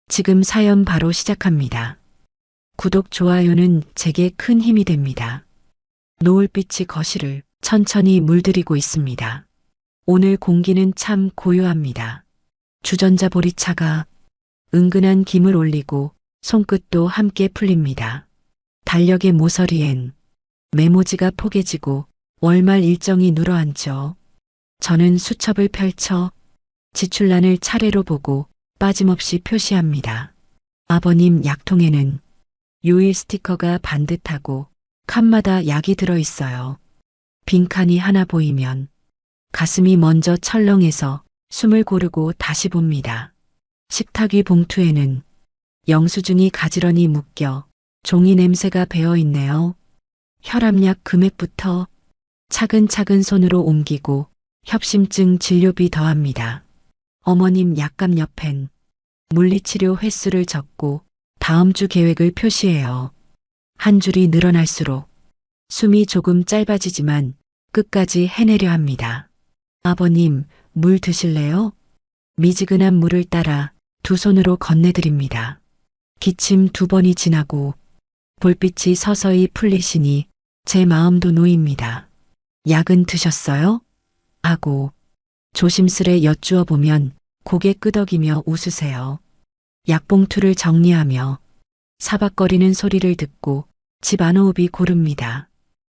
지금 사연 바로 시작합니다. 구독, 좋아요는 제게 큰 힘이 됩니다. 노을빛이 거실을 천천히 물들이고 있습니다. 오늘 공기는 참 고요합니다. 주전자 보리차가 은근한 김을 올리고 손끝도 함께 풀립니다. 달력의 모서리엔 메모지가 포개지고 월말 일정이 눌어앉죠. 저는 수첩을 펼쳐 지출란을 차례로 보고 빠짐없이 표시합니다. 아버님 약통에는 요일 스티커가 반듯하고 칸마다 약이 들어있어요. 빈칸이 하나 보이면 가슴이 먼저 철렁해서 숨을 고르고 다시 봅니다. 식탁 위 봉투에는 영수증이 가지런히 묶여 종이 냄새가 배어있네요. 혈압약 금액부터 차근차근 손으로 옮기고 협심증 진료비 더합니다. 어머님 약값 옆엔 물리치료 횟수를 적고 다음 주 계획을 표시해요. 한 줄이 늘어날수록 숨이 조금 짧아지지만 끝까지 해내려 합니다. 아버님, 물 드실래요? 미지근한 물을 따라 두 손으로 건네드립니다. 기침 2번이 지나고 볼빛이 서서히 풀리시니 제 마음도 놓입니다. 약은 드셨어요? 하고 조심스레 여쭈어 보면 고개 끄덕이며 웃으세요. 약봉투를 정리하며 사박거리는 소리를 듣고 집 안호흡이 고릅니다.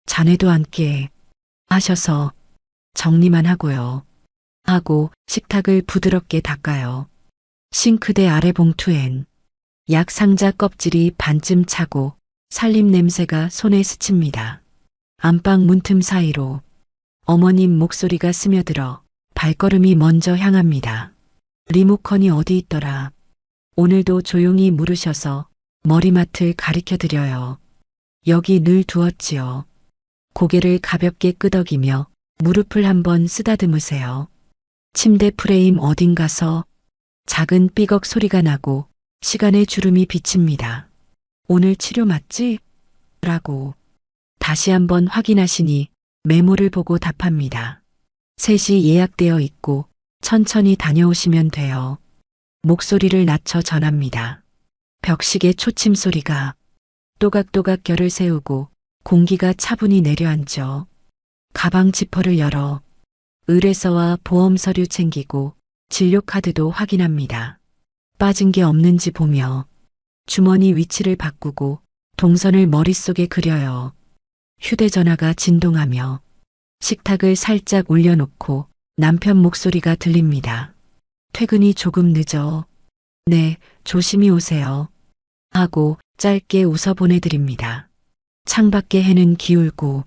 자네도 함께 하셔서 정리만 하고요. 하고 식탁을 부드럽게 닦아요. 싱크대 아래 봉투엔 약 상자 껍질이 반쯤 차고 살림 냄새가 손에 스칩니다. 안방 문틈 사이로 어머님 목소리가 스며들어 발걸음이 먼저 향합니다. 리모컨이 어디 있더라. 오늘도 조용히 물으셔서 머리맡을 가리켜 드려요. 여기 늘 두었지요. 고개를 가볍게 끄덕이며 무릎을 한번 쓰다듬으세요. 침대 프레임 어딘가서 작은 삐걱 소리가 나고 시간의 주름이 비칩니다. 오늘 치료 맞지? 라고 다시 한번 확인하시니 메모를 보고 답합니다. 3시 예약되어 있고 천천히 다녀오시면 돼요. 목소리를 낮춰 전합니다. 벽시계 초침 소리가 또각또각 결을 세우고 공기가 차분히 내려앉죠. 가방 지퍼를 열어 의뢰서와 보험 서류 챙기고 진료카드도 확인합니다. 빠진 게 없는지 보며 주머니 위치를 바꾸고 동선을 머릿속에 그려요. 휴대전화가 진동하며 식탁을 살짝 올려놓고 남편 목소리가 들립니다. 퇴근이 조금 늦어. 네, 조심히 오세요. 하고 짧게 웃어 보내드립니다. 창밖의 해는 기울고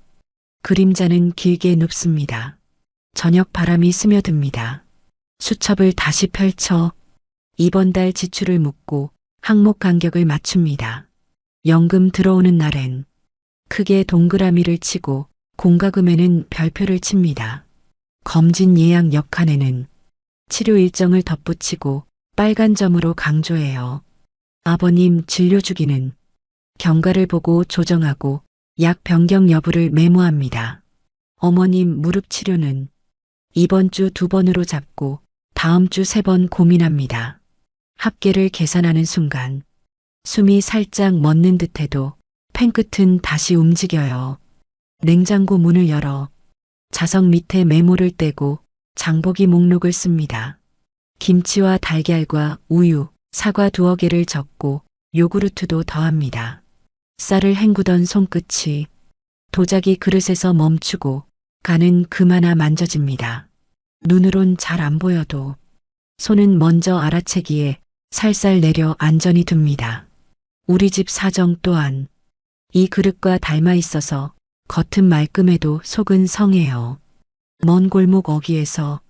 그림자는 길게 눕습니다. 저녁 바람이 스며듭니다. 수첩을 다시 펼쳐 이번 달 지출을 묻고 항목 간격을 맞춥니다. 연금 들어오는 날엔 크게 동그라미를 치고 공과금에는 별표를 칩니다. 검진 예약 옆칸에는 치료 일정을 덧붙이고 빨간 점으로 강조해요. 아버님 진료 주기는 경과를 보고 조정하고 약 변경 여부를 메모합니다. 어머님 무릎 치료는 이번 주 2번으로 잡고 다음 주 3번 고민합니다. 합계를 계산하는 순간 숨이 살짝 멎는 듯해도 펜끝은 다시 움직여요. 냉장고 문을 열어 자석 밑에 메모를 떼고 장보기 목록을 씁니다. 김치와 달걀과 우유, 사과 2개를 적고 요구르트도 더합니다. 쌀을 헹구던 손끝이 도자기 그릇에서 멈추고 간은 그마나 만져집니다. 눈으론 잘 안 보여도 손은 먼저 알아채기에 살살 내려 안전히 둡니다. 우리 집 사정 또한 이 그릇과 닮아 있어서 겉은 말끔해도 속은 성해요. 먼 골목 어귀에서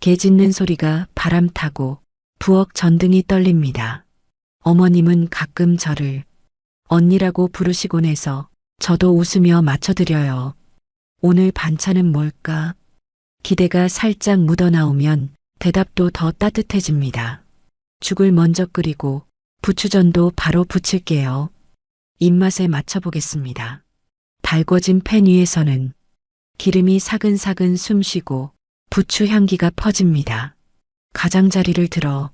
개 짖는 소리가 바람 타고 부엌 전등이 떨립니다. 어머님은 가끔 저를 언니라고 부르시곤 해서 저도 웃으며 맞춰드려요. 오늘 반찬은 뭘까? 기대가 살짝 묻어나오면 대답도 더 따뜻해집니다. 죽을 먼저 끓이고 부추전도 바로 부칠게요. 입맛에 맞춰보겠습니다. 달궈진 팬 위에서는 기름이 사근사근 숨쉬고 부추 향기가 퍼집니다. 가장자리를 들어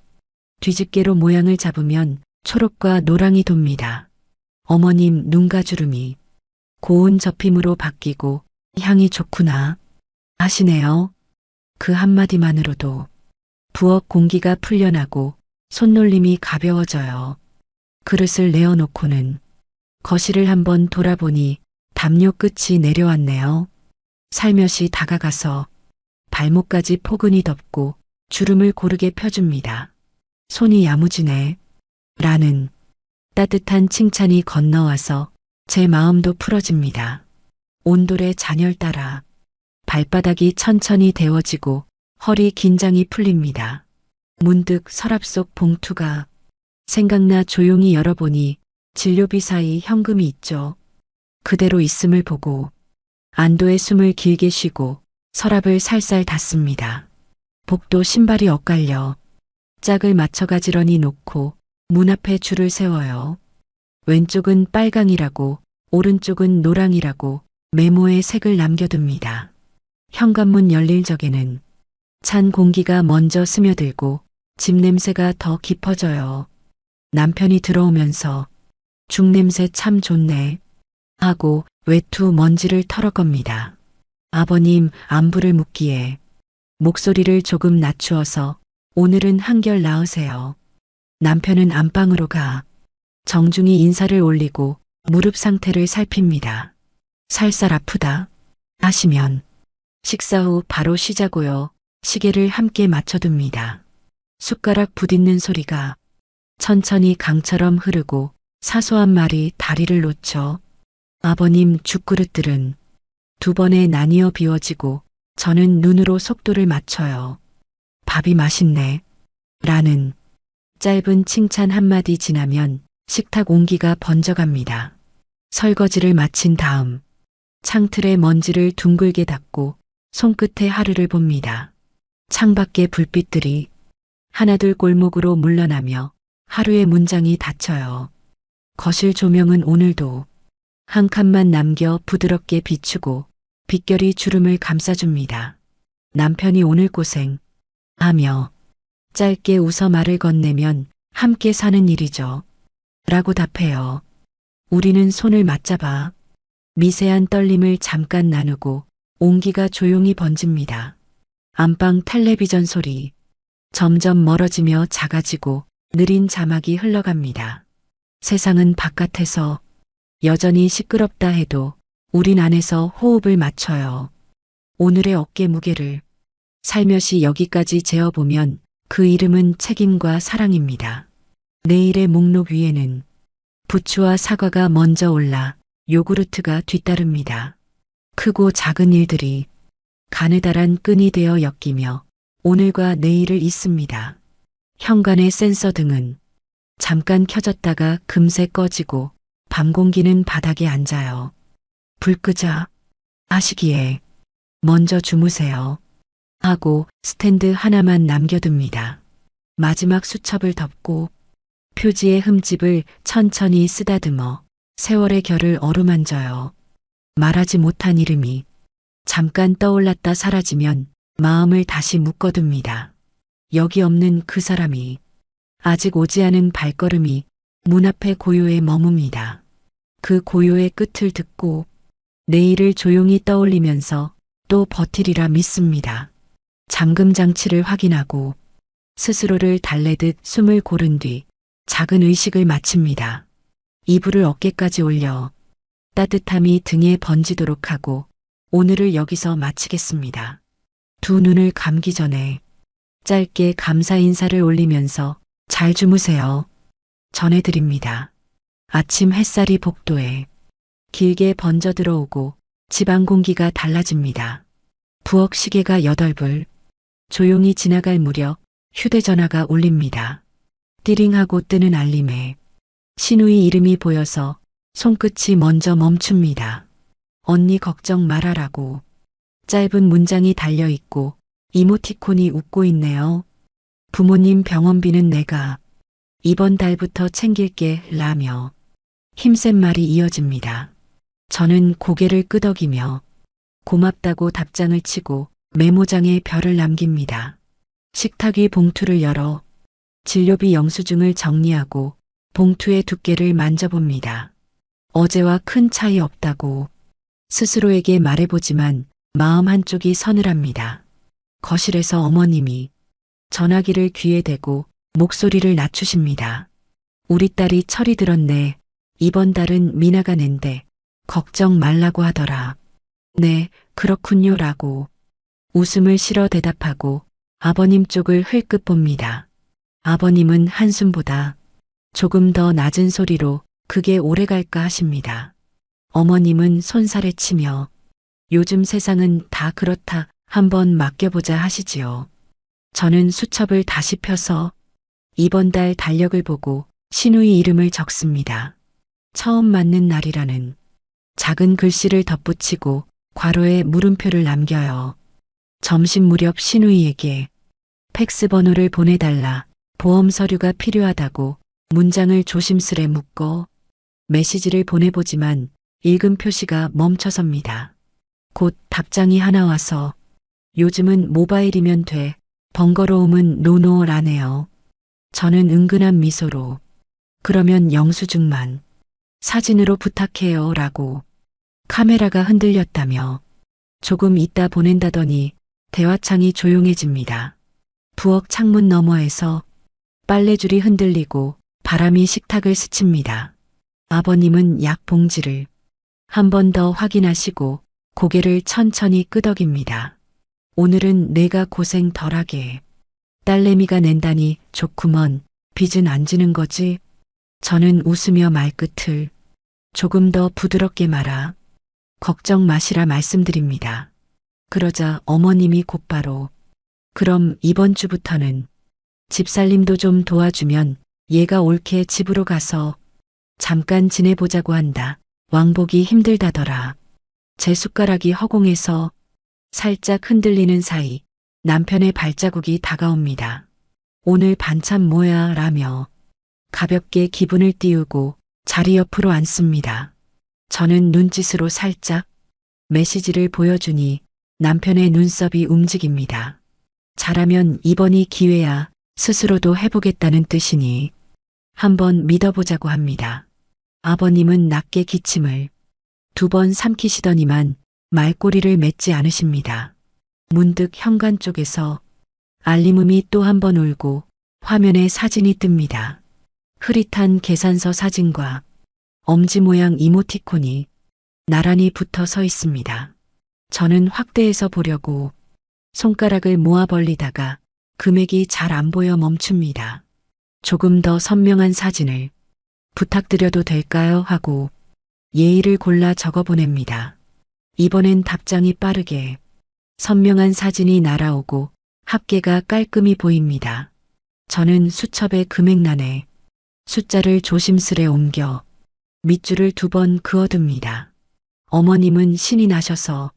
뒤집개로 모양을 잡으면 초록과 노랑이 돕니다. 어머님 눈가주름이 고운 접힘으로 바뀌고 향이 좋구나 하시네요. 그 한마디만으로도 부엌 공기가 풀려나고 손놀림이 가벼워져요. 그릇을 내어놓고는 거실을 한번 돌아보니 담요 끝이 내려왔네요. 살며시 다가가서 발목까지 포근히 덮고 주름을 고르게 펴줍니다. 손이 야무지네. 라는 따뜻한 칭찬이 건너와서 제 마음도 풀어집니다. 온돌의 잔열 따라 발바닥이 천천히 데워지고 허리 긴장이 풀립니다. 문득 서랍 속 봉투가 생각나 조용히 열어보니 진료비 사이 현금이 있죠. 그대로 있음을 보고 안도의 숨을 길게 쉬고 서랍을 살살 닫습니다. 복도 신발이 엇갈려 짝을 맞춰 가지런히 놓고 문 앞에 줄을 세워요. 왼쪽은 빨강이라고 오른쪽은 노랑이라고 메모에 색을 남겨둡니다. 현관문 열릴 적에는 찬 공기가 먼저 스며들고 집 냄새가 더 깊어져요. 남편이 들어오면서 죽 냄새 참 좋네 하고 외투 먼지를 털어겁니다. 아버님 안부를 묻기에 목소리를 조금 낮추어서 오늘은 한결 나으세요. 남편은 안방으로 가 정중히 인사를 올리고 무릎 상태를 살핍니다. 살살 아프다 하시면 식사 후 바로 쉬자고요. 시계를 함께 맞춰둡니다. 숟가락 부딪는 소리가 천천히 강처럼 흐르고 사소한 말이 다리를 놓쳐 아버님 죽그릇들은 두 번에 나뉘어 비워지고 저는 눈으로 속도를 맞춰요. 밥이 맛있네. 라는 짧은 칭찬 한마디 지나면 식탁 온기가 번져갑니다. 설거지를 마친 다음 창틀에 먼지를 둥글게 닦고 손끝에 하루를 봅니다. 창밖의 불빛들이 하나둘 골목으로 물러나며 하루의 문장이 닫혀요. 거실 조명은 오늘도 한 칸만 남겨 부드럽게 비추고 빛결이 주름을 감싸줍니다. 남편이 오늘 고생 하며 짧게 웃어 말을 건네면 함께 사는 일이죠. 라고 답해요. 우리는 손을 맞잡아 미세한 떨림을 잠깐 나누고 온기가 조용히 번집니다. 안방 텔레비전 소리 점점 멀어지며 작아지고 느린 자막이 흘러갑니다. 세상은 바깥에서 여전히 시끄럽다 해도 우린 안에서 호흡을 맞춰요. 오늘의 어깨 무게를 살며시 여기까지 재어보면 그 이름은 책임과 사랑입니다. 내일의 목록 위에는 부추와 사과가 먼저 올라 요구르트가 뒤따릅니다. 크고 작은 일들이 가느다란 끈이 되어 엮이며 오늘과 내일을 잇습니다. 현관의 센서 등은 잠깐 켜졌다가 금세 꺼지고 밤 공기는 바닥에 앉아요. 불 끄자 하시기에 먼저 주무세요 하고 스탠드 하나만 남겨둡니다. 마지막 수첩을 덮고 표지의 흠집을 천천히 쓰다듬어 세월의 결을 어루만져요. 말하지 못한 이름이 잠깐 떠올랐다 사라지면 마음을 다시 묶어둡니다. 여기 없는 그 사람이 아직 오지 않은 발걸음이 문 앞에 고요에 머뭅니다. 그 고요의 끝을 듣고 내일을 조용히 떠올리면서 또 버티리라 믿습니다. 잠금 장치를 확인하고 스스로를 달래듯 숨을 고른 뒤 작은 의식을 마칩니다. 이불을 어깨까지 올려 따뜻함이 등에 번지도록 하고 오늘을 여기서 마치겠습니다. 두 눈을 감기 전에 짧게 감사 인사를 올리면서 잘 주무세요. 전해드립니다. 아침 햇살이 복도에 길게 번져 들어오고 집안 공기가 달라집니다. 부엌 시계가 8불, 조용히 지나갈 무렵 휴대전화가 울립니다. 띠링하고 뜨는 알림에 신우이 이름이 보여서 손끝이 먼저 멈춥니다. 언니 걱정 말아라고 짧은 문장이 달려있고 이모티콘이 웃고 있네요. 부모님 병원비는 내가 이번 달부터 챙길게 라며 힘센 말이 이어집니다. 저는 고개를 끄덕이며 고맙다고 답장을 치고 메모장에 별을 남깁니다. 식탁 위 봉투를 열어 진료비 영수증을 정리하고 봉투의 두께를 만져봅니다. 어제와 큰 차이 없다고 스스로에게 말해보지만 마음 한쪽이 서늘합니다. 거실에서 어머님이 전화기를 귀에 대고 목소리를 낮추십니다. 우리 딸이 철이 들었네. 이번 달은 미나가 낸대. 걱정 말라고 하더라. 네, 그렇군요 라고 웃음을 실어 대답하고 아버님 쪽을 흘끗 봅니다. 아버님은 한숨보다 조금 더 낮은 소리로 그게 오래 갈까 하십니다. 어머님은 손살에 치며 요즘 세상은 다 그렇다 한번 맡겨보자 하시지요. 저는 수첩을 다시 펴서 이번 달 달력을 보고 신우이 이름을 적습니다. 처음 맞는 날이라는 작은 글씨를 덧붙이고 괄호에 물음표를 남겨요. 점심 무렵 신우이에게 팩스 번호를 보내달라. 보험 서류가 필요하다고 문장을 조심스레 묶어 메시지를 보내보지만 읽음 표시가 멈춰섭니다. 곧 답장이 하나 와서 요즘은 모바일이면 돼. 번거로움은 노노라네요. 저는 은근한 미소로 그러면 영수증만 사진으로 부탁해요 라고 카메라가 흔들렸다며 조금 있다 보낸다더니 대화창이 조용해집니다. 부엌 창문 너머에서 빨래줄이 흔들리고 바람이 식탁을 스칩니다. 아버님은 약 봉지를 한 번 더 확인하시고 고개를 천천히 끄덕입니다. 오늘은 내가 고생 덜하게 딸내미가 낸다니 좋구먼. 빚은 안 지는 거지? 저는 웃으며 말끝을 조금 더 부드럽게 말아 걱정 마시라 말씀드립니다. 그러자 어머님이 곧바로 그럼 이번 주부터는 집살림도 좀 도와주면 얘가 옳게 집으로 가서 잠깐 지내보자고 한다. 왕복이 힘들다더라. 제 숟가락이 허공에서 살짝 흔들리는 사이 남편의 발자국이 다가옵니다. 오늘 반찬 뭐야 라며 가볍게 기분을 띄우고 자리 옆으로 앉습니다. 저는 눈짓으로 살짝 메시지를 보여주니 남편의 눈썹이 움직입니다. 잘하면 이번이 기회야. 스스로도 해보겠다는 뜻이니 한번 믿어보자고 합니다. 아버님은 낮게 기침을 2번 삼키시더니만 말꼬리를 맺지 않으십니다. 문득 현관 쪽에서 알림음이 또 한 번 울고 화면에 사진이 뜹니다. 흐릿한 계산서 사진과 엄지 모양 이모티콘이 나란히 붙어 서 있습니다. 저는 확대해서 보려고 손가락을 모아 벌리다가 금액이 잘 안 보여 멈춥니다. 조금 더 선명한 사진을 부탁드려도 될까요? 하고 예의를 골라 적어 보냅니다. 이번엔 답장이 빠르게 선명한 사진이 날아오고 합계가 깔끔히 보입니다. 저는 수첩의 금액란에 숫자를 조심스레 옮겨 밑줄을 2번 그어둡니다. 어머님은 신이 나셔서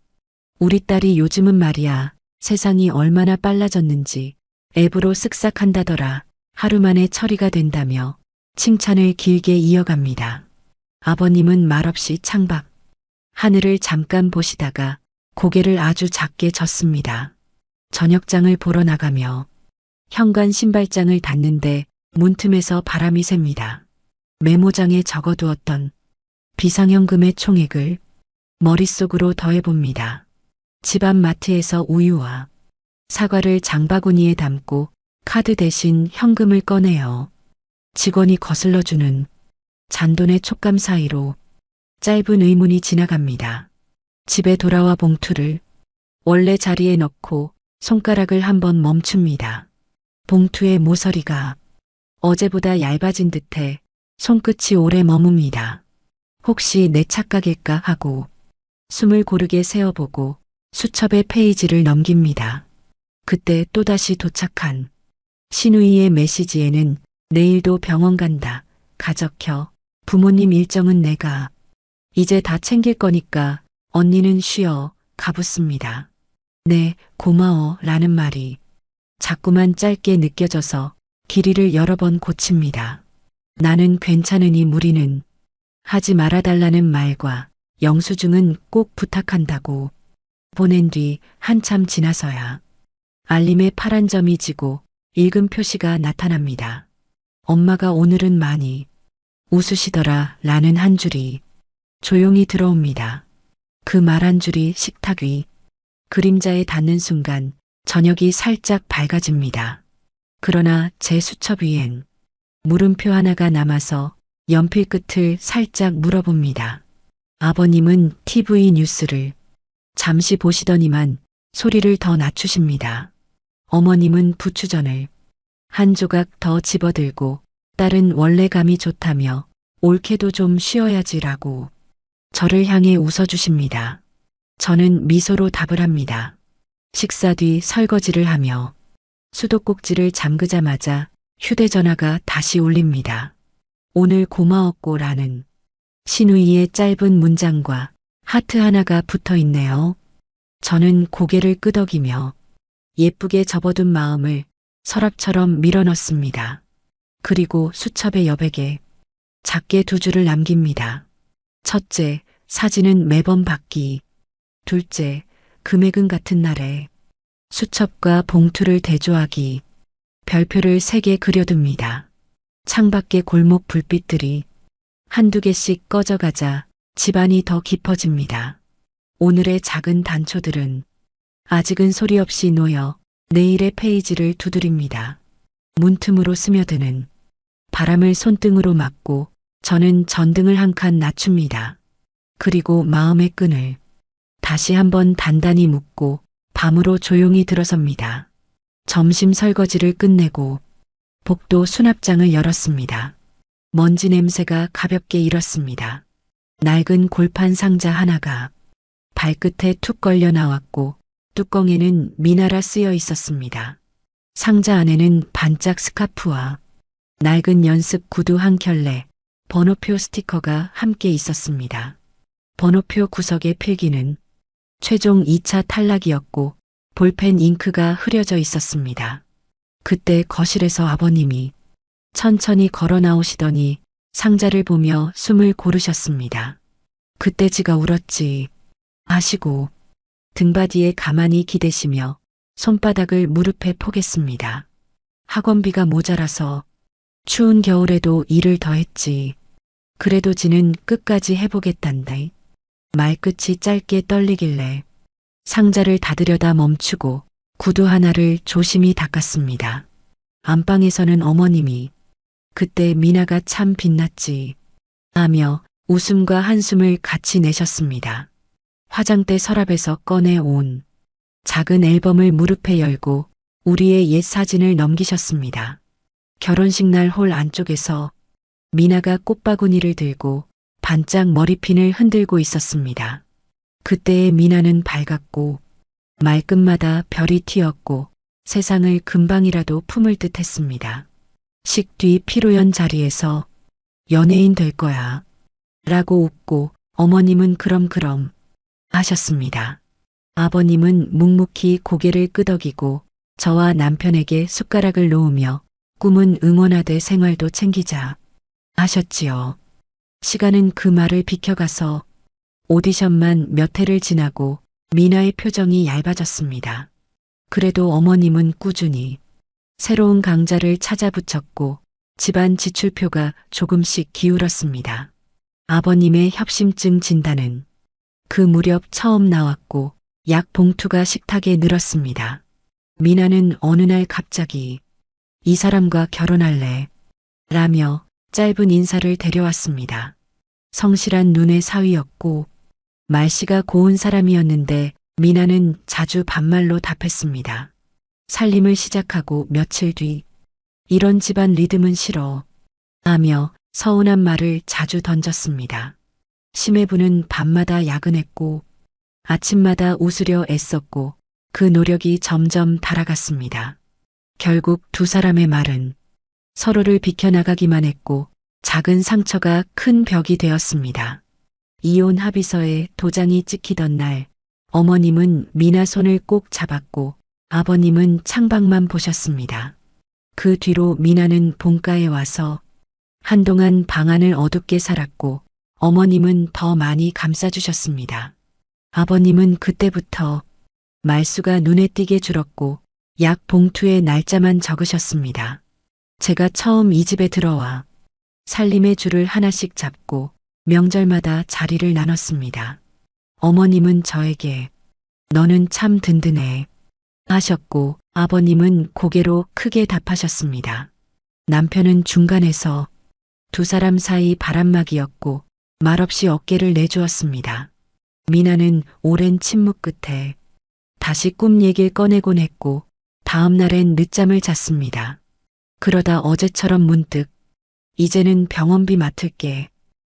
우리 딸이 요즘은 말이야 세상이 얼마나 빨라졌는지 앱으로 쓱싹한다더라. 하루 만에 처리가 된다며 칭찬을 길게 이어갑니다. 아버님은 말없이 창밖 하늘을 잠깐 보시다가 고개를 아주 작게 젓습니다. 저녁장을 보러 나가며 현관 신발장을 닫는데 문틈에서 바람이 셉니다. 메모장에 적어두었던 비상연금의 총액을 머릿속으로 더해봅니다. 집 앞 마트에서 우유와 사과를 장바구니에 담고 카드 대신 현금을 꺼내요. 직원이 거슬러주는 잔돈의 촉감 사이로 짧은 의문이 지나갑니다. 집에 돌아와 봉투를 원래 자리에 넣고 손가락을 한번 멈춥니다. 봉투의 모서리가 어제보다 얇아진 듯해 손끝이 오래 머뭅니다. 혹시 내 착각일까 하고 숨을 고르게 세어보고 수첩의 페이지를 넘깁니다. 그때 또다시 도착한 신우이의 메시지에는 내일도 병원 간다. 가적혀 부모님 일정은 내가 이제 다 챙길 거니까 언니는 쉬어. 가붙습니다. 네, 고마워 라는 말이 자꾸만 짧게 느껴져서 길이를 여러 번 고칩니다. 나는 괜찮으니 무리는 하지 말아달라는 말과 영수증은 꼭 부탁한다고 보낸 뒤 한참 지나서야 알림에 파란 점이 지고 읽음 표시가 나타납니다. 엄마가 오늘은 많이 웃으시더라 라는 한 줄이 조용히 들어옵니다. 그 말 한 줄이 식탁 위 그림자에 닿는 순간 저녁이 살짝 밝아집니다. 그러나 제 수첩 위엔 물음표 하나가 남아서 연필 끝을 살짝 물어봅니다. 아버님은 TV 뉴스를 잠시 보시더니만 소리를 더 낮추십니다. 어머님은 부추전을 한 조각 더 집어들고 딸은 원래 감이 좋다며 옳게도 좀 쉬어야지라고 저를 향해 웃어주십니다. 저는 미소로 답을 합니다. 식사 뒤 설거지를 하며 수도꼭지를 잠그자마자 휴대전화가 다시 울립니다. 오늘 고마웠고 라는 신우이의 짧은 문장과 하트 하나가 붙어 있네요. 저는 고개를 끄덕이며 예쁘게 접어둔 마음을 서랍처럼 밀어넣습니다. 그리고 수첩의 여백에 작게 두 줄을 남깁니다. 첫째, 사진은 매번 받기. 둘째, 금액은 같은 날에 수첩과 봉투를 대조하기. 별표를 3개 그려둡니다. 창밖의 골목 불빛들이 한두 개씩 꺼져가자 집안이 더 깊어집니다. 오늘의 작은 단초들은 아직은 소리 없이 놓여 내일의 페이지를 두드립니다. 문틈으로 스며드는 바람을 손등으로 막고 저는 전등을 한 칸 낮춥니다. 그리고 마음의 끈을 다시 한번 단단히 묶고 밤으로 조용히 들어섭니다. 점심 설거지를 끝내고 복도 수납장을 열었습니다. 먼지 냄새가 가볍게 일었습니다. 낡은 골판 상자 하나가 발끝에 툭 걸려 나왔고 뚜껑에는 미나라 쓰여 있었습니다. 상자 안에는 반짝 스카프와 낡은 연습 구두 한 켤레, 번호표 스티커가 함께 있었습니다. 번호표 구석의 필기는 최종 2차 탈락이었고 볼펜 잉크가 흐려져 있었습니다. 그때 거실에서 아버님이 천천히 걸어 나오시더니 상자를 보며 숨을 고르셨습니다. 그때 지가 울었지 하시고 등받이에 가만히 기대시며 손바닥을 무릎에 포겠습니다. 학원비가 모자라서 추운 겨울에도 일을 더 했지. 그래도 지는 끝까지 해보겠단다. 말끝이 짧게 떨리길래 상자를 닫으려다 멈추고 구두 하나를 조심히 닦았습니다. 안방에서는 어머님이 그때 미나가 참 빛났지 하며 웃음과 한숨을 같이 내셨습니다. 화장대 서랍에서 꺼내온 작은 앨범을 무릎에 열고 우리의 옛 사진을 넘기셨습니다. 결혼식 날 홀 안쪽에서 미나가 꽃바구니를 들고 반짝 머리핀을 흔들고 있었습니다. 그때의 미나는 밝았고 말끝마다 별이 튀었고 세상을 금방이라도 품을 듯 했습니다. 식뒤 피로연 자리에서 연예인 될 거야 라고 웃고 어머님은 그럼 하셨습니다. 아버님은 묵묵히 고개를 끄덕이고 저와 남편에게 숟가락을 놓으며 꿈은 응원하되 생활도 챙기자 하셨지요. 시간은 그 말을 비켜가서 오디션만 몇 해를 지나고 미나의 표정이 얇아졌습니다. 그래도 어머님은 꾸준히 새로운 강좌를 찾아 붙였고 집안 지출표가 조금씩 기울었습니다. 아버님의 협심증 진단은 그 무렵 처음 나왔고 약 봉투가 식탁에 늘었습니다. 미나는 어느 날 갑자기 이 사람과 결혼할래 라며 짧은 인사를 데려왔습니다. 성실한 눈의 사위였고 말씨가 고운 사람이었는데 미나는 자주 반말로 답했습니다. 살림을 시작하고 며칠 뒤 이런 집안 리듬은 싫어 하며 서운한 말을 자주 던졌습니다. 심해부는 밤마다 야근했고 아침마다 웃으려 애썼고 그 노력이 점점 달아갔습니다. 결국 두 사람의 말은 서로를 비켜나가기만 했고 작은 상처가 큰 벽이 되었습니다. 이혼 합의서에 도장이 찍히던 날 어머님은 미나 손을 꼭 잡았고 아버님은 창밖만 보셨습니다. 그 뒤로 미나는 본가에 와서 한동안 방안을 어둡게 살았고 어머님은 더 많이 감싸주셨습니다. 아버님은 그때부터 말수가 눈에 띄게 줄었고 약 봉투에 날짜만 적으셨습니다. 제가 처음 이 집에 들어와 살림의 줄을 하나씩 잡고 명절마다 자리를 나눴습니다. 어머님은 저에게 너는 참 든든해 하셨고 아버님은 고개로 크게 답하셨습니다. 남편은 중간에서 두 사람 사이 바람막이였고 말없이 어깨를 내주었습니다. 미나는 오랜 침묵 끝에 다시 꿈 얘기를 꺼내곤 했고 다음 날엔 늦잠을 잤습니다. 그러다 어제처럼 문득 이제는 병원비 맡을게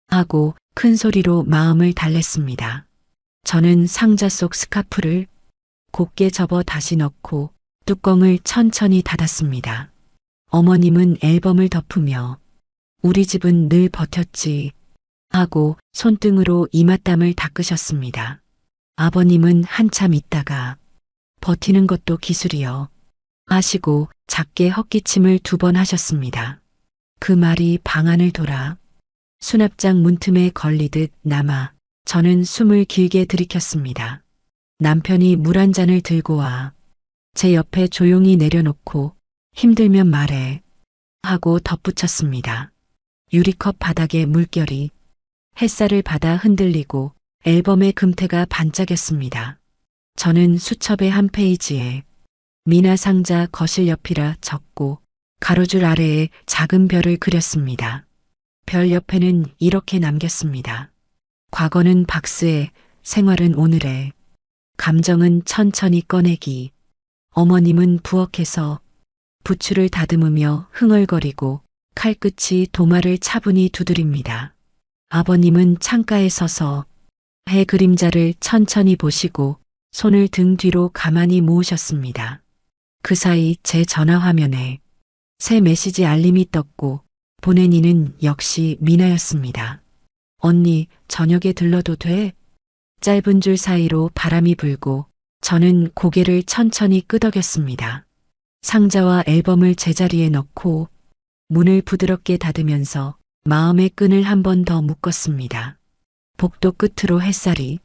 하고 큰 소리로 마음을 달랬습니다. 저는 상자 속 스카프를 곱게 접어 다시 넣고 뚜껑을 천천히 닫았습니다. 어머님은 앨범을 덮으며 우리 집은 늘 버텼지 하고 손등으로 이맛담을 닦으셨습니다. 아버님은 한참 있다가 버티는 것도 기술이여 하시고 작게 헛기침을 2번 하셨습니다. 그 말이 방안을 돌아 수납장 문틈에 걸리듯 남아 저는 숨을 길게 들이켰습니다. 남편이 물 한 잔을 들고 와 제 옆에 조용히 내려놓고 힘들면 말해 하고 덧붙였습니다. 유리컵 바닥에 물결이 햇살을 받아 흔들리고 앨범의 금태가 반짝였습니다. 저는 수첩의 한 페이지에 미나 상자 거실 옆이라 적고 가로줄 아래에 작은 별을 그렸습니다. 별 옆에는 이렇게 남겼습니다. 과거는 박스에, 생활은 오늘에, 감정은 천천히 꺼내기. 어머님은 부엌에서 부추를 다듬으며 흥얼거리고 칼끝이 도마를 차분히 두드립니다. 아버님은 창가에 서서 해 그림자를 천천히 보시고 손을 등 뒤로 가만히 모으셨습니다. 그 사이 제 전화 화면에 새 메시지 알림이 떴고 보낸 이는 역시 미나였습니다. 언니, 저녁에 들러도 돼? 짧은 줄 사이로 바람이 불고 저는 고개를 천천히 끄덕였습니다. 상자와 앨범을 제자리에 넣고 문을 부드럽게 닫으면서 마음의 끈을 한 번 더 묶었습니다. 복도 끝으로 햇살이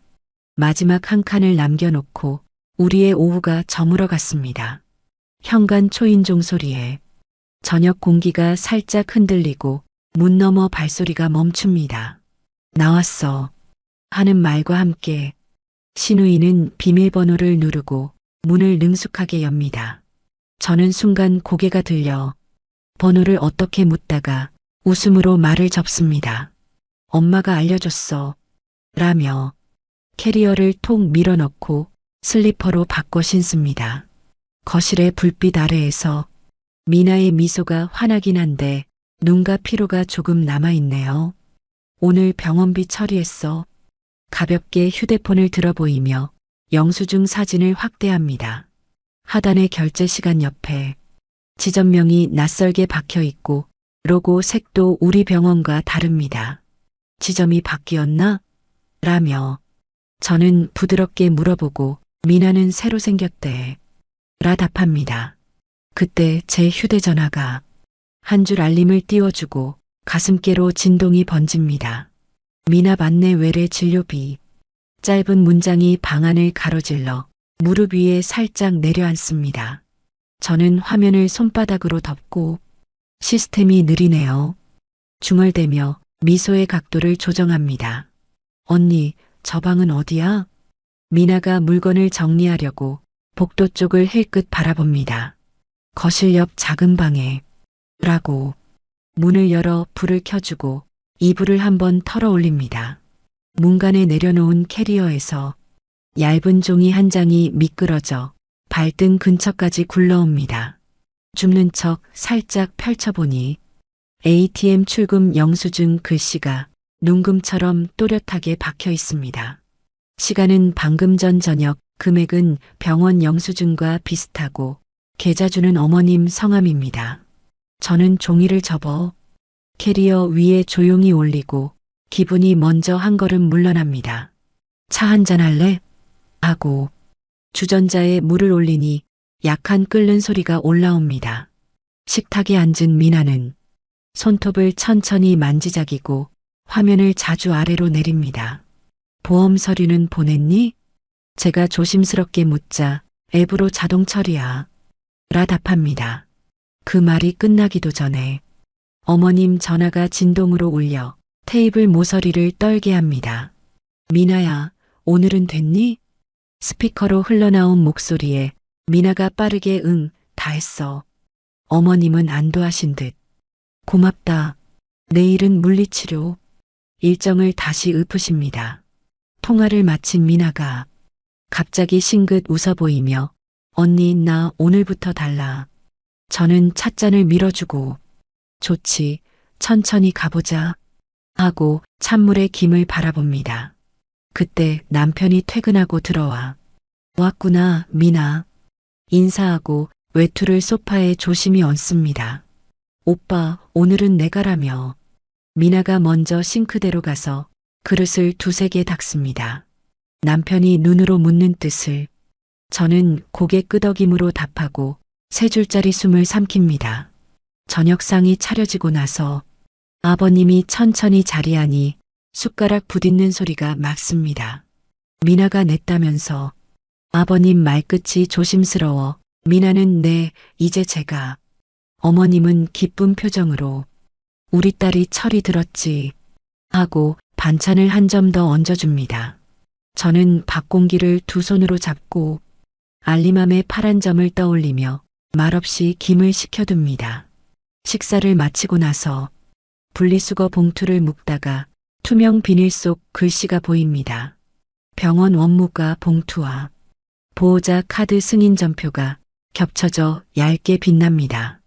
마지막 한 칸을 남겨놓고 우리의 오후가 저물어 갔습니다. 현관 초인종 소리에 저녁 공기가 살짝 흔들리고 문 너머 발소리가 멈춥니다. 나왔어 하는 말과 함께 신우이는 비밀번호를 누르고 문을 능숙하게 엽니다. 저는 순간 고개가 들려 번호를 어떻게 묻다가 웃음으로 말을 접습니다. 엄마가 알려줬어 라며 캐리어를 톡 밀어넣고 슬리퍼로 바꿔 신습니다. 거실의 불빛 아래에서 미나의 미소가 환하긴 한데 눈과 피로가 조금 남아있네요. 오늘 병원비 처리했어. 가볍게 휴대폰을 들어 보이며 영수증 사진을 확대합니다. 하단의 결제 시간 옆에 지점명이 낯설게 박혀 있고 로고 색도 우리 병원과 다릅니다. 지점이 바뀌었나? 라며 저는 부드럽게 물어보고 미나는 새로 생겼대 라 답합니다. 그때 제 휴대전화가 한 줄 알림을 띄워주고 가슴께로 진동이 번집니다. 미나 맞네 외래 진료비. 짧은 문장이 방안을 가로질러 무릎 위에 살짝 내려앉습니다. 저는 화면을 손바닥으로 덮고 시스템이 느리네요. 중얼대며 미소의 각도를 조정합니다. 언니, 저 방은 어디야? 미나가 물건을 정리하려고 복도 쪽을 힐끗 바라봅니다. 거실 옆 작은 방에 라고 문을 열어 불을 켜주고 이불을 한번 털어 올립니다. 문간에 내려놓은 캐리어에서 얇은 종이 한 장이 미끄러져 발등 근처까지 굴러옵니다. 줍는 척 살짝 펼쳐보니 ATM 출금 영수증 글씨가 눈금처럼 또렷하게 박혀 있습니다. 시간은 방금 전 저녁, 금액은 병원 영수증과 비슷하고 계좌주는 어머님 성함입니다. 저는 종이를 접어 캐리어 위에 조용히 올리고 기분이 먼저 한 걸음 물러납니다. 차 한잔 할래? 하고 주전자에 물을 올리니 약한 끓는 소리가 올라옵니다. 식탁에 앉은 미나는 손톱을 천천히 만지작이고 화면을 자주 아래로 내립니다. 보험 서류는 보냈니? 제가 조심스럽게 묻자 앱으로 자동 처리야 라 답합니다. 그 말이 끝나기도 전에 어머님 전화가 진동으로 울려 테이블 모서리를 떨게 합니다. 미나야, 오늘은 됐니? 스피커로 흘러나온 목소리에 미나가 빠르게 응, 다 했어. 어머님은 안도하신 듯. 고맙다. 내일은 물리치료. 일정을 다시 읊으십니다. 통화를 마친 미나가 갑자기 싱긋 웃어 보이며 언니 나 오늘부터 달라. 저는 찻잔을 밀어주고 좋지, 천천히 가보자 하고 찬물의 김을 바라봅니다. 그때 남편이 퇴근하고 들어와 왔구나 미나 인사하고 외투를 소파에 조심히 얹습니다. 오빠 오늘은 내가라며 미나가 먼저 싱크대로 가서 그릇을 두세 개 닦습니다. 남편이 눈으로 묻는 뜻을 저는 고개 끄덕임으로 답하고 세 줄짜리 숨을 삼킵니다. 저녁상이 차려지고 나서 아버님이 천천히 자리하니 숟가락 부딪는 소리가 막습니다. 미나가 냈다면서 아버님 말끝이 조심스러워 미나는 네, 이제 제가 어머님은 기쁜 표정으로 우리 딸이 철이 들었지 하고 반찬을 한 점 더 얹어줍니다. 저는 밥 공기를 두 손으로 잡고 알리맘의 파란 점을 떠올리며 말없이 김을 식혀둡니다. 식사를 마치고 나서 분리수거 봉투를 묶다가 투명 비닐 속 글씨가 보입니다. 병원 원무과 봉투와 보호자 카드 승인 전표가 겹쳐져 얇게 빛납니다.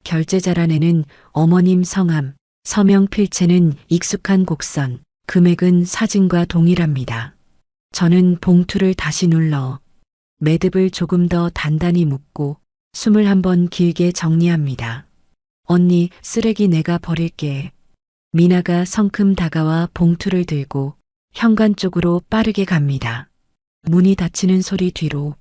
결제자란에는 어머님 성함, 서명 필체는 익숙한 곡선, 금액은 사진과 동일합니다. 저는 봉투를 다시 눌러 매듭을 조금 더 단단히 묶고 숨을 한번 길게 정리합니다. 언니, 쓰레기 내가 버릴게. 미나가 성큼 다가와 봉투를 들고 현관 쪽으로 빠르게 갑니다. 문이 닫히는 소리 뒤로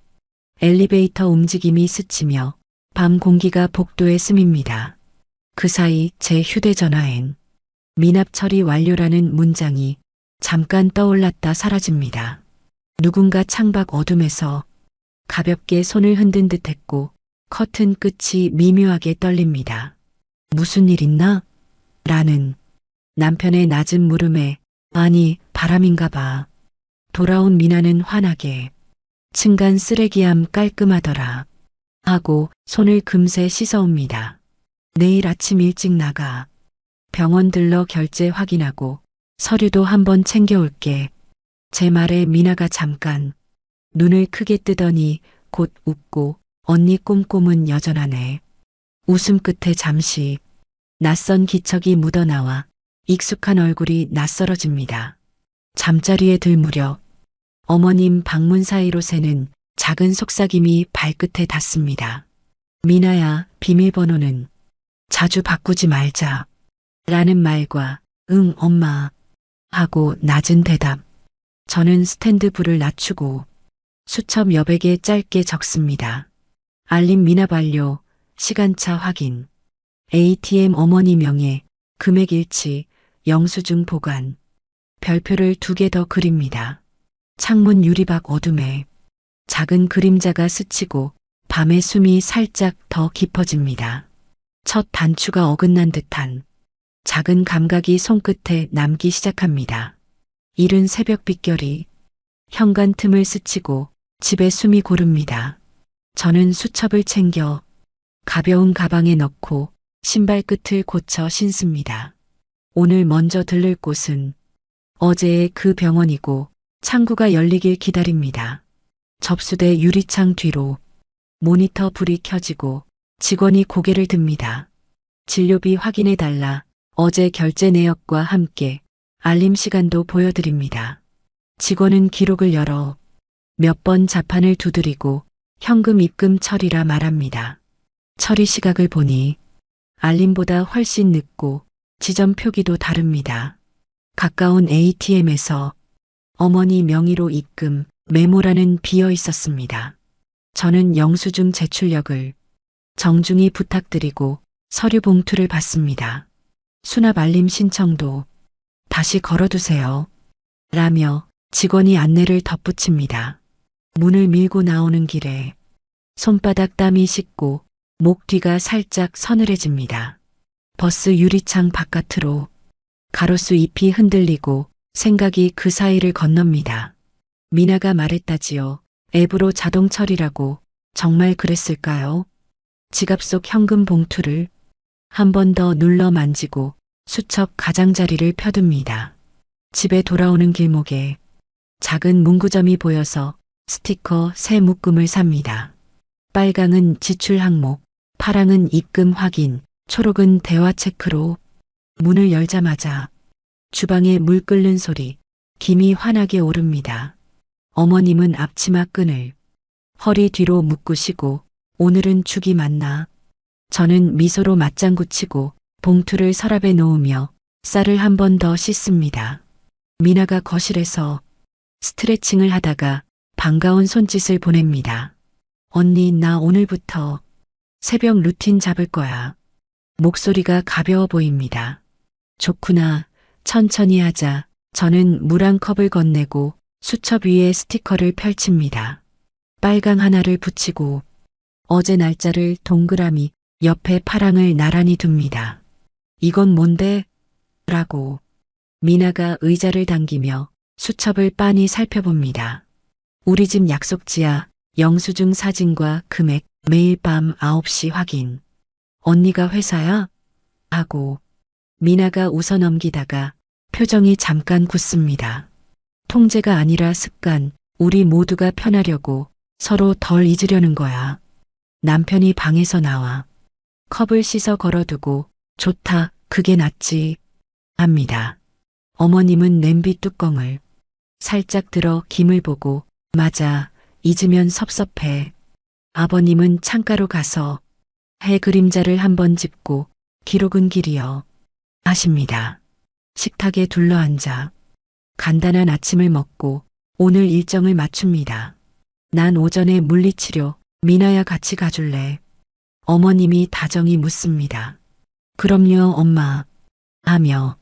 엘리베이터 움직임이 스치며 밤 공기가 복도에 스밉니다. 그 사이 제 휴대전화엔 미납 처리 완료라는 문장이 잠깐 떠올랐다 사라집니다. 누군가 창밖 어둠에서 가볍게 손을 흔든 듯 했고 커튼 끝이 미묘하게 떨립니다. 무슨 일 있나? 라는 남편의 낮은 물음에 아니 바람인가 봐. 돌아온 미나는 환하게 층간 쓰레기함 깔끔하더라 하고 손을 금세 씻어옵니다. 내일 아침 일찍 나가. 병원 들러 결제 확인하고 서류도 한번 챙겨올게. 제 말에 미나가 잠깐 눈을 크게 뜨더니 곧 웃고 언니 꼼꼼은 여전하네. 웃음 끝에 잠시 낯선 기척이 묻어나와 익숙한 얼굴이 낯설어집니다. 잠자리에 들 무렵 어머님 방문 사이로 새는 작은 속삭임이 발끝에 닿습니다. 미나야, 비밀번호는 자주 바꾸지 말자. 라는 말과 응, 엄마. 하고 낮은 대답. 저는 스탠드 불을 낮추고 수첩 여백에 짧게 적습니다. 알림 미납 완료, 시간차 확인, ATM 어머니 명예, 금액 일치, 영수증 보관, 별표를 2개 더 그립니다. 창문 유리박 어둠에 작은 그림자가 스치고 밤의 숨이 살짝 더 깊어집니다. 첫 단추가 어긋난 듯한 작은 감각이 손끝에 남기 시작합니다. 이른 새벽 빗결이 현관 틈을 스치고 집에 숨이 고릅니다. 저는 수첩을 챙겨 가벼운 가방에 넣고 신발 끝을 고쳐 신습니다. 오늘 먼저 들를 곳은 어제의 그 병원이고 창구가 열리길 기다립니다. 접수대 유리창 뒤로 모니터 불이 켜지고 직원이 고개를 듭니다. 진료비 확인해달라. 어제 결제 내역과 함께 알림 시간도 보여드립니다. 직원은 기록을 열어 몇 번 자판을 두드리고 현금 입금 처리라 말합니다. 처리 시각을 보니 알림보다 훨씬 늦고 지점 표기도 다릅니다. 가까운 ATM에서 어머니 명의로 입금 메모란은 비어 있었습니다. 저는 영수증 제출력을 정중히 부탁드리고 서류 봉투를 받습니다. 수납 알림 신청도 다시 걸어두세요. 라며 직원이 안내를 덧붙입니다. 문을 밀고 나오는 길에 손바닥 땀이 식고 목 뒤가 살짝 서늘해집니다. 버스 유리창 바깥으로 가로수 잎이 흔들리고 생각이 그 사이를 건넙니다. 미나가 말했다지요. 앱으로 자동 처리라고 정말 그랬을까요? 지갑 속 현금 봉투를 한 번 더 눌러 만지고 수첩 가장자리를 펴둡니다. 집에 돌아오는 길목에 작은 문구점이 보여서 스티커 새 묶음을 삽니다. 빨강은 지출 항목, 파랑은 입금 확인, 초록은 대화 체크로 문을 열자마자 주방에 물 끓는 소리, 김이 환하게 오릅니다. 어머님은 앞치마 끈을 허리 뒤로 묶으시고 오늘은 죽이 맞나? 저는 미소로 맞장구 치고 봉투를 서랍에 놓으며 쌀을 한 번 더 씻습니다. 미나가 거실에서 스트레칭을 하다가 반가운 손짓을 보냅니다. 언니, 나 오늘부터 새벽 루틴 잡을 거야. 목소리가 가벼워 보입니다. 좋구나. 천천히 하자. 저는 물 한 컵을 건네고 수첩 위에 스티커를 펼칩니다. 빨강 하나를 붙이고 어제 날짜를 동그라미 옆에 파랑을 나란히 둡니다. 이건 뭔데? 라고 미나가 의자를 당기며 수첩을 빤히 살펴봅니다. 우리 집 약속지야. 영수증 사진과 금액, 매일 밤 9시 확인. 언니가 회사야? 하고 미나가 웃어 넘기다가 표정이 잠깐 굳습니다. 통제가 아니라 습관, 우리 모두가 편하려고 서로 덜 잊으려는 거야. 남편이 방에서 나와 컵을 씻어 걸어두고 좋다, 그게 낫지 합니다. 어머님은 냄비 뚜껑을 살짝 들어 김을 보고 맞아, 잊으면 섭섭해. 아버님은 창가로 가서 해 그림자를 한번 짚고 기록은 길이여 하십니다. 식탁에 둘러앉아 간단한 아침을 먹고 오늘 일정을 맞춥니다. 난 오전에 물리치료, 미나야 같이 가줄래? 어머님이 다정히 묻습니다. 그럼요, 엄마. 하며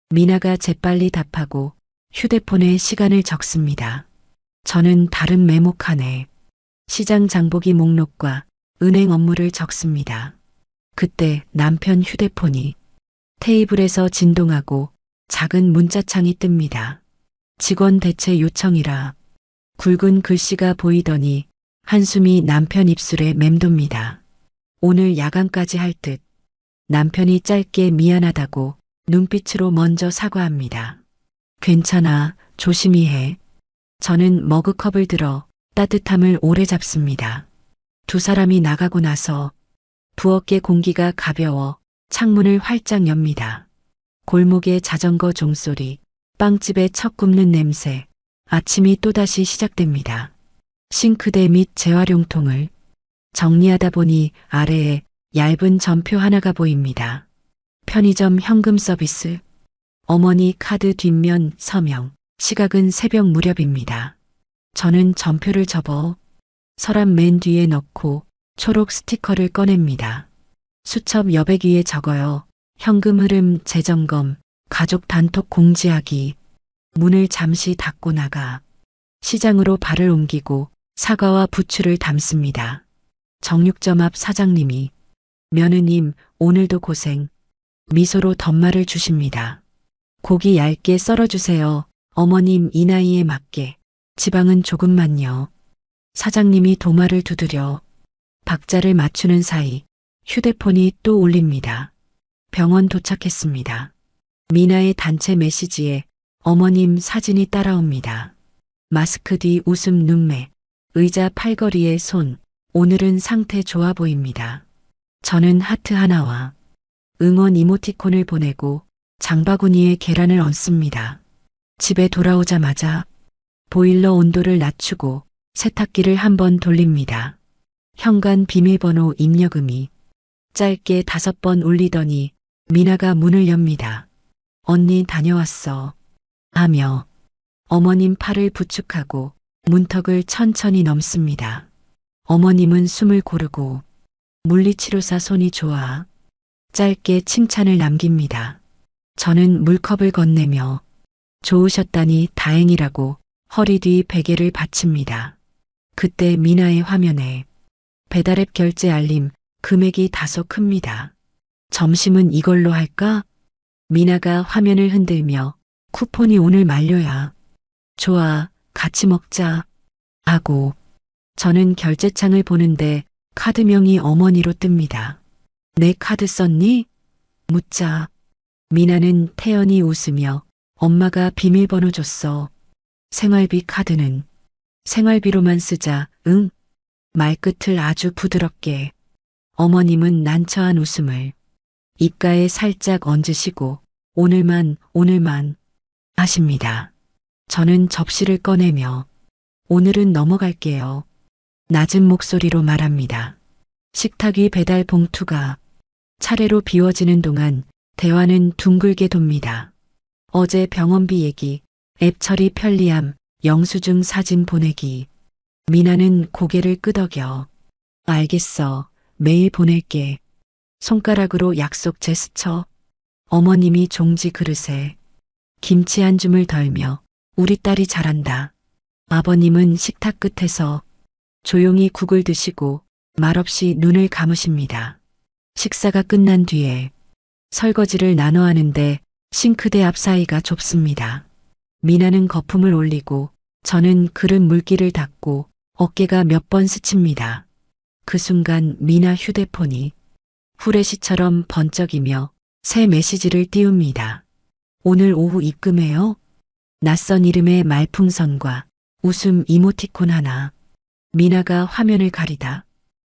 미나가 재빨리 답하고 휴대폰에 시간을 적습니다. 저는 다른 메모칸에 시장 장보기 목록과 은행 업무를 적습니다. 그때 남편 휴대폰이 테이블에서 진동하고 작은 문자창이 뜹니다. 직원 대체 요청이라 굵은 글씨가 보이더니 한숨이 남편 입술에 맴돕니다. 오늘 야간까지 할 듯. 남편이 짧게 미안하다고 눈빛으로 먼저 사과합니다. 괜찮아, 조심히 해. 저는 머그컵을 들어 따뜻함을 오래 잡습니다. 두 사람이 나가고 나서 부엌의 공기가 가벼워 창문을 활짝 엽니다. 골목의 자전거 종소리, 빵집의 첫 굽는 냄새, 아침이 또다시 시작됩니다. 싱크대 및 재활용통을 정리하다 보니 아래에 얇은 전표 하나가 보입니다. 편의점 현금 서비스, 어머니 카드 뒷면 서명, 시각은 새벽 무렵입니다. 저는 전표를 접어 서랍 맨 뒤에 넣고 초록 스티커를 꺼냅니다. 수첩 여백 위에 적어요. 현금 흐름 재점검, 가족 단톡 공지하기. 문을 잠시 닫고 나가 시장으로 발을 옮기고 사과와 부추를 담습니다. 정육점 앞 사장님이 며느님 오늘도 고생 미소로 덧말을 주십니다. 고기 얇게 썰어주세요. 어머님 이 나이에 맞게 지방은 조금만요. 사장님이 도마를 두드려 박자를 맞추는 사이 휴대폰이 또 울립니다. 병원 도착했습니다. 미나의 단체 메시지에 어머님 사진이 따라옵니다. 마스크 뒤 웃음 눈매, 의자 팔걸이에 손, 오늘은 상태 좋아 보입니다. 저는 하트 하나와 응원 이모티콘을 보내고 장바구니에 계란을 얹습니다. 집에 돌아오자마자 보일러 온도를 낮추고 세탁기를 한번 돌립니다. 현관 비밀번호 입력음이 짧게 5번 울리더니 미나가 문을 엽니다. 언니 다녀왔어. 하며 어머님 팔을 부축하고 문턱을 천천히 넘습니다. 어머님은 숨을 고르고 물리치료사 손이 좋아 짧게 칭찬을 남깁니다. 저는 물컵을 건네며 좋으셨다니 다행이라고 허리 뒤 베개를 받칩니다. 그때 미나의 화면에 배달앱 결제 알림 금액이 다소 큽니다. 점심은 이걸로 할까? 미나가 화면을 흔들며 쿠폰이 오늘 만료야. 좋아, 같이 먹자. 하고 저는 결제창을 보는데 카드명이 어머니로 뜹니다. 내 카드 썼니? 묻자. 미나는 태연히 웃으며 엄마가 비밀번호 줬어. 생활비 카드는 생활비로만 쓰자. 응? 말끝을 아주 부드럽게. 어머님은 난처한 웃음을 입가에 살짝 얹으시고 오늘만 하십니다. 저는 접시를 꺼내며 오늘은 넘어갈게요. 낮은 목소리로 말합니다. 식탁 위 배달 봉투가 차례로 비워지는 동안 대화는 둥글게 돕니다. 어제 병원비 얘기, 앱 처리 편리함, 영수증 사진 보내기. 미나는 고개를 끄덕여. 알겠어. 매일 보낼게. 손가락으로 약속 제스처. 어머님이 종지 그릇에 김치 한 줌을 덜며 우리 딸이 잘한다. 아버님은 식탁 끝에서 조용히 국을 드시고 말없이 눈을 감으십니다. 식사가 끝난 뒤에 설거지를 나눠 하는데 싱크대 앞 사이가 좁습니다. 미나는 거품을 올리고 저는 그릇 물기를 닦고 어깨가 몇 번 스칩니다. 그 순간 미나 휴대폰이 후레쉬처럼 번쩍이며 새 메시지를 띄웁니다. 오늘 오후 입금해요. 낯선 이름의 말풍선과 웃음 이모티콘 하나. 미나가 화면을 가리다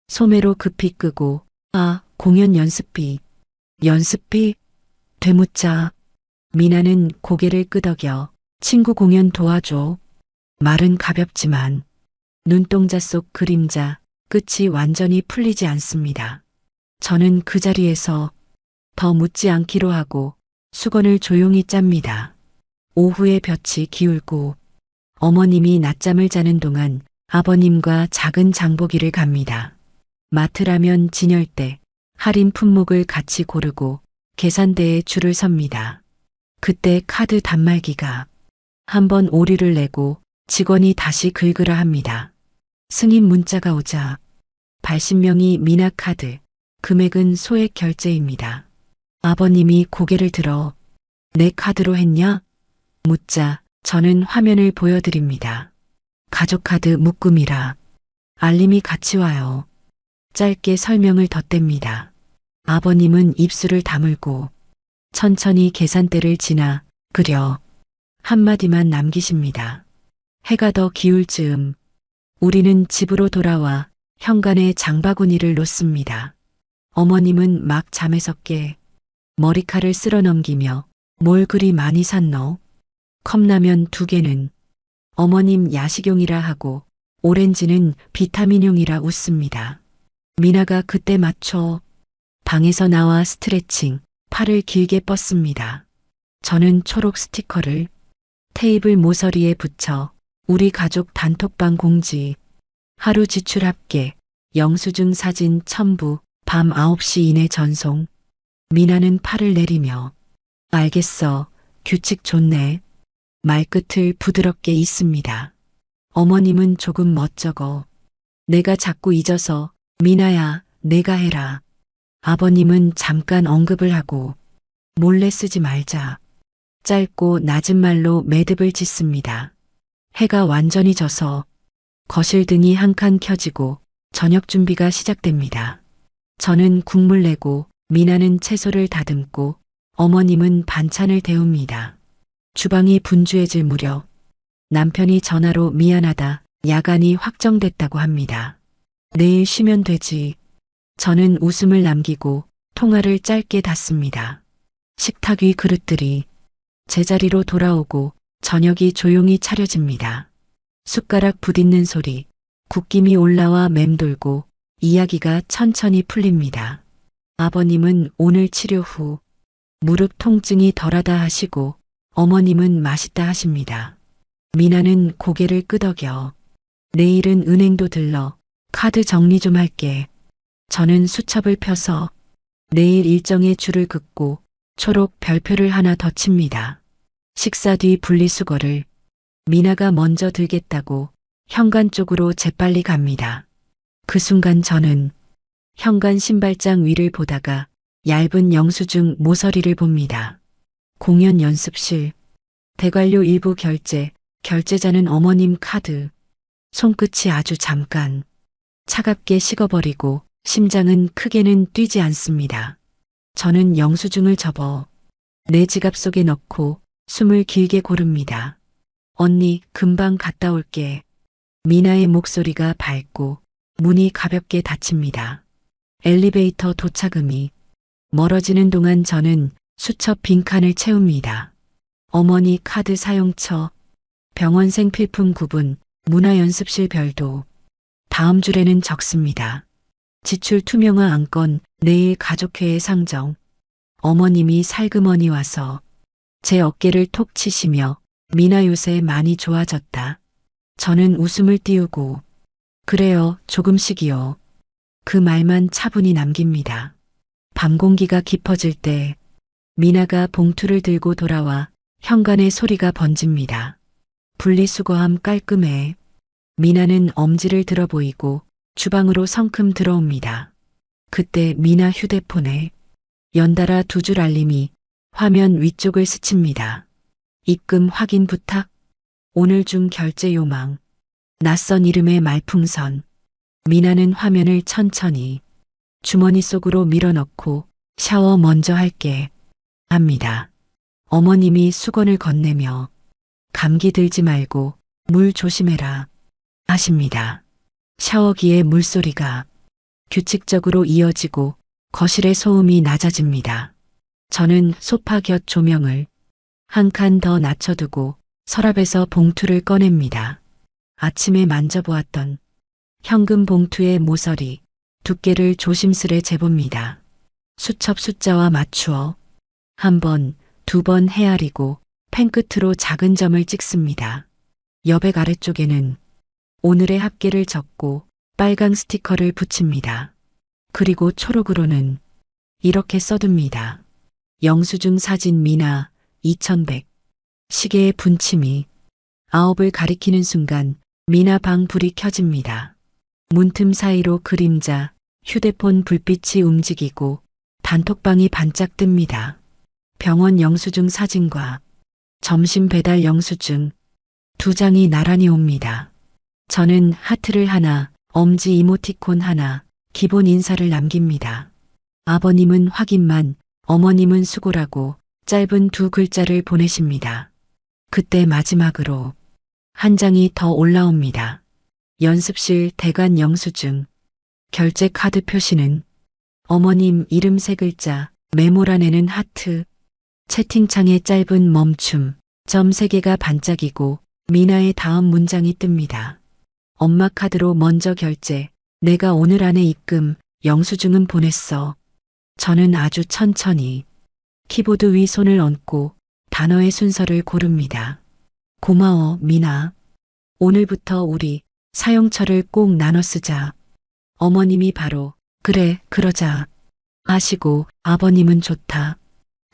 소매로 급히 끄고 공연 연습비. 연습비? 되묻자. 미나는 고개를 끄덕여 친구 공연 도와줘. 말은 가볍지만 눈동자 속 그림자 끝이 완전히 풀리지 않습니다. 저는 그 자리에서 더 묻지 않기로 하고 수건을 조용히 짭니다. 오후에 볕이 기울고 어머님이 낮잠을 자는 동안 아버님과 작은 장보기를 갑니다. 마트라면 진열대, 할인 품목을 같이 고르고 계산대에 줄을 섭니다. 그때 카드 단말기가 한번 오류를 내고 직원이 다시 긁으라 합니다. 승인 문자가 오자 80명이 미나 카드, 금액은 소액 결제입니다. 아버님이 고개를 들어 내 카드로 했냐? 묻자 저는 화면을 보여드립니다. 가족카드 묶음이라 알림이 같이 와요. 짧게 설명을 덧댑니다. 아버님은 입술을 다물고 천천히 계산대를 지나 그려 한마디만 남기십니다. 해가 더 기울 즈음 우리는 집으로 돌아와 현관에 장바구니를 놓습니다. 어머님은 막 잠에서 깨 머리칼을 쓸어 넘기며 뭘 그리 많이 샀노? 컵라면 2개는 어머님 야식용이라 하고 오렌지는 비타민용이라 웃습니다. 미나가 그때 맞춰 방에서 나와 스트레칭, 팔을 길게 뻗습니다. 저는 초록 스티커를 테이블 모서리에 붙여 우리 가족 단톡방 공지, 하루 지출 합계, 영수증 사진 첨부, 밤 9시 이내 전송. 미나는 팔을 내리며 알겠어, 규칙 좋네. 말끝을 부드럽게 잇습니다. 어머님은 조금 멋쩍어 내가 자꾸 잊어서 미나야 내가 해라. 아버님은 잠깐 언급을 하고 몰래 쓰지 말자. 짧고 낮은 말로 매듭을 짓습니다. 해가 완전히 져서 거실 등이 한 칸 켜지고 저녁 준비가 시작됩니다. 저는 국물 내고 미나는 채소를 다듬고 어머님은 반찬을 데웁니다. 주방이 분주해질 무렵 남편이 전화로 미안하다, 야간이 확정됐다고 합니다. 내일 쉬면 되지. 저는 웃음을 남기고 통화를 짧게 닫습니다. 식탁 위 그릇들이 제자리로 돌아오고 저녁이 조용히 차려집니다. 숟가락 부딪는 소리, 굽김이 올라와 맴돌고 이야기가 천천히 풀립니다. 아버님은 오늘 치료 후 무릎 통증이 덜하다 하시고 어머님은 맛있다 하십니다. 미나는 고개를 끄덕여 내일은 은행도 들러 카드 정리 좀 할게. 저는 수첩을 펴서 내일 일정에 줄을 긋고 초록 별표를 하나 더 칩니다. 식사 뒤 분리수거를 미나가 먼저 들겠다고 현관 쪽으로 재빨리 갑니다. 그 순간 저는 현관 신발장 위를 보다가 얇은 영수증 모서리를 봅니다. 공연 연습실, 대관료 일부 결제, 결제자는 어머님 카드. 손끝이 아주 잠깐 차갑게 식어버리고 심장은 크게는 뛰지 않습니다. 저는 영수증을 접어 내 지갑 속에 넣고 숨을 길게 고릅니다. 언니, 금방 갔다 올게. 미나의 목소리가 밝고 문이 가볍게 닫힙니다. 엘리베이터 도착음이 멀어지는 동안 저는 수첩 빈칸을 채웁니다. 어머니 카드 사용처, 병원생 필품 구분, 문화연습실 별도. 다음 줄에는 적습니다. 지출 투명화 안건, 내일 가족회의 상정. 어머님이 살그머니 와서 제 어깨를 톡 치시며 미나 요새 많이 좋아졌다. 저는 웃음을 띄우고 그래요, 조금씩이요. 그 말만 차분히 남깁니다. 밤 공기가 깊어질 때 미나가 봉투를 들고 돌아와 현관에 소리가 번집니다. 분리수거함 깔끔해. 미나는 엄지를 들어 보이고 주방으로 성큼 들어옵니다. 그때 미나 휴대폰에 연달아 두 줄 알림이 화면 위쪽을 스칩니다. 입금 확인 부탁. 오늘 중 결제 요망. 낯선 이름의 말풍선. 미나는 화면을 천천히 주머니 속으로 밀어넣고 샤워 먼저 할게 합니다. 어머님이 수건을 건네며 감기 들지 말고 물 조심해라 하십니다. 샤워기의 물소리가 규칙적으로 이어지고 거실의 소음이 낮아집니다. 저는 소파 곁 조명을 한 칸 더 낮춰두고 서랍에서 봉투를 꺼냅니다. 아침에 만져보았던 현금 봉투의 모서리, 두께를 조심스레 재봅니다. 수첩 숫자와 맞추어 한 번, 두 번 헤아리고 펜끝으로 작은 점을 찍습니다. 여백 아래쪽에는 오늘의 합계를 적고 빨강 스티커를 붙입니다. 그리고 초록으로는 이렇게 써둡니다. 영수증 사진 미나 2100. 시계의 분침이 9을 가리키는 순간 미나 방 불이 켜집니다. 문틈 사이로 그림자, 휴대폰 불빛이 움직이고 단톡방이 반짝 뜹니다. 병원 영수증 사진과 점심 배달 영수증 두 장이 나란히 옵니다. 저는 하트를 하나, 엄지 이모티콘 하나, 기본 인사를 남깁니다. 아버님은 확인만, 어머님은 수고라고 짧은 두 글자를 보내십니다. 그때 마지막으로 한 장이 더 올라옵니다. 연습실 대관 영수증. 결제 카드 표시는 어머님 이름 세 글자, 메모란에는 하트. 채팅창에 짧은 멈춤, 점 세 개가 반짝이고 미나의 다음 문장이 뜹니다. 엄마 카드로 먼저 결제. 내가 오늘 안에 입금, 영수증은 보냈어. 저는 아주 천천히 키보드 위 손을 얹고 단어의 순서를 고릅니다. 고마워, 미나. 오늘부터 우리 사용처를 꼭 나눠 쓰자. 어머님이 바로 그래, 그러자 하시고 아버님은 좋다.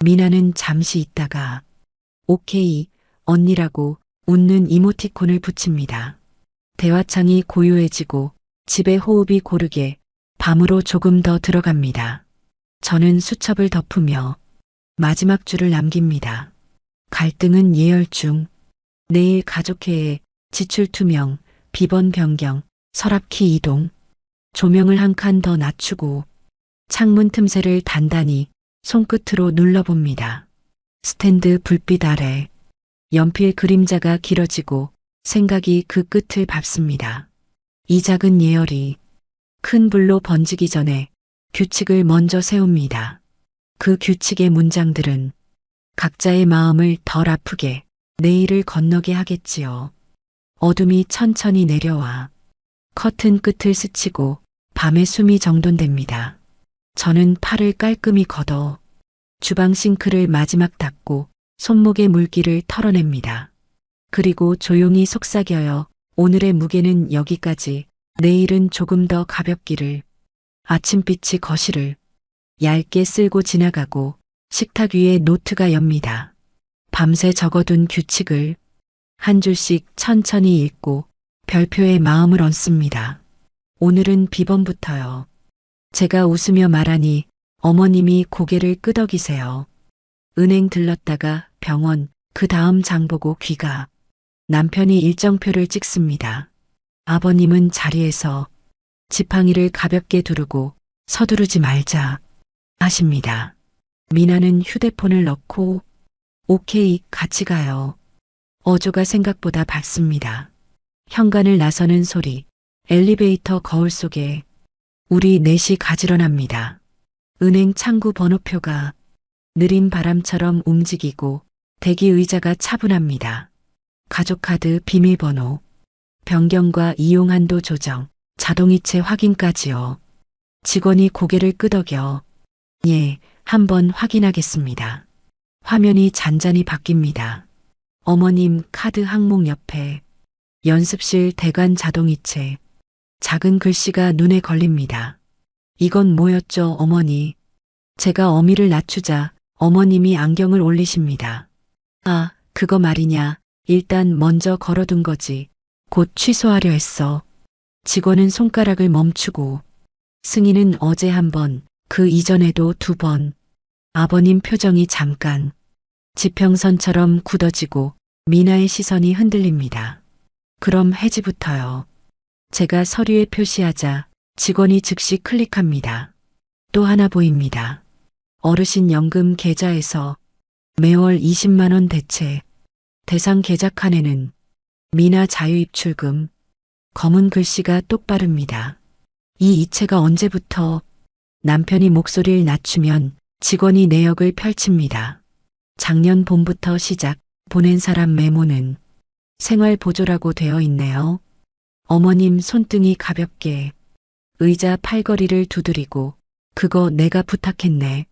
미나는 잠시 있다가 오케이, 언니라고 웃는 이모티콘을 붙입니다. 대화창이 고요해지고 집의 호흡이 고르게 밤으로 조금 더 들어갑니다. 저는 수첩을 덮으며 마지막 줄을 남깁니다. 갈등은 예열 중. 내일 가족회의, 지출 투명, 비번 변경, 서랍키 이동. 조명을 한 칸 더 낮추고 창문 틈새를 단단히 손끝으로 눌러봅니다. 스탠드 불빛 아래 연필 그림자가 길어지고 생각이 그 끝을 밟습니다. 이 작은 예열이 큰 불로 번지기 전에 규칙을 먼저 세웁니다. 그 규칙의 문장들은 각자의 마음을 덜 아프게 내일을 건너게 하겠지요. 어둠이 천천히 내려와 커튼 끝을 스치고 밤의 숨이 정돈됩니다. 저는 팔을 깔끔히 걷어 주방 싱크를 마지막 닦고 손목의 물기를 털어냅니다. 그리고 조용히 속삭여요. 오늘의 무게는 여기까지. 내일은 조금 더 가볍기를. 아침빛이 거실을 얇게 쓸고 지나가고 식탁 위에 노트가 엽니다. 밤새 적어둔 규칙을 한 줄씩 천천히 읽고 별표에 마음을 얹습니다. 오늘은 비번부터요. 제가 웃으며 말하니 어머님이 고개를 끄덕이세요. 은행 들렀다가 병원, 그 다음 장 보고 귀가. 남편이 일정표를 찍습니다. 아버님은 자리에서 지팡이를 가볍게 두르고 서두르지 말자 하십니다. 미나는 휴대폰을 넣고 오케이, 같이 가요. 어조가 생각보다 밝습니다. 현관을 나서는 소리, 엘리베이터 거울 속에 우리 넷이 가지런합니다. 은행 창구 번호표가 느린 바람처럼 움직이고 대기 의자가 차분합니다. 가족카드 비밀번호, 변경과 이용 한도 조정, 자동이체 확인까지요. 직원이 고개를 끄덕여 예, 한번 확인하겠습니다. 화면이 잔잔히 바뀝니다. 어머님 카드 항목 옆에 연습실 대관 자동이체, 작은 글씨가 눈에 걸립니다. 이건 뭐였죠, 어머니? 제가 어미를 낮추자 어머님이 안경을 올리십니다. 아, 그거 말이냐. 일단 먼저 걸어둔 거지. 곧 취소하려 했어. 직원은 손가락을 멈추고 승희는 어제 한 번, 그 이전에도 2번. 아버님 표정이 잠깐 지평선처럼 굳어지고 미나의 시선이 흔들립니다. 그럼 해지부터요. 제가 서류에 표시하자 직원이 즉시 클릭합니다. 또 하나 보입니다. 어르신 연금 계좌에서 매월 20만 원 대체. 대상 계좌 칸에는 미나 자유입출금. 검은 글씨가 똑바릅니다. 이 이체가 언제부터? 남편이 목소리를 낮추면 직원이 내역을 펼칩니다. 작년 봄부터 시작. 보낸 사람 메모는 생활보조라고 되어 있네요. 어머님 손등이 가볍게 의자 팔걸이를 두드리고 그거 내가 부탁했네.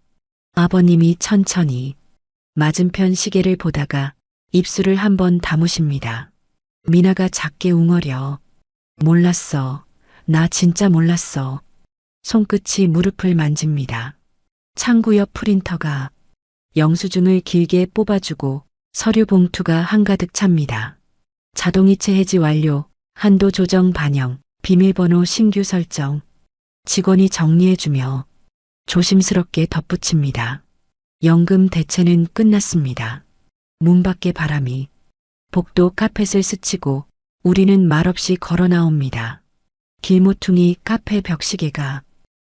아버님이 천천히 맞은편 시계를 보다가 입술을 한번 다무십니다. 미나가 작게 웅얼여. 몰랐어. 나 진짜 몰랐어. 손끝이 무릎을 만집니다. 창구 옆 프린터가 영수증을 길게 뽑아주고 서류 봉투가 한가득 찹니다. 자동이체 해지 완료, 한도 조정 반영, 비밀번호 신규 설정. 직원이 정리해주며 조심스럽게 덧붙입니다. 연금 대체는 끝났습니다. 문 밖에 바람이 복도 카펫을 스치고 우리는 말없이 걸어 나옵니다. 길모퉁이 카페 벽시계가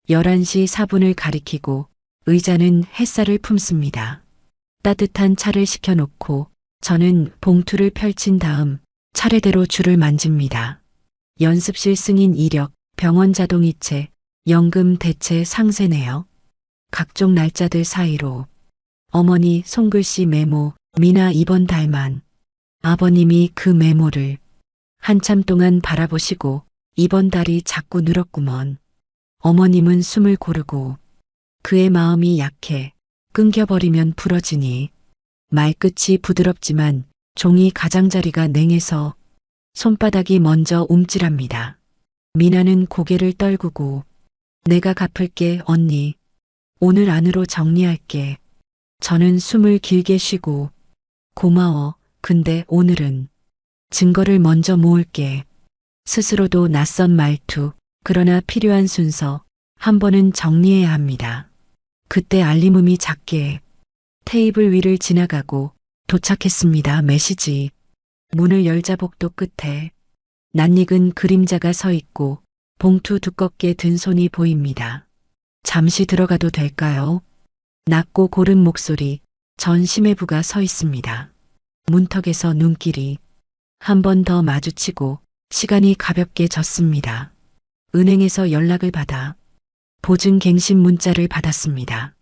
11시 4분을 가리키고 의자는 햇살을 품습니다. 따뜻한 차를 시켜놓고 저는 봉투를 펼친 다음 차례대로 줄을 만집니다. 연습실 승인 이력, 병원 자동이체, 연금 대체 상세네요. 각종 날짜들 사이로 어머니 손글씨 메모, 미나 이번 달만. 아버님이 그 메모를 한참 동안 바라보시고 이번 달이 자꾸 늘었구먼. 어머님은 숨을 고르고 그의 마음이 약해 끊겨버리면 부러지니 말끝이 부드럽지만 종이 가장자리가 냉해서 손바닥이 먼저 움찔합니다. 미나는 고개를 떨구고 내가 갚을게 언니. 오늘 안으로 정리할게. 저는 숨을 길게 쉬고 고마워. 근데 오늘은 증거를 먼저 모을게. 스스로도 낯선 말투, 그러나 필요한 순서, 한 번은 정리해야 합니다. 그때 알림음이 작게 테이블 위를 지나가고 도착했습니다. 메시지. 문을 열자 복도 끝에 낯익은 그림자가 서 있고 봉투 두껍게 든 손이 보입니다. 잠시 들어가도 될까요? 낮고 고른 목소리, 전 심해부가 서 있습니다. 문턱에서 눈길이 한 번 더 마주치고 시간이 가볍게 졌습니다. 은행에서 연락을 받아 보증갱신 문자를 받았습니다.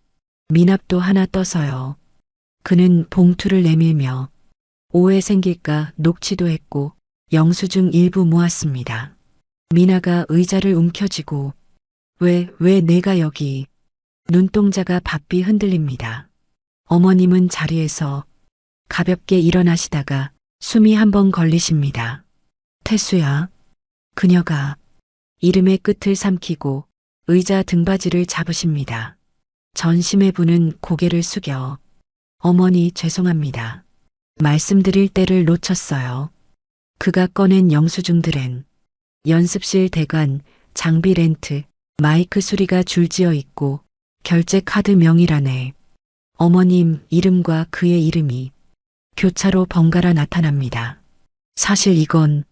미납도 하나 떠서요. 그는 봉투를 내밀며 오해 생길까 녹취도 했고 영수증 일부 모았습니다. 미나가 의자를 움켜쥐고 왜 내가 여기. 눈동자가 바삐 흔들립니다. 어머님은 자리에서 가볍게 일어나시다가 숨이 한 번 걸리십니다. 태수야. 그녀가 이름의 끝을 삼키고 의자 등받이를 잡으십니다. 전심의 분은 고개를 숙여 어머니 죄송합니다. 말씀드릴 때를 놓쳤어요. 그가 꺼낸 영수증들엔 연습실 대관, 장비 렌트, 마이크 수리가 줄지어 있고 결제 카드 명의란에 어머님 이름과 그의 이름이 교차로 번갈아 나타납니다. 사실 이건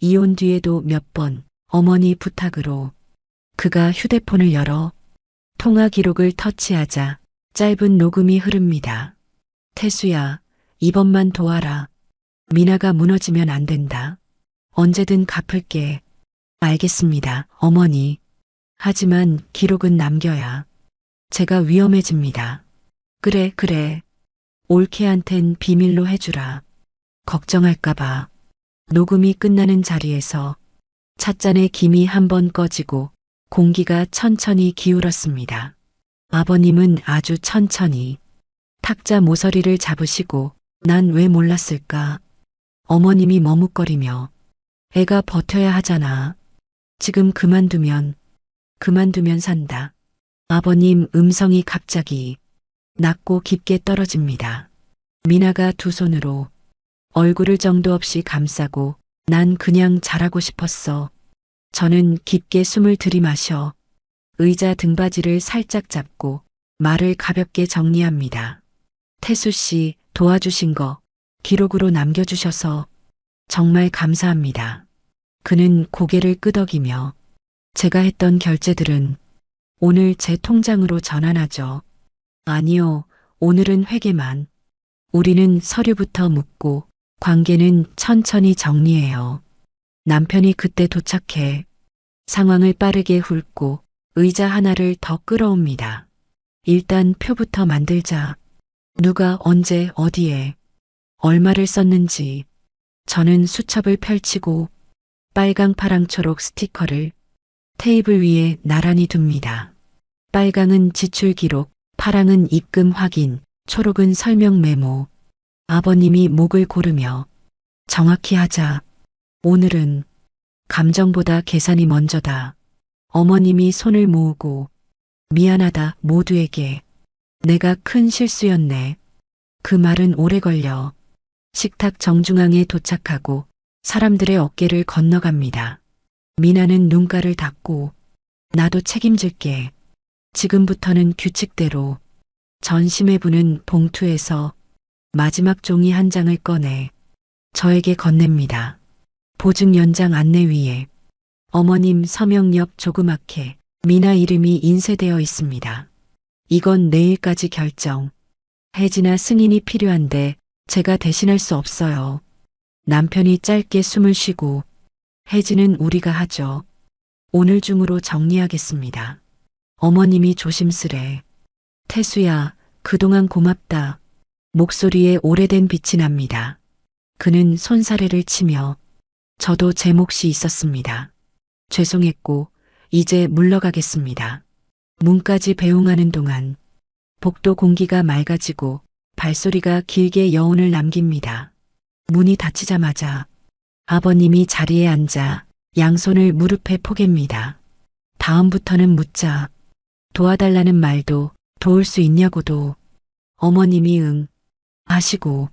이혼 뒤에도 몇 번 어머니 부탁으로 그가 휴대폰을 열어 통화 기록을 터치하자 짧은 녹음이 흐릅니다. 태수야, 이번만 도와라. 미나가 무너지면 안 된다. 언제든 갚을게. 알겠습니다, 어머니. 하지만 기록은 남겨야 제가 위험해집니다. 그래. 올케한텐 비밀로 해주라. 걱정할까봐. 녹음이 끝나는 자리에서 찻잔의 김이 한 번 꺼지고 공기가 천천히 기울었습니다. 아버님은 아주 천천히 탁자 모서리를 잡으시고 난 왜 몰랐을까? 어머님이 머뭇거리며 애가 버텨야 하잖아. 지금 그만두면 산다. 아버님 음성이 갑자기 낮고 깊게 떨어집니다. 미나가 두 손으로 얼굴을 정도 없이 감싸고 난 그냥 잘하고 싶었어. 저는 깊게 숨을 들이마셔 의자 등받이를 살짝 잡고 말을 가볍게 정리합니다. 태수 씨 도와주신 거 기록으로 남겨주셔서 정말 감사합니다. 그는 고개를 끄덕이며 제가 했던 결제들은 오늘 제 통장으로 전환하죠. 아니요, 오늘은 회계만. 우리는 서류부터 묻고 관계는 천천히 정리해요. 남편이 그때 도착해 상황을 빠르게 훑고 의자 하나를 더 끌어옵니다. 일단 표부터 만들자. 누가 언제 어디에 얼마를 썼는지. 저는 수첩을 펼치고 빨강 파랑 초록 스티커를 테이블 위에 나란히 둡니다. 빨강은 지출 기록, 파랑은 입금 확인, 초록은 설명 메모. 아버님이 목을 고르며 정확히 하자. 오늘은 감정보다 계산이 먼저다. 어머님이 손을 모으고 미안하다 모두에게. 내가 큰 실수였네. 그 말은 오래 걸려. 식탁 정중앙에 도착하고 사람들의 어깨를 건너갑니다. 미나는 눈가를 닫고 나도 책임질게. 지금부터는 규칙대로. 전심해부는 봉투에서 마지막 종이 한 장을 꺼내 저에게 건넵니다. 보증 연장 안내 위에 어머님 서명 옆 조그맣게 미나 이름이 인쇄되어 있습니다. 이건 내일까지 결정. 해지나 승인이 필요한데 제가 대신할 수 없어요. 남편이 짧게 숨을 쉬고 해지는 우리가 하죠. 오늘 중으로 정리하겠습니다. 어머님이 조심스레 태수야, 그동안 고맙다. 목소리에 오래된 빛이 납니다. 그는 손사래를 치며 저도 제 몫이 있었습니다. 죄송했고 이제 물러가겠습니다. 문까지 배웅하는 동안 복도 공기가 맑아지고 발소리가 길게 여운을 남깁니다. 문이 닫히자마자 아버님이 자리에 앉아 양손을 무릎에 포갭니다. 다음부터는 묻자. 도와달라는 말도 도울 수 있냐고도. 어머님이 응 하시고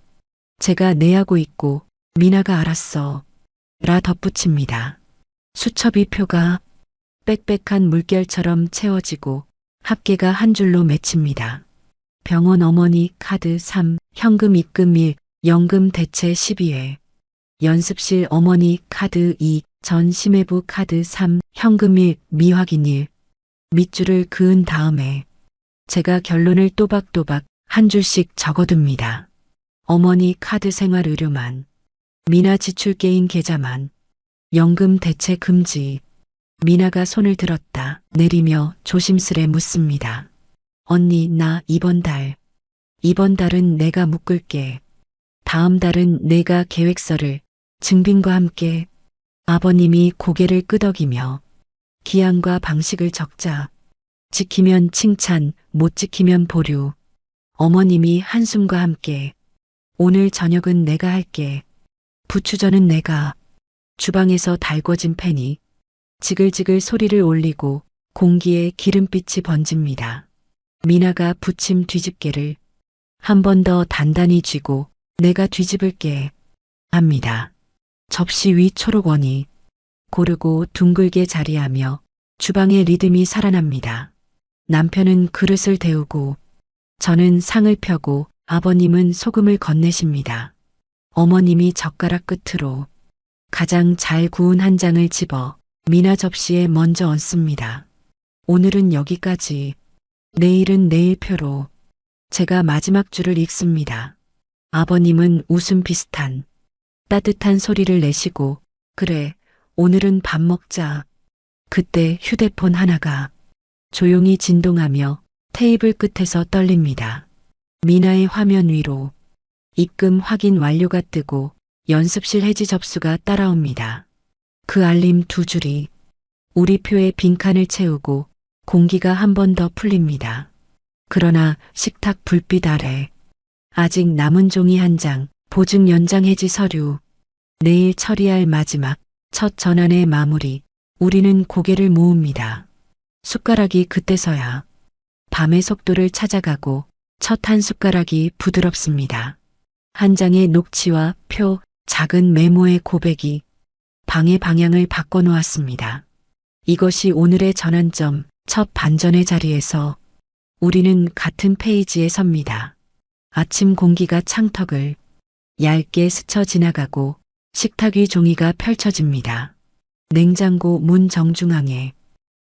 제가 내하고 있고 미나가 알았어 라 덧붙입니다. 수첩이 표가 빽빽한 물결처럼 채워지고 합계가 한 줄로 맺힙니다. 병원 어머니 카드 3, 현금 입금 1, 연금 대체 12회. 연습실 어머니 카드 2, 전 심해부 카드 3, 현금 1, 미확인 1. 밑줄을 그은 다음에 제가 결론을 또박또박 한 줄씩 적어둡니다. 어머니 카드 생활의료만, 미나 지출 개인 계좌만, 연금 대체 금지. 미나가 손을 들었다 내리며 조심스레 묻습니다. 언니, 나 이번 달은 내가 묶을게. 다음 달은 내가 계획서를 증빙과 함께. 아버님이 고개를 끄덕이며 기한과 방식을 적자. 지키면 칭찬, 못 지키면 보류. 어머님이 한숨과 함께 오늘 저녁은 내가 할게. 부추전은 내가. 주방에서 달궈진 팬이 지글지글 소리를 올리고 공기에 기름빛이 번집니다. 미나가 부침 뒤집개를 한 번 더 단단히 쥐고 내가 뒤집을게 합니다. 접시 위 초록원이 고르고 둥글게 자리하며 주방의 리듬이 살아납니다. 남편은 그릇을 데우고 저는 상을 펴고 아버님은 소금을 건네십니다. 어머님이 젓가락 끝으로 가장 잘 구운 한 장을 집어 미나 접시에 먼저 얹습니다. 오늘은 여기까지. 내일은 내일표로. 제가 마지막 줄을 읽습니다. 아버님은 웃음 비슷한 따뜻한 소리를 내시고 그래, 오늘은 밥 먹자. 그때 휴대폰 하나가 조용히 진동하며 테이블 끝에서 떨립니다. 미나의 화면 위로 입금 확인 완료가 뜨고 연습실 해지 접수가 따라옵니다. 그 알림 두 줄이 우리 표의 빈칸을 채우고 공기가 한 번 더 풀립니다. 그러나 식탁 불빛 아래 아직 남은 종이 한 장, 보증 연장 해지 서류, 내일 처리할 마지막 첫 전환의 마무리. 우리는 고개를 모읍니다. 숟가락이 그때서야 밤의 속도를 찾아가고 첫 한 숟가락이 부드럽습니다. 한 장의 녹취와 표, 작은 메모의 고백이 방의 방향을 바꿔놓았습니다. 이것이 오늘의 전환점, 첫 반전의 자리에서 우리는 같은 페이지에 섭니다. 아침 공기가 창턱을 얇게 스쳐 지나가고 식탁 위 종이가 펼쳐집니다. 냉장고 문 정중앙에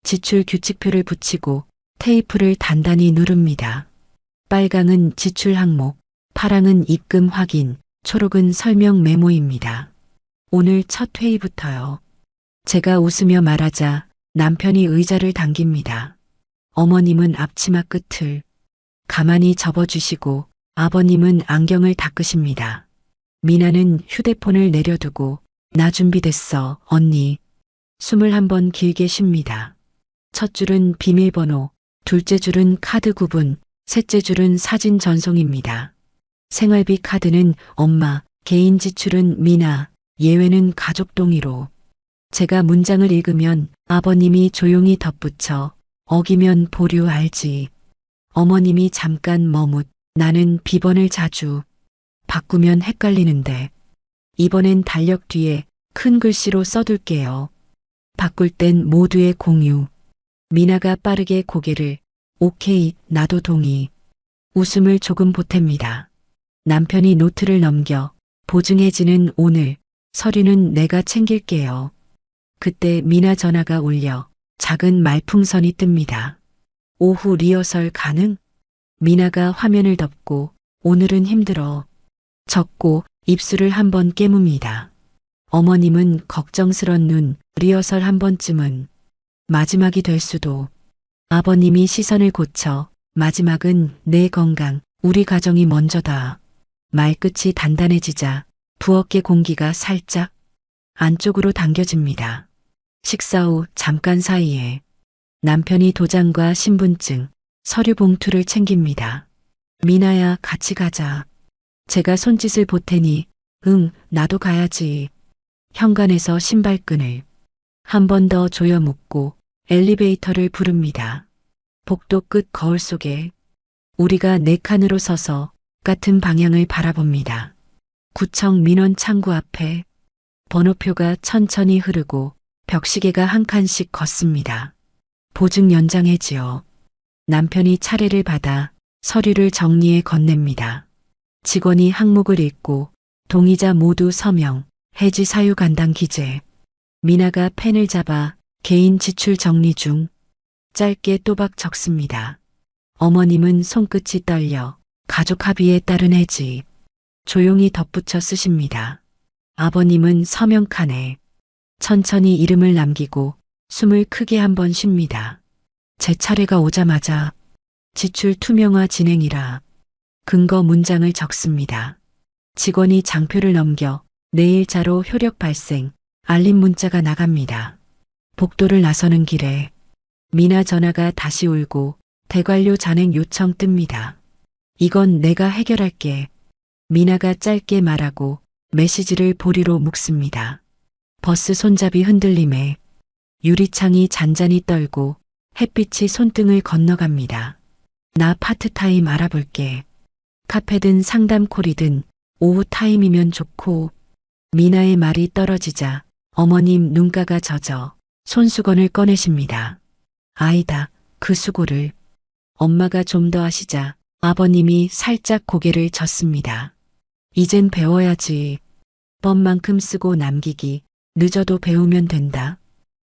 지출 규칙표를 붙이고 테이프를 단단히 누릅니다. 빨강은 지출 항목, 파랑은 입금 확인, 초록은 설명 메모입니다. 오늘 첫 회의부터요. 제가 웃으며 말하자 남편이 의자를 당깁니다. 어머님은 앞치마 끝을 가만히 접어주시고 아버님은 안경을 닦으십니다. 미나는 휴대폰을 내려두고 나 준비됐어, 언니. 숨을 한번 길게 쉽니다. 첫 줄은 비밀번호, 둘째 줄은 카드 구분, 셋째 줄은 사진 전송입니다. 생활비 카드는 엄마, 개인 지출은 미나, 예외는 가족 동의로. 제가 문장을 읽으면 아버님이 조용히 덧붙여 어기면 보류 알지. 어머님이 잠깐 머뭇 나는 비번을 자주 바꾸면 헷갈리는데 이번엔 달력 뒤에 큰 글씨로 써둘게요. 바꿀 땐 모두의 공유. 미나가 빠르게 고개를 오케이, 나도 동의. 웃음을 조금 보탭니다. 남편이 노트를 넘겨 보증해지는 오늘, 서류는 내가 챙길게요. 그때 미나 전화가 울려 작은 말풍선이 뜹니다. 오후 리허설 가능? 미나가 화면을 덮고 오늘은 힘들어. 적고 입술을 한번 깨뭅니다. 어머님은 걱정스런 눈, 리허설 한 번쯤은 마지막이 될 수도. 아버님이 시선을 고쳐 마지막은 내 건강, 우리 가정이 먼저다. 말끝이 단단해지자 부엌의 공기가 살짝 안쪽으로 당겨집니다. 식사 후 잠깐 사이에 남편이 도장과 신분증, 서류 봉투를 챙깁니다. 미나야, 같이 가자. 제가 손짓을 보태니 응, 나도 가야지. 현관에서 신발끈을 한 번 더 조여 묶고 엘리베이터를 부릅니다. 복도 끝 거울 속에 우리가 네 칸으로 서서 같은 방향을 바라봅니다. 구청 민원 창구 앞에 번호표가 천천히 흐르고 벽시계가 한 칸씩 걷습니다. 보증 연장해지요. 남편이 차례를 받아 서류를 정리해 건넵니다. 직원이 항목을 읽고 동의자 모두 서명, 해지 사유 간당 기재. 미나가 펜을 잡아 개인 지출 정리 중 짧게 또박 적습니다. 어머님은 손끝이 떨려 가족 합의에 따른 해지. 조용히 덧붙여 쓰십니다. 아버님은 서명칸에 천천히 이름을 남기고 숨을 크게 한번 쉽니다. 제 차례가 오자마자 지출 투명화 진행이라 근거 문장을 적습니다. 직원이 장표를 넘겨 내일자로 효력 발생, 알림 문자가 나갑니다. 복도를 나서는 길에 미나 전화가 다시 울고 대관료 잔액 요청 뜹니다. 이건 내가 해결할게. 미나가 짧게 말하고 메시지를 보리로 묶습니다. 버스 손잡이 흔들림에 유리창이 잔잔히 떨고 햇빛이 손등을 건너갑니다. 나 파트타임 알아볼게. 카페든 상담콜이든 오후 타임이면 좋고. 미나의 말이 떨어지자 어머님 눈가가 젖어 손수건을 꺼내십니다. 아이다, 그 수고를. 엄마가 좀 더 하시자 아버님이 살짝 고개를 젓습니다. 이젠 배워야지. 뻔만큼 쓰고 남기기. 늦어도 배우면 된다.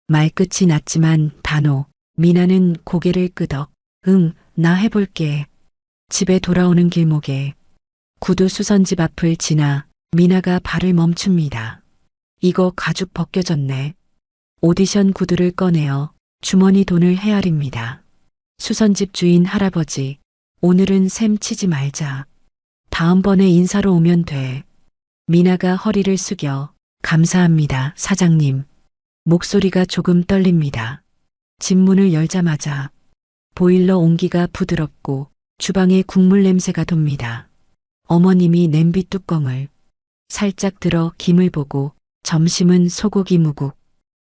말끝이 낮지만 단호. 미나는 고개를 끄덕. 응, 나 해볼게. 집에 돌아오는 길목에 구두 수선집 앞을 지나 미나가 발을 멈춥니다. 이거 가죽 벗겨졌네. 오디션 구두를 꺼내어 주머니 돈을 헤아립니다. 수선집 주인 할아버지, 오늘은 셈 치지 말자. 다음번에 인사로 오면 돼. 미나가 허리를 숙여 감사합니다, 사장님. 목소리가 조금 떨립니다. 집 문을 열자마자 보일러 온기가 부드럽고 주방에 국물 냄새가 돕니다. 어머님이 냄비 뚜껑을 살짝 들어 김을 보고 점심은 소고기 무국.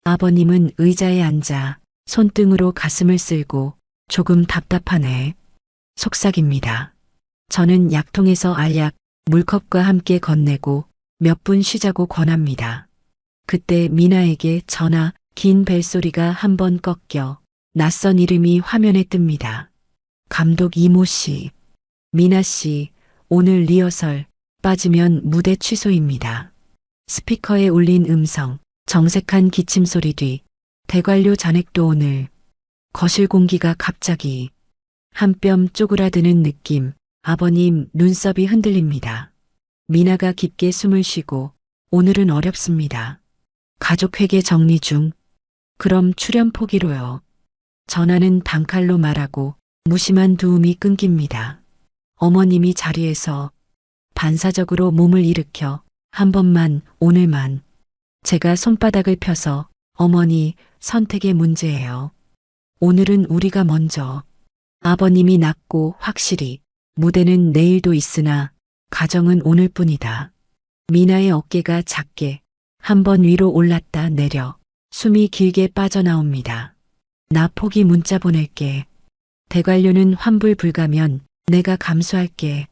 아버님은 의자에 앉아 손등으로 가슴을 쓸고 조금 답답하네. 속삭입니다. 저는 약통에서 알약, 물컵과 함께 건네고 몇 분 쉬자고 권합니다. 그때 미나에게 전화, 긴 벨소리가 한 번 꺾여 낯선 이름이 화면에 뜹니다. 감독 이모 씨. 미나 씨, 오늘 리허설 빠지면 무대 취소입니다. 스피커에 울린 음성, 정색한 기침 소리 뒤 대관료 잔액도 오늘. 거실 공기가 갑자기 한 뼘 쪼그라드는 느낌. 아버님 눈썹이 흔들립니다. 미나가 깊게 숨을 쉬고 오늘은 어렵습니다. 가족회계 정리 중. 그럼 출연 포기로요. 전화는 단칼로 말하고 무심한 두음이 끊깁니다. 어머님이 자리에서 반사적으로 몸을 일으켜 한 번만, 오늘만. 제가 손바닥을 펴서 어머니, 선택의 문제예요. 오늘은 우리가 먼저. 아버님이 낮고 확실히 무대는 내일도 있으나 가정은 오늘뿐이다. 미나의 어깨가 작게 한 번 위로 올랐다 내려 숨이 길게 빠져나옵니다. 나 포기 문자 보낼게. 대관료는 환불 불가면 내가 감수할게.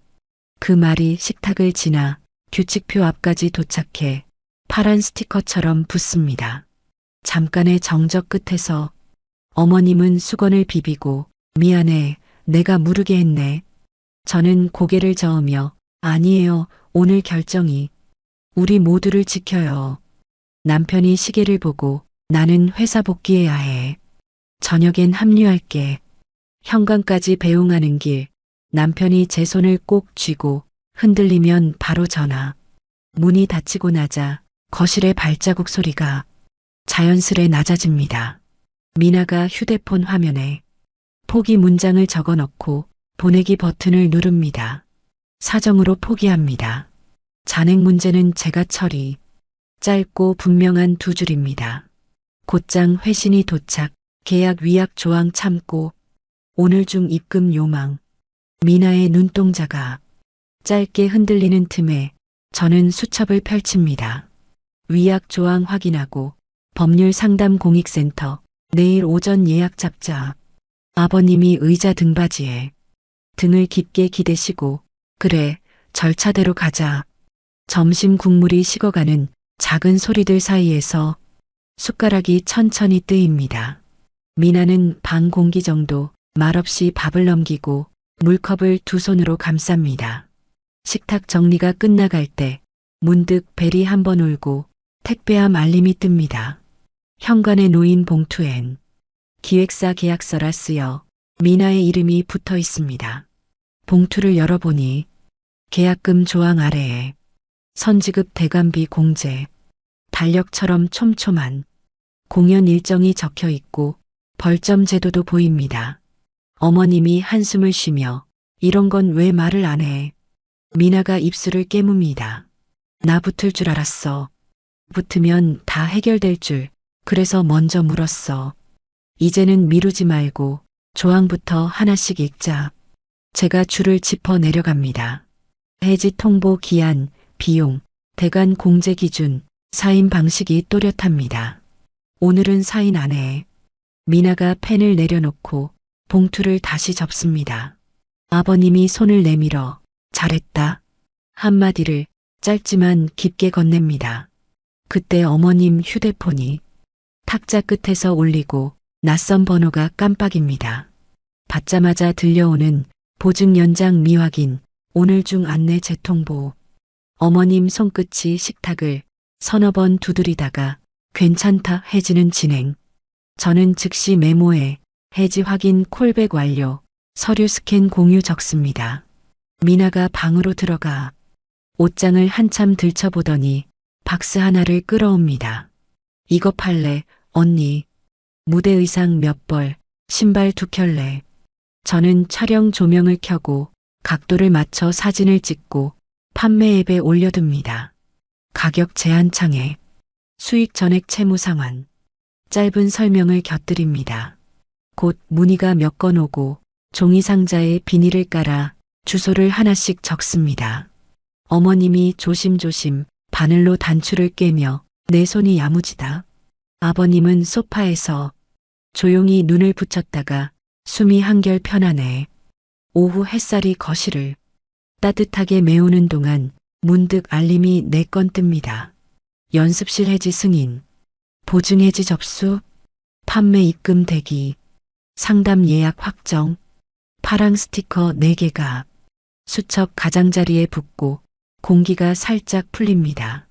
그 말이 식탁을 지나 규칙표 앞까지 도착해 파란 스티커처럼 붙습니다. 잠깐의 정적 끝에서 어머님은 수건을 비비고 미안해, 내가 무르게 했네. 저는 고개를 저으며 아니에요, 오늘 결정이 우리 모두를 지켜요. 남편이 시계를 보고 나는 회사 복귀해야 해. 저녁엔 합류할게. 현관까지 배웅하는 길. 남편이 제 손을 꼭 쥐고 흔들리면 바로 전화. 문이 닫히고 나자 거실의 발자국 소리가 자연스레 낮아집니다. 미나가 휴대폰 화면에 포기 문장을 적어 넣고 보내기 버튼을 누릅니다. 사정으로 포기합니다. 잔액 문제는 제가 처리. 짧고 분명한 두 줄입니다. 곧장 회신이 도착, 계약 위약 조항 참고, 오늘 중 입금 요망. 미나의 눈동자가 짧게 흔들리는 틈에 저는 수첩을 펼칩니다. 위약 조항 확인하고 법률 상담 공익센터 내일 오전 예약 잡자. 아버님이 의자 등받이에 등을 깊게 기대시고 그래, 절차대로 가자. 점심 국물이 식어가는 작은 소리들 사이에서 숟가락이 천천히 뜨입니다. 미나는 반 공기 정도 말없이 밥을 넘기고 물컵을 두 손으로 감쌉니다. 식탁 정리가 끝나갈 때 문득 벨이 한 번 울고 택배함 알림이 뜹니다. 현관에 놓인 봉투엔 기획사 계약서라 쓰여 미나의 이름이 붙어 있습니다. 봉투를 열어보니 계약금 조항 아래에 선지급 대관비 공제, 달력처럼 촘촘한 공연 일정이 적혀 있고 벌점 제도도 보입니다. 어머님이 한숨을 쉬며 이런 건 왜 말을 안 해? 미나가 입술을 깨뭅니다. 나 붙을 줄 알았어. 붙으면 다 해결될 줄. 그래서 먼저 물었어. 이제는 미루지 말고 조항부터 하나씩 읽자. 제가 줄을 짚어 내려갑니다. 해지 통보 기한, 비용, 대관 공제 기준, 사인 방식이 또렷합니다. 오늘은 사인 안 해. 미나가 펜을 내려놓고 봉투를 다시 접습니다. 아버님이 손을 내밀어 잘했다. 한마디를 짧지만 깊게 건넵니다. 그때 어머님 휴대폰이 탁자 끝에서 울리고 낯선 번호가 깜빡입니다. 받자마자 들려오는 보증 연장 미확인, 오늘 중 안내 재통보. 어머님 손끝이 식탁을 서너 번 두드리다가 괜찮다 해지는 진행. 저는 즉시 메모에 해지 확인 콜백 완료, 서류 스캔 공유 적습니다. 미나가 방으로 들어가 옷장을 한참 들춰보더니 박스 하나를 끌어옵니다. 이거 팔래, 언니. 무대 의상 몇 벌, 신발 2켤레. 저는 촬영 조명을 켜고 각도를 맞춰 사진을 찍고 판매 앱에 올려둡니다. 가격 제한 창에 수익 전액 채무 상환. 짧은 설명을 곁들입니다. 곧 문의가 몇 건 오고 종이 상자에 비닐을 깔아 주소를 하나씩 적습니다. 어머님이 조심조심 바늘로 단추를 꿰며 내 손이 야무지다. 아버님은 소파에서 조용히 눈을 붙였다가 숨이 한결 편하네. 오후 햇살이 거실을 따뜻하게 메우는 동안 문득 알림이 4건 뜹니다. 연습실 해지 승인, 보증 해지 접수, 판매 입금 대기, 상담 예약 확정, 파랑 스티커 4개가 수첩 가장자리에 붙고 공기가 살짝 풀립니다.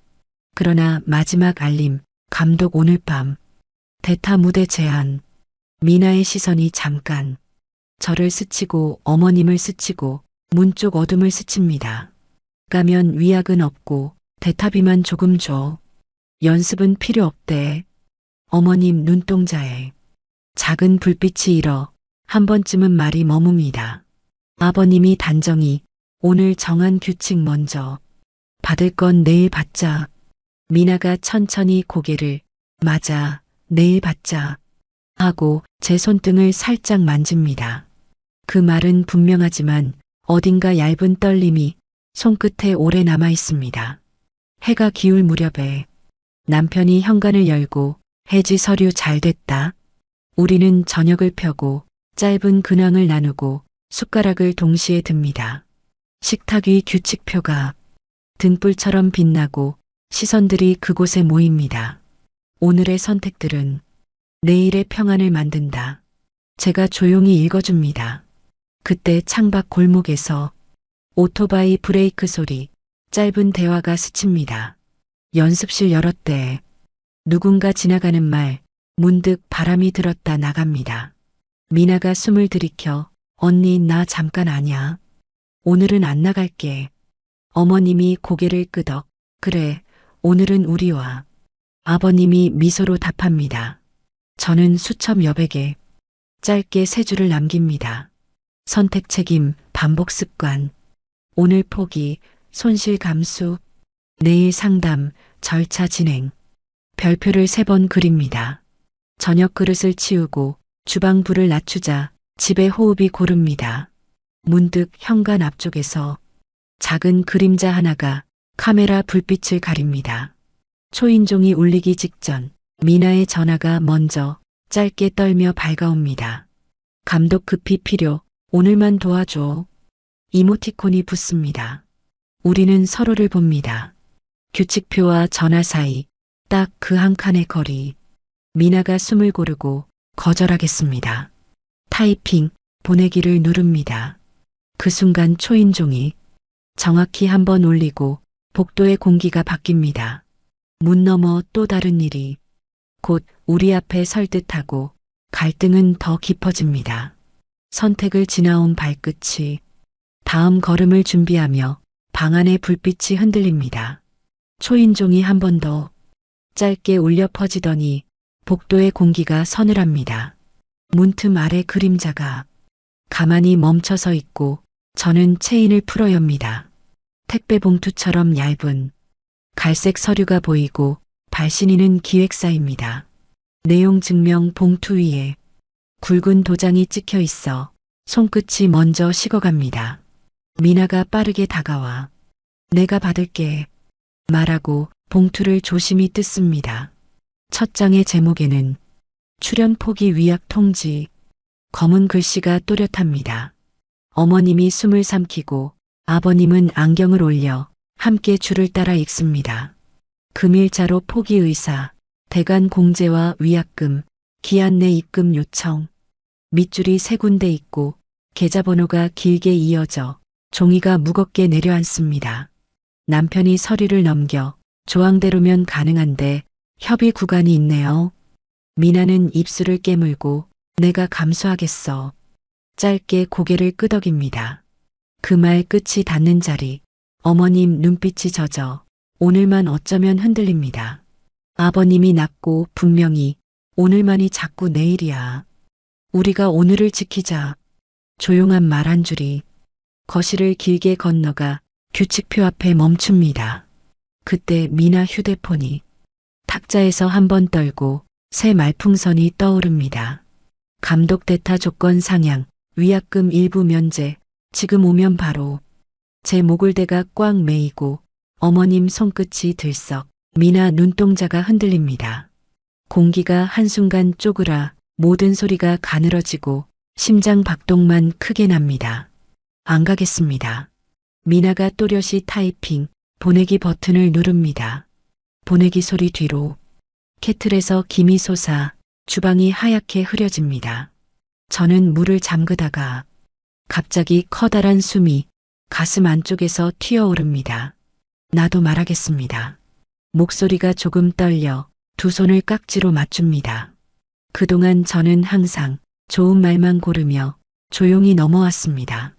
그러나 마지막 알림, 감독 오늘 밤, 대타 무대 제한. 미나의 시선이 잠깐 저를 스치고 어머님을 스치고 문 쪽 어둠을 스칩니다. 가면 위약은 없고 대타비만 조금 줘. 연습은 필요 없대. 어머님 눈동자에 작은 불빛이 일어 한 번쯤은 말이 머뭅니다. 아버님이 단정히 오늘 정한 규칙 먼저. 받을 건 내일 받자. 미나가 천천히 고개를 맞아, 내일 받자 하고 제 손등을 살짝 만집니다. 그 말은 분명하지만 어딘가 얇은 떨림이 손끝에 오래 남아 있습니다. 해가 기울 무렵에 남편이 현관을 열고 해지 서류 잘 됐다. 우리는 저녁을 펴고 짧은 근황을 나누고 숟가락을 동시에 듭니다. 식탁 위 규칙표가 등불처럼 빛나고 시선들이 그곳에 모입니다. 오늘의 선택들은 내일의 평안을 만든다. 제가 조용히 읽어줍니다. 그때 창밖 골목에서 오토바이 브레이크 소리, 짧은 대화가 스칩니다. 연습실 열었대. 누군가 지나가는 말, 문득 바람이 들었다 나갑니다. 미나가 숨을 들이켜 언니 나 잠깐 아냐. 오늘은 안 나갈게. 어머님이 고개를 끄덕. 그래, 오늘은 우리와. 아버님이 미소로 답합니다. 저는 수첩 여백에 짧게 3줄을 남깁니다. 선택 책임, 반복 습관. 오늘 포기, 손실 감수. 내일 상담, 절차 진행. 별표를 3번 그립니다. 저녁 그릇을 치우고 주방 불을 낮추자 집의 호흡이 고릅니다. 문득 현관 앞쪽에서 작은 그림자 하나가 카메라 불빛을 가립니다. 초인종이 울리기 직전 미나의 전화가 먼저 짧게 떨며 밝아옵니다. 감독 급히 필요, 오늘만 도와줘. 이모티콘이 붙습니다. 우리는 서로를 봅니다. 규칙표와 전화 사이 딱 그 한 칸의 거리. 미나가 숨을 고르고 거절하겠습니다. 타이핑, 보내기를 누릅니다. 그 순간 초인종이 정확히 1번 울리고 복도의 공기가 바뀝니다. 문 너머 또 다른 일이 곧 우리 앞에 설 듯하고 갈등은 더 깊어집니다. 선택을 지나온 발끝이 다음 걸음을 준비하며 방 안의 불빛이 흔들립니다. 초인종이 1번 더 짧게 울려 퍼지더니 복도의 공기가 서늘합니다. 문틈 아래 그림자가 가만히 멈춰서 있고 저는 체인을 풀어 엽니다. 택배 봉투처럼 얇은 갈색 서류가 보이고 발신인은 기획사입니다. 내용 증명 봉투 위에 굵은 도장이 찍혀 있어 손끝이 먼저 식어갑니다. 미나가 빠르게 다가와 내가 받을게 말하고 봉투를 조심히 뜯습니다. 첫 장의 제목에는 출연 포기 위약 통지. 검은 글씨가 또렷합니다. 어머님이 숨을 삼키고 아버님은 안경을 올려 함께 줄을 따라 읽습니다. 금일자로 포기 의사, 대관 공제와 위약금, 기한 내 입금 요청. 밑줄이 세 군데 있고 계좌번호가 길게 이어져 종이가 무겁게 내려앉습니다. 남편이 서류를 넘겨 조항대로면 가능한데 협의 구간이 있네요. 미나는 입술을 깨물고 내가 감수하겠어. 짧게 고개를 끄덕입니다. 그 말 끝이 닿는 자리, 어머님 눈빛이 젖어 오늘만 어쩌면 흔들립니다. 아버님이 낮고 분명히 오늘만이 자꾸 내일이야. 우리가 오늘을 지키자. 조용한 말 한 줄이 거실을 길게 건너가 규칙표 앞에 멈춥니다. 그때 미나 휴대폰이 탁자에서 한 번 떨고 새 말풍선이 떠오릅니다. 감독 대타 조건 상향, 위약금 일부 면제, 지금 오면 바로. 제 목을 대가 꽉 메이고 어머님 손끝이 들썩, 미나 눈동자가 흔들립니다. 공기가 한순간 쪼그라 모든 소리가 가늘어지고 심장 박동만 크게 납니다. 안 가겠습니다. 미나가 또렷이 타이핑, 보내기 버튼을 누릅니다. 보내기 소리 뒤로 케틀에서 김이 솟아 주방이 하얗게 흐려집니다. 저는 물을 잠그다가 갑자기 커다란 숨이 가슴 안쪽에서 튀어오릅니다. 나도 말하겠습니다. 목소리가 조금 떨려 두 손을 깍지로 맞춥니다. 그동안 저는 항상 좋은 말만 고르며 조용히 넘어왔습니다.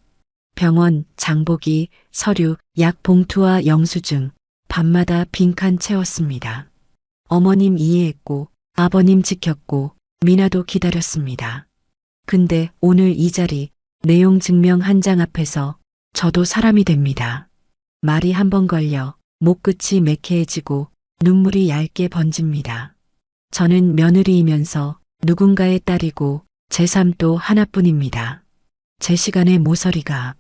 병원, 장보기, 서류, 약 봉투와 영수증, 밤마다 빈칸 채웠습니다. 어머님 이해했고 아버님 지켰고 미나도 기다렸습니다. 근데 오늘 이 자리, 내용 증명 한 장 앞에서 저도 사람이 됩니다. 말이 한 번 걸려 목끝이 매캐해지고 눈물이 얇게 번집니다. 저는 며느리이면서 누군가의 딸이고 제 삶도 하나뿐입니다. 제 시간의 모서리가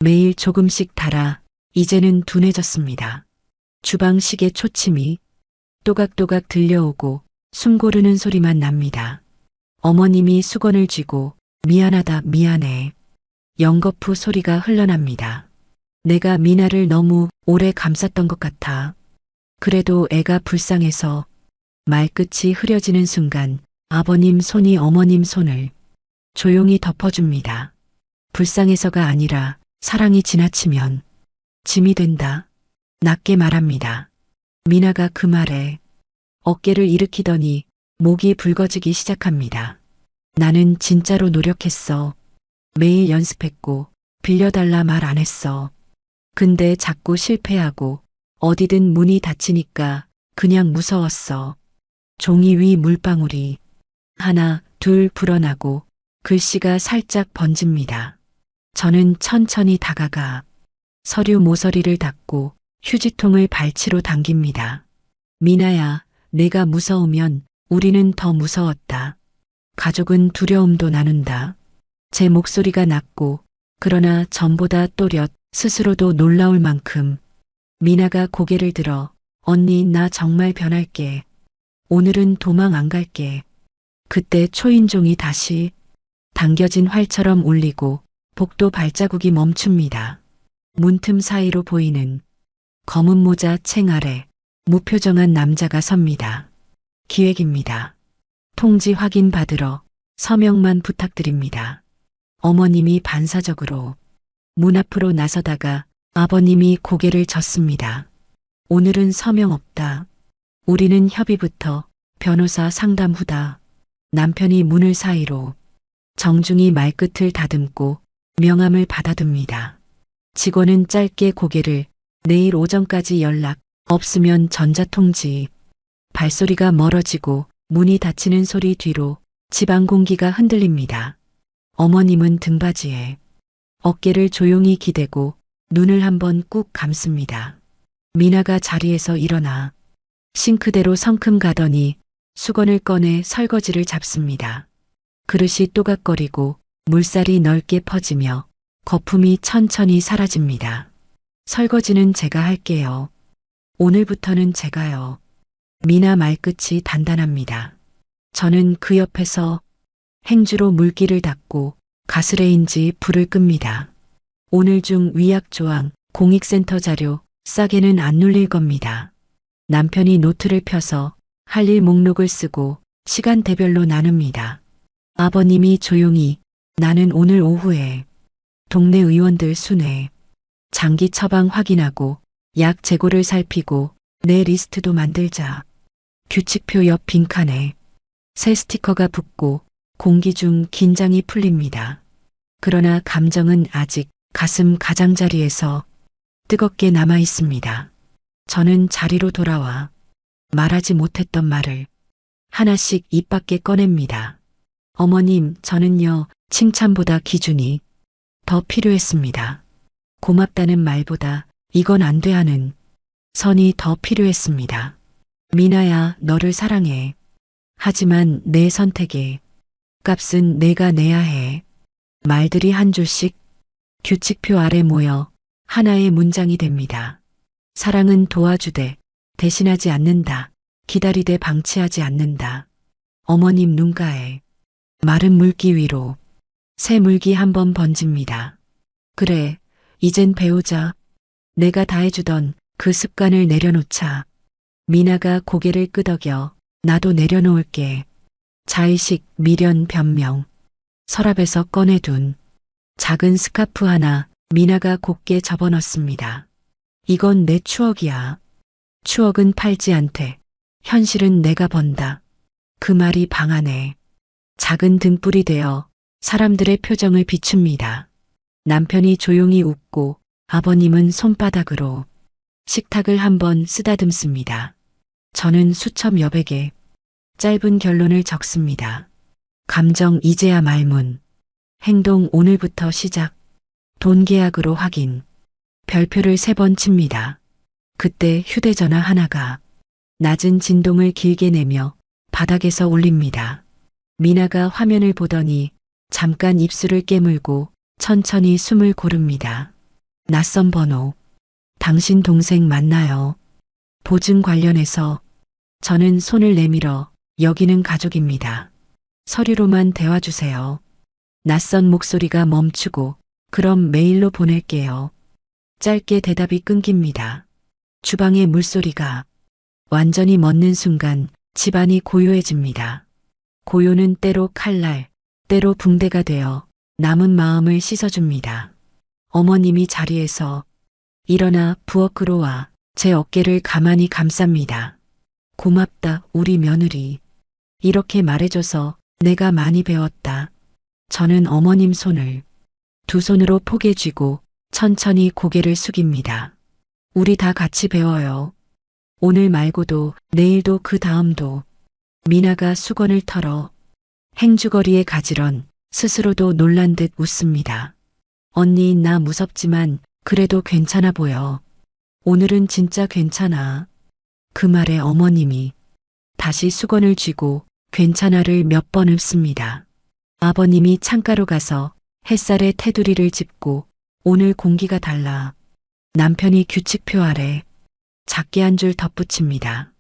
매일 조금씩 닳아 이제는 둔해졌습니다. 주방 시계 초침이 또각또각 들려오고 숨 고르는 소리만 납니다. 어머님이 수건을 쥐고 미안하다 미안해. 연거푸 소리가 흘러납니다. 내가 미나를 너무 오래 감쌌던 것 같아. 그래도 애가 불쌍해서. 말끝이 흐려지는 순간 아버님 손이 어머님 손을 조용히 덮어줍니다. 불쌍해서가 아니라 사랑이 지나치면 짐이 된다. 낮게 말합니다. 미나가 그 말에 어깨를 일으키더니 목이 붉어지기 시작합니다. 나는 진짜로 노력했어. 매일 연습했고 빌려달라 말 안 했어. 근데 자꾸 실패하고 어디든 문이 닫히니까 그냥 무서웠어. 종이 위 물방울이 하나, 둘 불어나고 글씨가 살짝 번집니다. 저는 천천히 다가가 서류 모서리를 닫고 휴지통을 발치로 당깁니다. 미나야, 내가 무서우면 우리는 더 무서웠다. 가족은 두려움도 나눈다. 제 목소리가 낮고 그러나 전보다 또렷 스스로도 놀라울 만큼. 미나가 고개를 들어 언니 나 정말 변할게. 오늘은 도망 안 갈게. 그때 초인종이 다시 당겨진 활처럼 울리고 복도 발자국이 멈춥니다. 문틈 사이로 보이는 검은 모자 챙 아래 무표정한 남자가 섭니다. 기획입니다. 통지 확인 받으러 서명만 부탁드립니다. 어머님이 반사적으로 문 앞으로 나서다가 아버님이 고개를 젓습니다. 오늘은 서명 없다. 우리는 협의부터 변호사 상담 후다. 남편이 문을 사이로 정중히 말끝을 다듬고 명함을 받아듭니다. 직원은 짧게 고개를 내일 오전까지 연락 없으면 전자통지. 발소리가 멀어지고 문이 닫히는 소리 뒤로 집안 공기가 흔들립니다. 어머님은 등받이에 어깨를 조용히 기대고 눈을 한번 꾹 감습니다. 미나가 자리에서 일어나 싱크대로 성큼 가더니 수건을 꺼내 설거지를 잡습니다. 그릇이 또각거리고 물살이 넓게 퍼지며 거품이 천천히 사라집니다. 설거지는 제가 할게요. 오늘부터는 제가요. 미나 말끝이 단단합니다. 저는 그 옆에서 행주로 물기를 닦고 가스레인지 불을 끕니다. 오늘 중 위약 조항, 공익센터 자료 싸게는 안 눌릴 겁니다. 남편이 노트를 펴서 할 일 목록을 쓰고 시간대별로 나눕니다. 아버님이 조용히 나는 오늘 오후에 동네 의원들 순회, 장기 처방 확인하고 약 재고를 살피고 내 리스트도 만들자. 규칙표 옆 빈칸에 새 스티커가 붙고 공기 중 긴장이 풀립니다. 그러나 감정은 아직 가슴 가장자리에서 뜨겁게 남아 있습니다. 저는 자리로 돌아와 말하지 못했던 말을 하나씩 입 밖에 꺼냅니다. 어머님, 저는요, 칭찬보다 기준이 더 필요했습니다. 고맙다는 말보다 이건 안 돼 하는 선이 더 필요했습니다. 미나야, 너를 사랑해. 하지만 내 선택의 값은 내가 내야 해. 말들이 한 줄씩 규칙표 아래 모여 하나의 문장이 됩니다. 사랑은 도와주되 대신하지 않는다. 기다리되 방치하지 않는다. 어머님 눈가에 마른 물기 위로 새 물기 한 번 번집니다. 그래, 이젠 배우자. 내가 다 해주던 그 습관을 내려놓자. 미나가 고개를 끄덕여 나도 내려놓을게. 자의식, 미련, 변명. 서랍에서 꺼내둔 작은 스카프 하나 미나가 곱게 접어넣습니다. 이건 내 추억이야. 추억은 팔지 않대. 현실은 내가 번다. 그 말이 방 안에 작은 등불이 되어 사람들의 표정을 비춥니다. 남편이 조용히 웃고 아버님은 손바닥으로 식탁을 한번 쓰다듬습니다. 저는 수첩 여백에 짧은 결론을 적습니다. 감정 이제야 말문. 행동 오늘부터 시작. 돈 계약으로 확인. 별표를 3번 칩니다. 그때 휴대전화 하나가 낮은 진동을 길게 내며 바닥에서 울립니다. 미나가 화면을 보더니 잠깐 입술을 깨물고 천천히 숨을 고릅니다. 낯선 번호. 당신 동생 맞나요? 보증 관련해서. 저는 손을 내밀어 여기는 가족입니다. 서류로만 대화주세요. 낯선 목소리가 멈추고 그럼 메일로 보낼게요. 짧게 대답이 끊깁니다. 주방의 물소리가 완전히 멎는 순간 집안이 고요해집니다. 고요는 때로 칼날, 때로 붕대가 되어 남은 마음을 씻어줍니다. 어머님이 자리에서 일어나 부엌으로 와 제 어깨를 가만히 감쌉니다. 고맙다, 우리 며느리. 이렇게 말해줘서 내가 많이 배웠다. 저는 어머님 손을 두 손으로 포개 쥐고 천천히 고개를 숙입니다. 우리 다 같이 배워요. 오늘 말고도 내일도 그 다음도. 미나가 수건을 털어 행주거리에 가지런 스스로도 놀란 듯 웃습니다. 언니, 나 무섭지만 그래도 괜찮아 보여. 오늘은 진짜 괜찮아. 그 말에 어머님이 다시 수건을 쥐고 괜찮아를 몇 번 읊습니다. 아버님이 창가로 가서 햇살에 테두리를 짚고 오늘 공기가 달라. 남편이 규칙표 아래 작게 한 줄 덧붙입니다.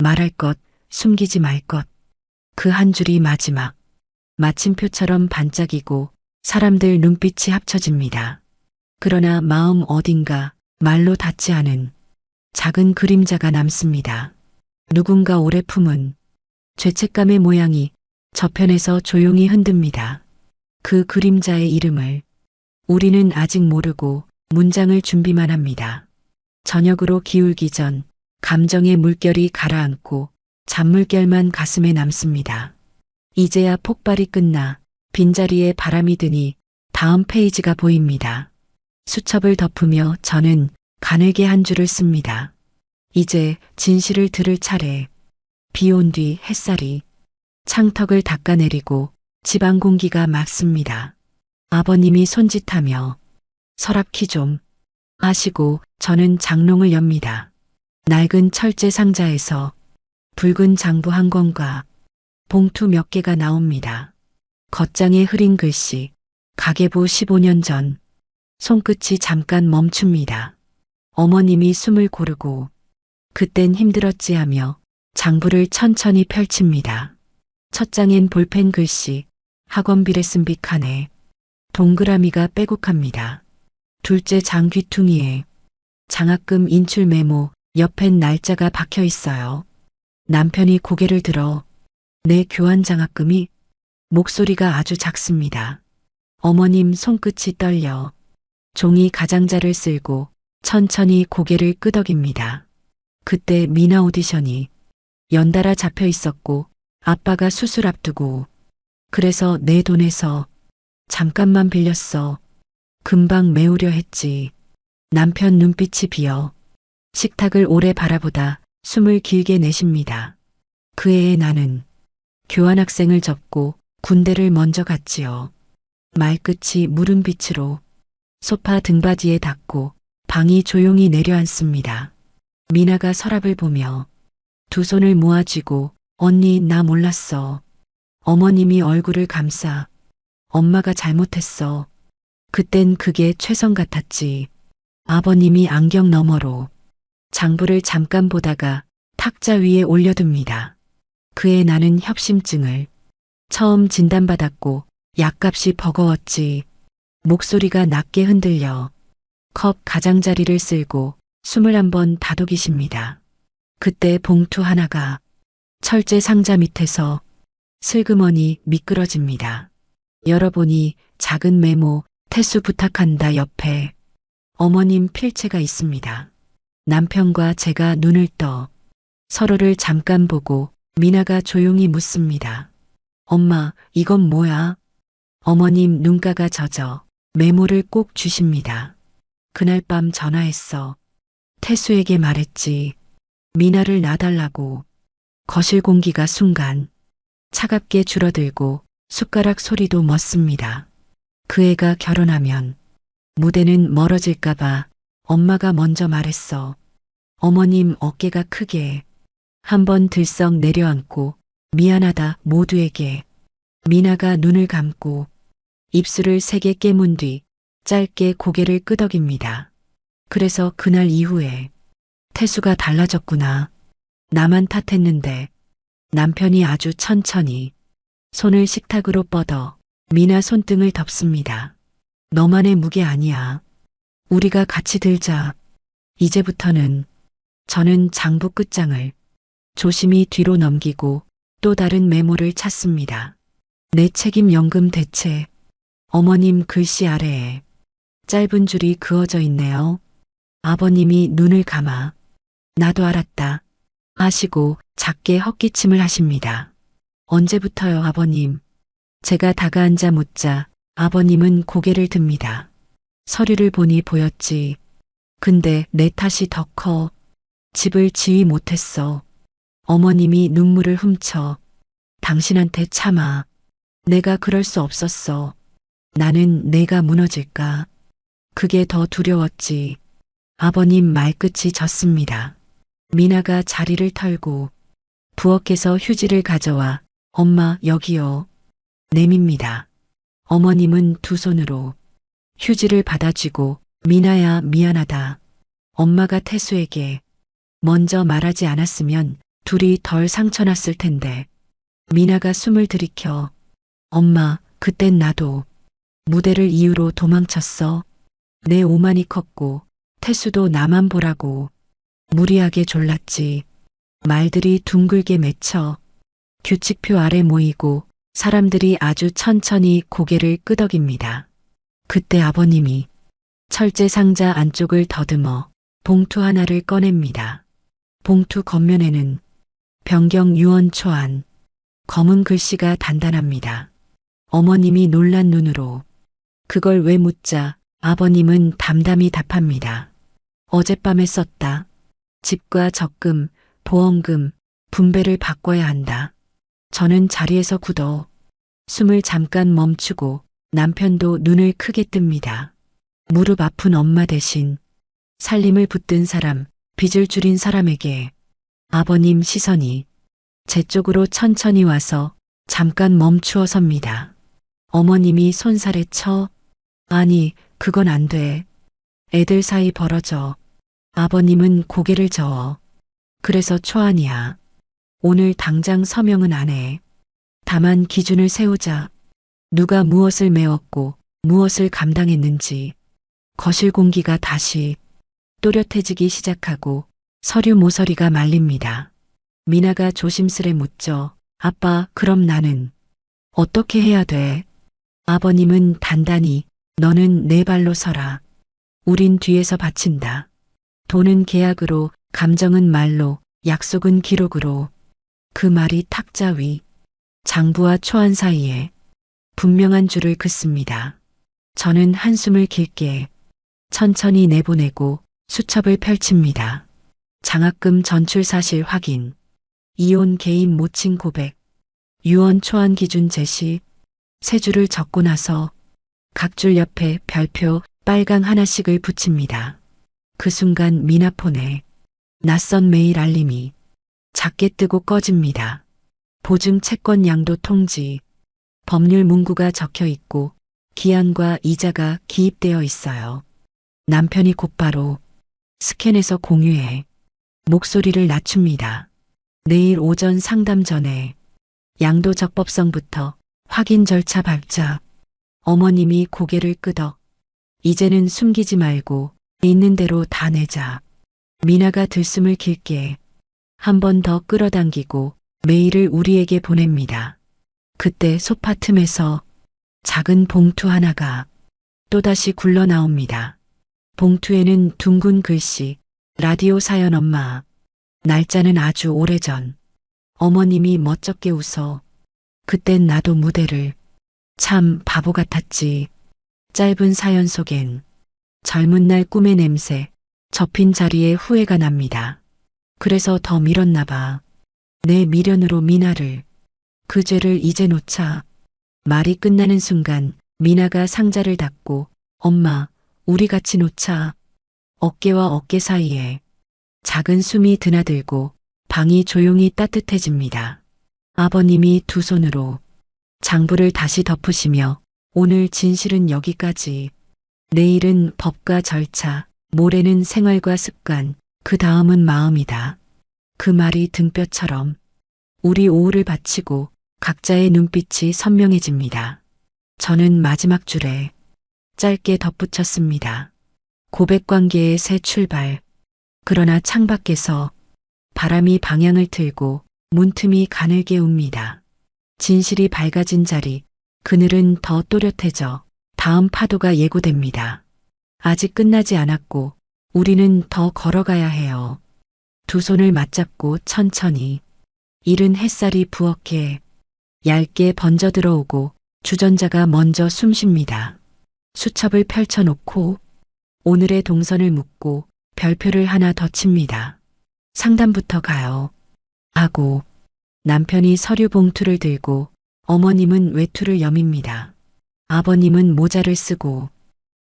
말할 것, 숨기지 말 것. 그 한 줄이 마지막. 마침표처럼 반짝이고 사람들 눈빛이 합쳐집니다. 그러나 마음 어딘가 말로 닿지 않은 작은 그림자가 남습니다. 누군가 오래 품은 죄책감의 모양이 저편에서 조용히 흔듭니다. 그 그림자의 이름을 우리는 아직 모르고 문장을 준비만 합니다. 저녁으로 기울기 전 감정의 물결이 가라앉고 잔물결만 가슴에 남습니다. 이제야 폭발이 끝나 빈자리에 바람이 드니 다음 페이지가 보입니다. 수첩을 덮으며 저는 가늘게 한 줄을 씁니다. 이제 진실을 들을 차례. 비 온 뒤 햇살이 창턱을 닦아내리고 집안 공기가 맑습니다. 아버님이 손짓하며 서랍 키 좀 하시고 저는 장롱을 엽니다. 낡은 철제 상자에서 붉은 장부 한 권과 봉투 몇 개가 나옵니다. 겉장에 흐린 글씨, 가계부 15년 전. 손끝이 잠깐 멈춥니다. 어머님이 숨을 고르고 그땐 힘들었지 하며 장부를 천천히 펼칩니다. 첫 장엔 볼펜 글씨, 학원비를 쓴 비 칸에 동그라미가 빼곡합니다. 둘째 장 귀퉁이에 장학금 인출 메모, 옆엔 날짜가 박혀 있어요. 남편이 고개를 들어 내 교환 장학금이 목소리가 아주 작습니다. 어머님 손끝이 떨려 종이 가장자를 쓸고 천천히 고개를 끄덕입니다. 그때 미나 오디션이 연달아 잡혀 있었고 아빠가 수술 앞두고 그래서 내 돈에서 잠깐만 빌렸어. 금방 메우려 했지. 남편 눈빛이 비어 식탁을 오래 바라보다 숨을 길게 내쉽니다. 그 해에 나는 교환학생을 접고 군대를 먼저 갔지요. 말끝이 무른빛으로 소파 등받이에 닿고 방이 조용히 내려앉습니다. 미나가 서랍을 보며 두 손을 모아쥐고 언니 나 몰랐어. 어머님이 얼굴을 감싸 엄마가 잘못했어. 그땐 그게 최선 같았지. 아버님이 안경 너머로 장부를 잠깐 보다가 탁자 위에 올려둡니다. 그해 나는 협심증을 처음 진단받았고 약값이 버거웠지. 목소리가 낮게 흔들려 컵 가장자리를 쓸고 숨을 한번 다독이십니다. 그때 봉투 하나가 철제 상자 밑에서 슬그머니 미끄러집니다. 열어보니 작은 메모 태수 부탁한다 옆에 어머님 필체가 있습니다. 남편과 제가 눈을 떠 서로를 잠깐 보고 미나가 조용히 묻습니다. 엄마, 이건 뭐야? 어머님 눈가가 젖어 메모를 꼭 주십니다. 그날 밤 전화했어. 태수에게 말했지. 미나를 놔달라고. 거실 공기가 순간 차갑게 줄어들고 숟가락 소리도 멎습니다. 그 애가 결혼하면 무대는 멀어질까봐 엄마가 먼저 말했어. 어머님 어깨가 크게 한번 들썩 내려앉고 미안하다 모두에게. 미나가 눈을 감고 입술을 세게 깨문 뒤 짧게 고개를 끄덕입니다. 그래서 그날 이후에 태수가 달라졌구나. 나만 탓했는데 남편이 아주 천천히 손을 식탁으로 뻗어 미나 손등을 덮습니다. 너만의 무게 아니야. 우리가 같이 들자. 이제부터는 저는 장부 끝장을 조심히 뒤로 넘기고 또 다른 메모를 찾습니다. 내 책임 연금 대체. 어머님 글씨 아래에 짧은 줄이 그어져 있네요. 아버님이 눈을 감아 나도 알았다 하시고 작게 헛기침을 하십니다. 언제부터요 아버님? 제가 다가앉아 묻자 아버님은 고개를 듭니다. 서류를 보니 보였지. 근데 내 탓이 더 커. 집을 지휘 못했어. 어머님이 눈물을 훔쳐 당신한테 참아. 내가 그럴 수 없었어. 나는 내가 무너질까. 그게 더 두려웠지. 아버님 말끝이 졌습니다. 미나가 자리를 털고 부엌에서 휴지를 가져와 엄마 여기요. 내밉니다. 어머님은 두 손으로 휴지를 받아쥐고 미나야 미안하다. 엄마가 태수에게 먼저 말하지 않았으면 둘이 덜 상처났을 텐데. 미나가 숨을 들이켜 엄마 그땐 나도 무대를 이유로 도망쳤어. 내 오만이 컸고 태수도 나만 보라고 무리하게 졸랐지. 말들이 둥글게 맺혀 규칙표 아래 모이고 사람들이 아주 천천히 고개를 끄덕입니다. 그때 아버님이 철제 상자 안쪽을 더듬어 봉투 하나를 꺼냅니다. 봉투 겉면에는 변경 유언 초안 검은 글씨가 단단합니다. 어머님이 놀란 눈으로 그걸 왜 묻자 아버님은 담담히 답합니다. 어젯밤에 썼다. 집과 적금, 보험금, 분배를 바꿔야 한다. 저는 자리에서 굳어 숨을 잠깐 멈추고 남편도 눈을 크게 뜹니다. 무릎 아픈 엄마 대신 살림을 붙든 사람, 빚을 줄인 사람에게 아버님 시선이 제 쪽으로 천천히 와서 잠깐 멈추어 섭니다. 어머님이 손살에 쳐 아니 그건 안 돼. 애들 사이 벌어져. 아버님은 고개를 저어 그래서 초안이야. 오늘 당장 서명은 안 해. 다만 기준을 세우자. 누가 무엇을 메웠고 무엇을 감당했는지. 거실 공기가 다시 또렷해지기 시작하고 서류 모서리가 말립니다. 미나가 조심스레 묻죠. 아빠, 그럼 나는 어떻게 해야 돼? 아버님은 단단히 너는 내 발로 서라. 우린 뒤에서 바친다. 돈은 계약으로, 감정은 말로, 약속은 기록으로. 그 말이 탁자 위, 장부와 초안 사이에 분명한 줄을 긋습니다. 저는 한숨을 길게 천천히 내보내고 수첩을 펼칩니다. 장학금 전출 사실 확인, 이혼 개인 모친 고백, 유언 초안 기준 제시, 세 줄을 적고 나서 각 줄 옆에 별표 빨강 하나씩을 붙입니다. 그 순간 미나폰에 낯선 메일 알림이 작게 뜨고 꺼집니다. 보증 채권 양도 통지, 법률 문구가 적혀 있고 기한과 이자가 기입되어 있어요. 남편이 곧바로 스캔해서 공유해 목소리를 낮춥니다. 내일 오전 상담 전에 양도 적법성부터 확인 절차 밟자. 어머님이 고개를 끄덕. 이제는 숨기지 말고 있는 대로 다 내자. 미나가 들숨을 길게 한 번 더 끌어당기고 메일을 우리에게 보냅니다. 그때 소파 틈에서 작은 봉투 하나가 또다시 굴러 나옵니다. 봉투에는 둥근 글씨, 라디오 사연 엄마. 날짜는 아주 오래전. 어머님이 멋쩍게 웃어. 그땐 나도 무대를 참 바보 같았지. 짧은 사연 속엔 젊은 날 꿈의 냄새, 접힌 자리에 후회가 납니다. 그래서 더 밀었나 봐. 내 미련으로 미나를. 그 죄를 이제 놓자. 말이 끝나는 순간 미나가 상자를 닫고 엄마, 우리 같이 놓자. 어깨와 어깨 사이에 작은 숨이 드나들고 방이 조용히 따뜻해집니다. 아버님이 두 손으로 장부를 다시 덮으시며 오늘 진실은 여기까지. 내일은 법과 절차, 모레는 생활과 습관, 그 다음은 마음이다. 그 말이 등뼈처럼 우리 오후를 바치고 각자의 눈빛이 선명해집니다. 저는 마지막 줄에 짧게 덧붙였습니다. 고백 관계의 새 출발. 그러나 창밖에서 바람이 방향을 틀고 문틈이 가늘게 웁니다. 진실이 밝아진 자리, 그늘은 더 또렷해져 다음 파도가 예고됩니다. 아직 끝나지 않았고 우리는 더 걸어가야 해요. 두 손을 맞잡고 천천히. 이른 햇살이 부엌에 얇게 번져 들어오고 주전자가 먼저 숨쉽니다. 수첩을 펼쳐놓고 오늘의 동선을 묻고 별표를 하나 더 칩니다. 상담부터 가요. 하고 남편이 서류 봉투를 들고 어머님은 외투를 여밉니다. 아버님은 모자를 쓰고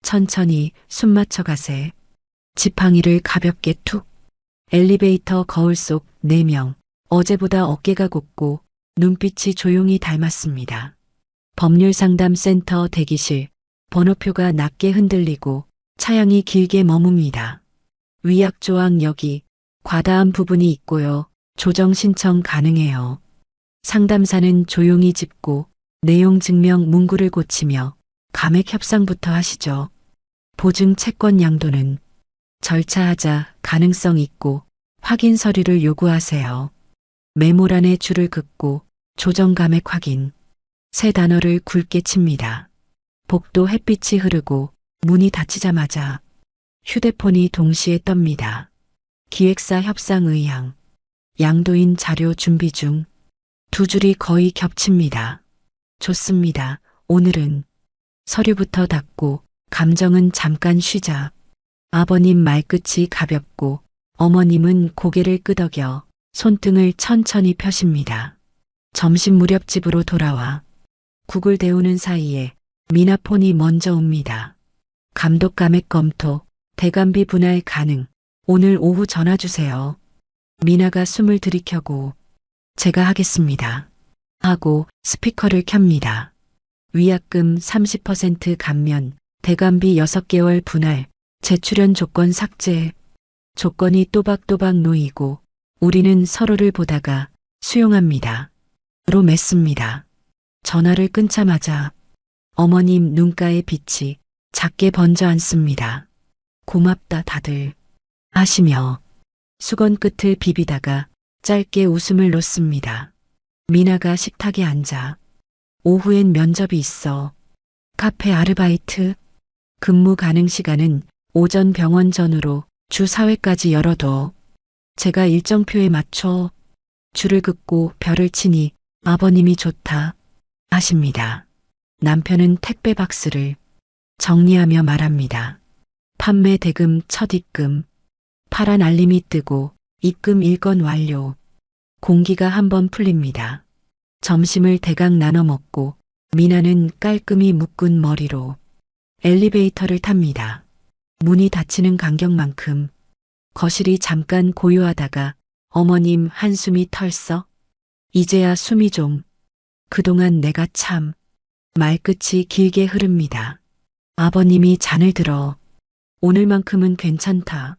천천히 숨 맞춰 가세. 지팡이를 가볍게 툭. 엘리베이터 거울 속 4명. 어제보다 어깨가 곱고 눈빛이 조용히 닮았습니다. 법률상담센터 대기실. 번호표가 낮게 흔들리고 차량이 길게 머뭅니다. 위약조항 여기. 과다한 부분이 있고요. 조정 신청 가능해요. 상담사는 조용히 짚고 내용 증명 문구를 고치며 감액 협상부터 하시죠. 보증 채권 양도는 절차하자 가능성 있고 확인 서류를 요구하세요. 메모란에 줄을 긋고 조정 감액 확인. 세 단어를 굵게 칩니다. 복도 햇빛이 흐르고 문이 닫히자마자 휴대폰이 동시에 떱니다. 기획사 협상 의향. 양도인 자료 준비 중. 두 줄이 거의 겹칩니다. 좋습니다. 오늘은 서류부터 닫고 감정은 잠깐 쉬자. 아버님 말끝이 가볍고 어머님은 고개를 끄덕여 손등을 천천히 펴십니다. 점심 무렵 집으로 돌아와 국을 데우는 사이에 미나폰이 먼저 옵니다. 감독 감액 검토, 대감비 분할 가능. 오늘 오후 전화 주세요. 미나가 숨을 들이켜고 제가 하겠습니다. 하고 스피커를 켭니다. 위약금 30% 감면, 대감비 6개월 분할, 재출연 조건 삭제. 조건이 또박또박 놓이고 우리는 서로를 보다가 수용합니다. 로 맺습니다. 전화를 끊자마자 어머님 눈가에 빛이 작게 번져 앉습니다. 고맙다 다들 하시며 수건 끝을 비비다가 짧게 웃음을 놓습니다. 미나가 식탁에 앉아. 오후엔 면접이 있어. 카페 아르바이트. 근무 가능 시간은 오전 병원 전후로 주 4회까지 열어둬. 제가 일정표에 맞춰 줄을 긋고 별을 치니 아버님이 좋다 하십니다. 남편은 택배 박스를 정리하며 말합니다. 판매 대금 첫 입금. 파란 알림이 뜨고 입금 일건 완료. 공기가 한번 풀립니다. 점심을 대강 나눠 먹고 미나는 깔끔히 묶은 머리로 엘리베이터를 탑니다. 문이 닫히는 간격만큼 거실이 잠깐 고요하다가 어머님 한숨이 털썩. 이제야 숨이 좀. 그동안 내가 참. 말끝이 길게 흐릅니다. 아버님이 잔을 들어. 오늘만큼은 괜찮다.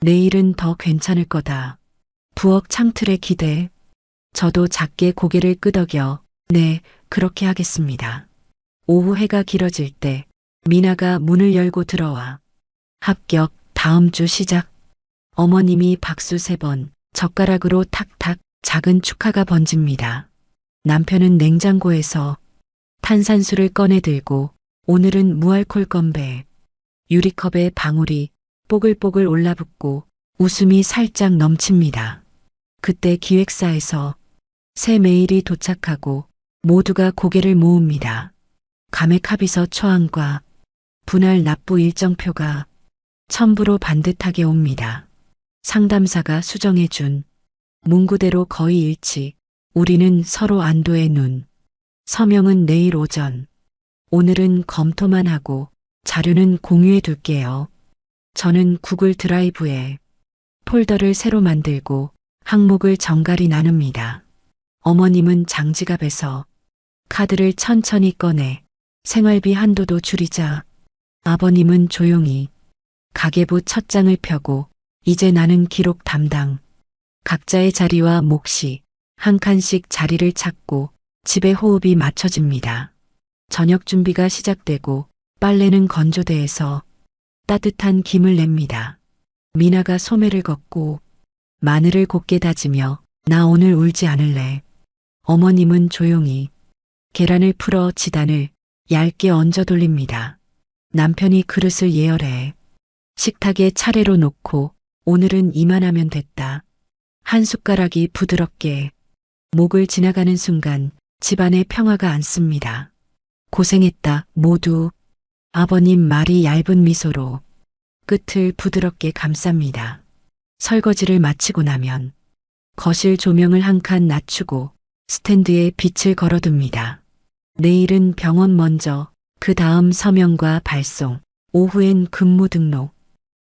내일은 더 괜찮을 거다. 부엌 창틀에 기대. 저도 작게 고개를 끄덕여 네, 그렇게 하겠습니다. 오후 해가 길어질 때 미나가 문을 열고 들어와. 합격, 다음 주 시작. 어머님이 박수 3번, 젓가락으로 탁탁 작은 축하가 번집니다. 남편은 냉장고에서 탄산수를 꺼내 들고 오늘은 무알콜 건배. 유리컵에 방울이 뽀글뽀글 올라붙고 웃음이 살짝 넘칩니다. 그때 기획사에서 새 메일이 도착하고 모두가 고개를 모읍니다. 감액 합의서 초안과 분할 납부 일정표가 첨부로 반듯하게 옵니다. 상담사가 수정해준 문구대로 거의 일치. 우리는 서로 안도의 눈. 서명은 내일 오전. 오늘은 검토만 하고 자료는 공유해 둘게요. 저는 구글 드라이브에 폴더를 새로 만들고 항목을 정갈히 나눕니다. 어머님은 장지갑에서 카드를 천천히 꺼내 생활비 한도도 줄이자. 아버님은 조용히 가계부 첫 장을 펴고 이제 나는 기록 담당. 각자의 자리와 몫이 한 칸씩 자리를 찾고 집의 호흡이 맞춰집니다. 저녁 준비가 시작되고 빨래는 건조대에서 따뜻한 김을 냅니다. 미나가 소매를 걷고 마늘을 곱게 다지며 나 오늘 울지 않을래. 어머님은 조용히 계란을 풀어 지단을 얇게 얹어 돌립니다. 남편이 그릇을 예열해 식탁에 차례로 놓고 오늘은 이만하면 됐다. 한 숟가락이 부드럽게 목을 지나가는 순간 집안에 평화가 앉습니다. 고생했다, 모두. 아버님 말이 얇은 미소로 끝을 부드럽게 감쌉니다. 설거지를 마치고 나면 거실 조명을 한 칸 낮추고 스탠드에 빛을 걸어둡니다. 내일은 병원 먼저, 그 다음 서명과 발송, 오후엔 근무 등록.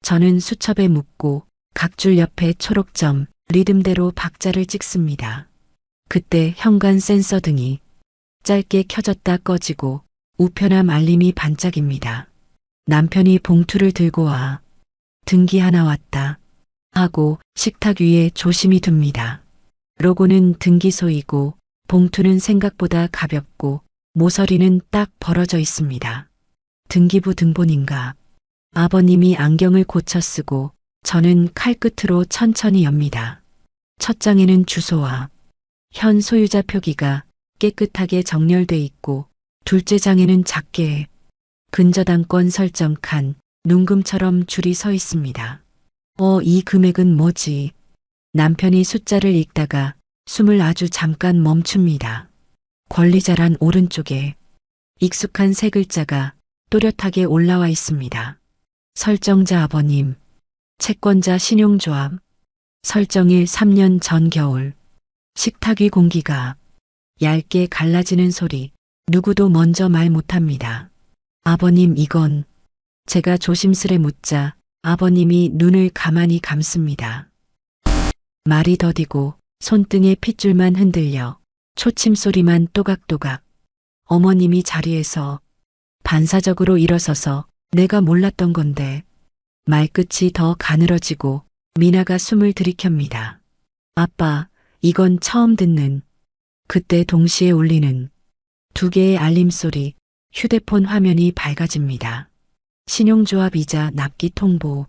저는 수첩에 묻고 각줄 옆에 초록점, 리듬대로 박자를 찍습니다. 그때 현관 센서 등이 짧게 켜졌다 꺼지고 우편함 알림이 반짝입니다. 남편이 봉투를 들고 와 등기 하나 왔다 하고 식탁 위에 조심히 둡니다. 로고는 등기소이고 봉투는 생각보다 가볍고 모서리는 딱 벌어져 있습니다. 등기부 등본인가. 아버님이 안경을 고쳐 쓰고 저는 칼끝으로 천천히 엽니다. 첫 장에는 주소와 현 소유자 표기가 깨끗하게 정렬돼 있고 둘째 장에는 작게 근저당권 설정 칸, 눈금처럼 줄이 서 있습니다. 이 금액은 뭐지? 남편이 숫자를 읽다가 숨을 아주 잠깐 멈춥니다. 권리자란 오른쪽에 익숙한 세 글자가 또렷하게 올라와 있습니다. 설정자 아버님, 채권자 신용조합, 설정일 3년 전 겨울. 식탁 위 공기가 얇게 갈라지는 소리. 누구도 먼저 말 못합니다. 아버님 이건. 제가 조심스레 묻자 아버님이 눈을 가만히 감습니다. 말이 더디고 손등에 핏줄만 흔들려 초침 소리만 또각또각. 어머님이 자리에서 반사적으로 일어서서 내가 몰랐던 건데. 말끝이 더 가늘어지고 미나가 숨을 들이켭니다. 아빠, 이건 처음 듣는. 그때 동시에 울리는 두 개의 알림소리. 휴대폰 화면이 밝아집니다. 신용조합 이자 납기 통보.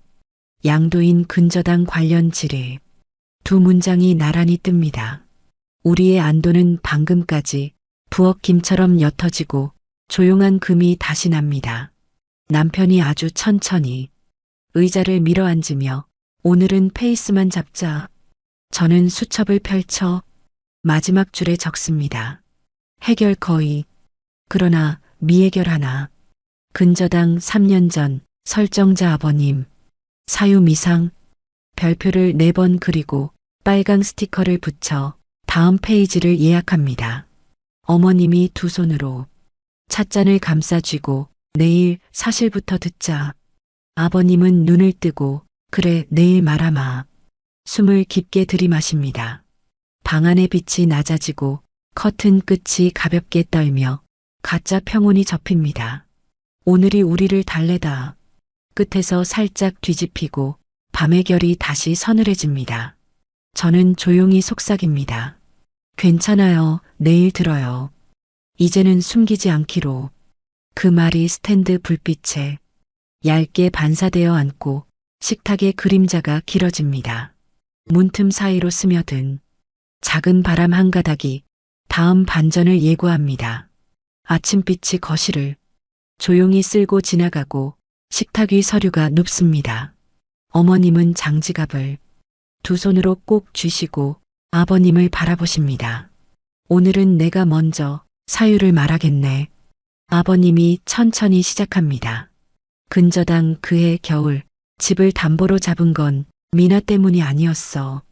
양도인 근저당 관련 질의. 두 문장이 나란히 뜹니다. 우리의 안도는 방금까지 부엌 김처럼 옅어지고 조용한 금이 다시 납니다. 남편이 아주 천천히 의자를 밀어 앉으며 오늘은 페이스만 잡자. 저는 수첩을 펼쳐 마지막 줄에 적습니다. 해결 거의. 그러나 미해결 하나. 근저당 3년 전 설정자 아버님. 사유 미상. 별표를 4번 그리고 빨강 스티커를 붙여 다음 페이지를 예약합니다. 어머님이 두 손으로 찻잔을 감싸쥐고 내일 사실부터 듣자. 아버님은 눈을 뜨고 그래 내일 말아마. 숨을 깊게 들이마십니다. 방 안의 빛이 낮아지고 커튼 끝이 가볍게 떨며 가짜 평온이 접힙니다. 오늘이 우리를 달래다. 끝에서 살짝 뒤집히고 밤의 결이 다시 서늘해집니다. 저는 조용히 속삭입니다. 괜찮아요. 내일 들어요. 이제는 숨기지 않기로. 그 말이 스탠드 불빛에 얇게 반사되어 앉고 식탁의 그림자가 길어집니다. 문틈 사이로 스며든 작은 바람 한 가닥이 다음 반전을 예고합니다. 아침빛이 거실을 조용히 쓸고 지나가고 식탁 위 서류가 눕습니다. 어머님은 장지갑을 두 손으로 꼭 쥐시고 아버님을 바라보십니다. 오늘은 내가 먼저 사유를 말하겠네. 아버님이 천천히 시작합니다. 근저당 그해 겨울 집을 담보로 잡은 건 미나 때문이 아니었어.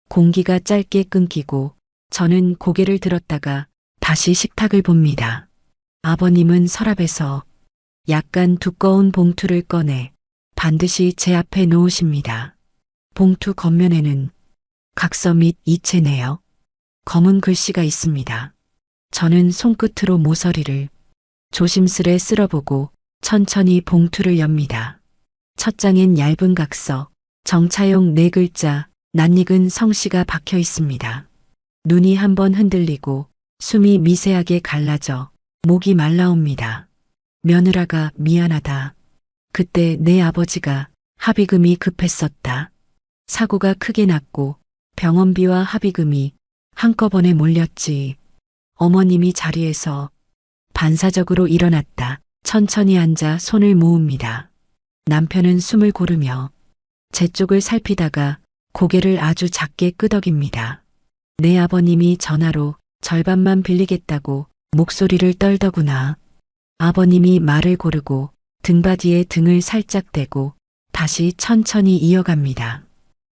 공기가 짧게 끊기고 저는 고개를 들었다가 다시 식탁을 봅니다. 아버님은 서랍에서 약간 두꺼운 봉투를 꺼내 반드시 제 앞에 놓으십니다. 봉투 겉면에는 각서 및 이체 내역, 검은 글씨가 있습니다. 저는 손끝으로 모서리를 조심스레 쓸어보고 천천히 봉투를 엽니다. 첫 장엔 얇은 각서, 정차용 4글자, 낯익은 성씨가 박혀 있습니다. 눈이 한번 흔들리고 숨이 미세하게 갈라져 목이 말라옵니다. 며느라가 미안하다. 그때 내 아버지가 합의금이 급했었다. 사고가 크게 났고 병원비와 합의금이 한꺼번에 몰렸지. 어머님이 자리에서 반사적으로 일어났다. 천천히 앉아 손을 모읍니다. 남편은 숨을 고르며 제 쪽을 살피다가 고개를 아주 작게 끄덕입니다. 내 아버님이 전화로 절반만 빌리겠다고 목소리를 떨더구나. 아버님이 말을 고르고 등받이에 등을 살짝 대고 다시 천천히 이어갑니다.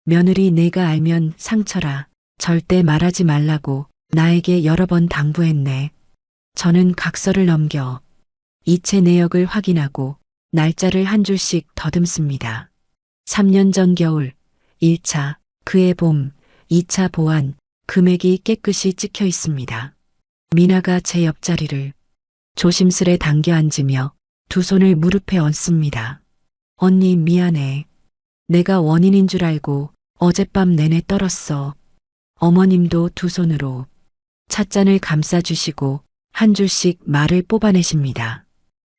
며느리 내가 알면 상처라. 절대 말하지 말라고 나에게 여러 번 당부했네. 저는 각서를 넘겨 이체 내역을 확인하고 날짜를 한 줄씩 더듬습니다. 3년 전 겨울, 1차, 그해 봄, 2차 보완, 금액이 깨끗이 찍혀 있습니다. 미나가 제 옆자리를 조심스레 당겨 앉으며 두 손을 무릎에 얹습니다. 언니 미안해. 내가 원인인 줄 알고 어젯밤 내내 떨었어. 어머님도 두 손으로 찻잔을 감싸주시고 한 줄씩 말을 뽑아내십니다.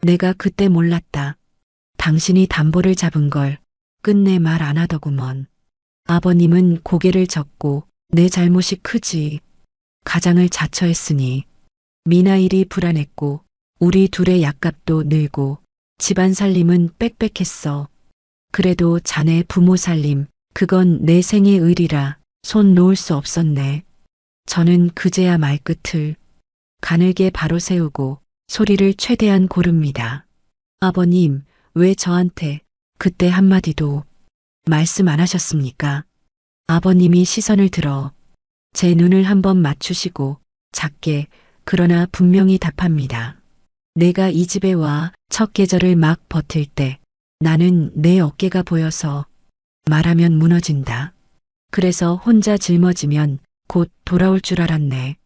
내가 그때 몰랐다. 당신이 담보를 잡은 걸 끝내 말 안 하더구먼. 아버님은 고개를 젓고 내 잘못이 크지. 가장을 자처했으니 미나 일이 불안했고 우리 둘의 약값도 늘고 집안 살림은 빽빽했어. 그래도 자네 부모 살림 그건 내 생의 의리라 손 놓을 수 없었네. 저는 그제야 말끝을 가늘게 바로 세우고 소리를 최대한 고릅니다. 아버님, 왜 저한테 그때 한마디도 말씀 안 하셨습니까? 아버님이 시선을 들어 제 눈을 한번 맞추시고 작게 그러나 분명히 답합니다. 내가 이 집에 와 첫 계절을 막 버틸 때 나는 내 어깨가 보여서 말하면 무너진다. 그래서 혼자 짊어지면 곧 돌아올 줄 알았네.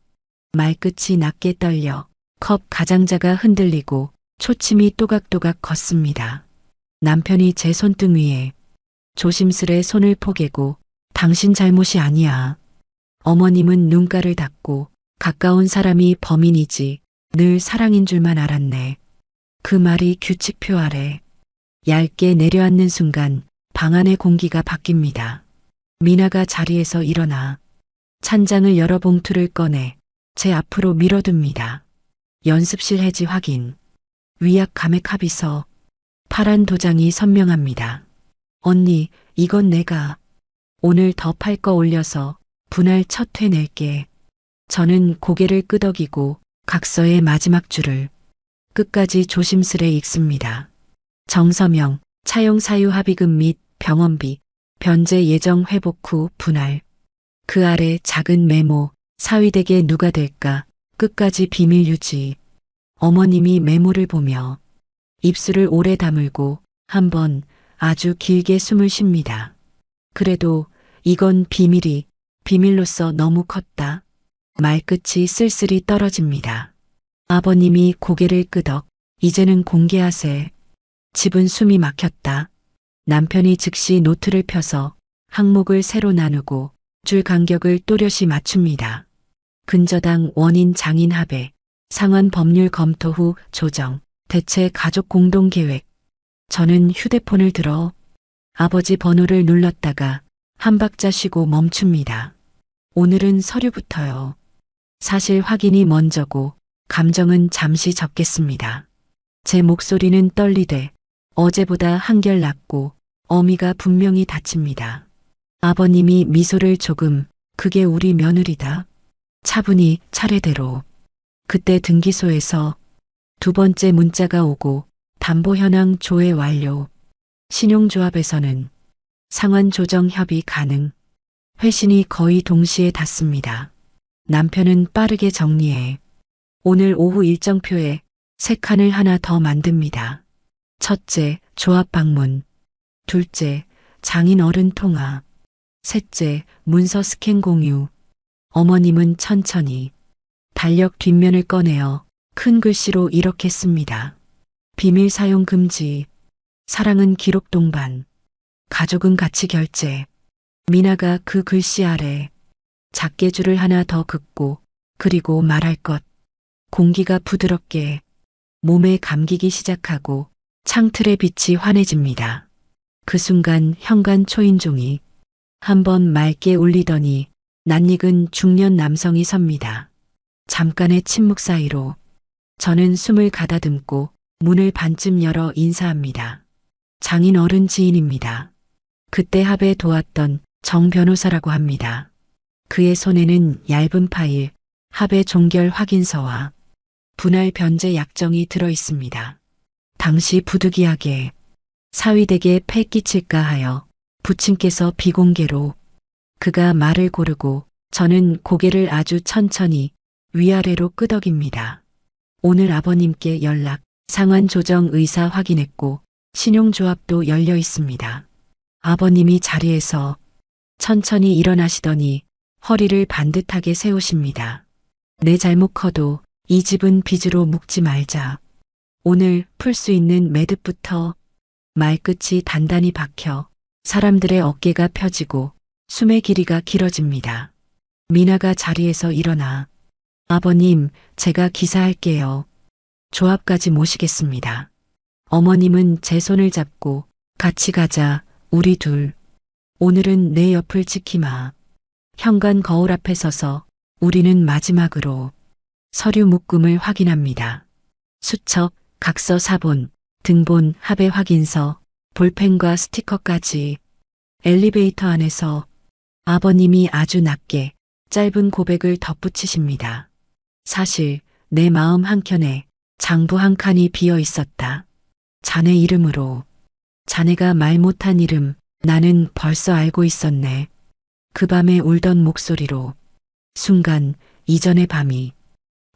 말끝이 낮게 떨려 컵 가장자가 흔들리고 초침이 또각또각 걷습니다. 남편이 제 손등 위에 조심스레 손을 포개고 당신 잘못이 아니야. 어머님은 눈가를 닫고 가까운 사람이 범인이지 늘 사랑인 줄만 알았네. 그 말이 규칙표 아래 얇게 내려앉는 순간 방 안의 공기가 바뀝니다. 미나가 자리에서 일어나 찬장을 열어 봉투를 꺼내 제 앞으로 밀어둡니다. 연습실 해지 확인. 위약 감액 합의서. 파란 도장이 선명합니다. 언니, 이건 내가 오늘 더 팔 거 올려서 분할 첫 회 낼게. 저는 고개를 끄덕이고 각서의 마지막 줄을 끝까지 조심스레 읽습니다. 정서명, 차용 사유 합의금 및 병원비, 변제 예정 회복 후 분할. 그 아래 작은 메모, 사위댁에 누가 될까, 끝까지 비밀 유지. 어머님이 메모를 보며 입술을 오래 다물고 한번 아주 길게 숨을 쉽니다. 그래도 이건 비밀이 비밀로서 너무 컸다. 말끝이 쓸쓸히 떨어집니다. 아버님이 고개를 끄덕, 이제는 공개하세. 집은 숨이 막혔다. 남편이 즉시 노트를 펴서 항목을 새로 나누고 줄 간격을 또렷이 맞춥니다. 근저당 원인 장인 합의, 상환 법률 검토 후 조정, 대체 가족 공동 계획. 저는 휴대폰을 들어 아버지 번호를 눌렀다가 한 박자 쉬고 멈춥니다. 오늘은 서류부터요. 사실 확인이 먼저고 감정은 잠시 적겠습니다. 제 목소리는 떨리되 어제보다 한결 낮고 어미가 분명히 다칩니다. 아버님이 미소를 조금, 그게 우리 며느리다. 차분히 차례대로. 그때 등기소에서 두 번째 문자가 오고 담보 현황 조회 완료. 신용조합에서는 상환 조정 협의 가능. 회신이 거의 동시에 닿습니다. 남편은 빠르게 정리해 오늘 오후 일정표에 세 칸을 하나 더 만듭니다. 첫째, 조합 방문. 둘째, 장인 어른 통화. 셋째, 문서 스캔 공유. 어머님은 천천히 달력 뒷면을 꺼내어 큰 글씨로 이렇게 씁니다. 비밀 사용 금지. 사랑은 기록 동반. 가족은 같이 결제. 미나가 그 글씨 아래 작게 줄을 하나 더 긋고 그리고 말할 것. 공기가 부드럽게 몸에 감기기 시작하고 창틀의 빛이 환해집니다. 그 순간 현관 초인종이 한번 맑게 울리더니 낯익은 중년 남성이 섭니다. 잠깐의 침묵 사이로 저는 숨을 가다듬고 문을 반쯤 열어 인사합니다. 장인 어른 지인입니다. 그때 합에 도왔던 정 변호사라고 합니다. 그의 손에는 얇은 파일, 합의 종결 확인서와 분할 변제 약정이 들어 있습니다. 당시 부득이하게 사위댁에 패 끼칠까 하여 부친께서 비공개로. 그가 말을 고르고 저는 고개를 아주 천천히 위아래로 끄덕입니다. 오늘 아버님께 연락, 상환 조정 의사 확인했고 신용조합도 열려 있습니다. 아버님이 자리에서 천천히 일어나시더니 허리를 반듯하게 세우십니다. 내 잘못 커도 이 집은 빚으로 묶지 말자. 오늘 풀 수 있는 매듭부터. 말끝이 단단히 박혀 사람들의 어깨가 펴지고 숨의 길이가 길어집니다. 미나가 자리에서 일어나 아버님, 제가 기사할게요. 조합까지 모시겠습니다. 어머님은 제 손을 잡고 같이 가자, 우리 둘. 오늘은 내 옆을 지키마. 현관 거울 앞에 서서 우리는 마지막으로 서류 묶음을 확인합니다. 수첩, 각서 사본, 등본, 합의 확인서, 볼펜과 스티커까지. 엘리베이터 안에서 아버님이 아주 낮게 짧은 고백을 덧붙이십니다. 사실 내 마음 한켠에 장부 한 칸이 비어 있었다. 자네 이름으로. 자네가 말 못한 이름 나는 벌써 알고 있었네. 그 밤에 울던 목소리로. 순간 이전의 밤이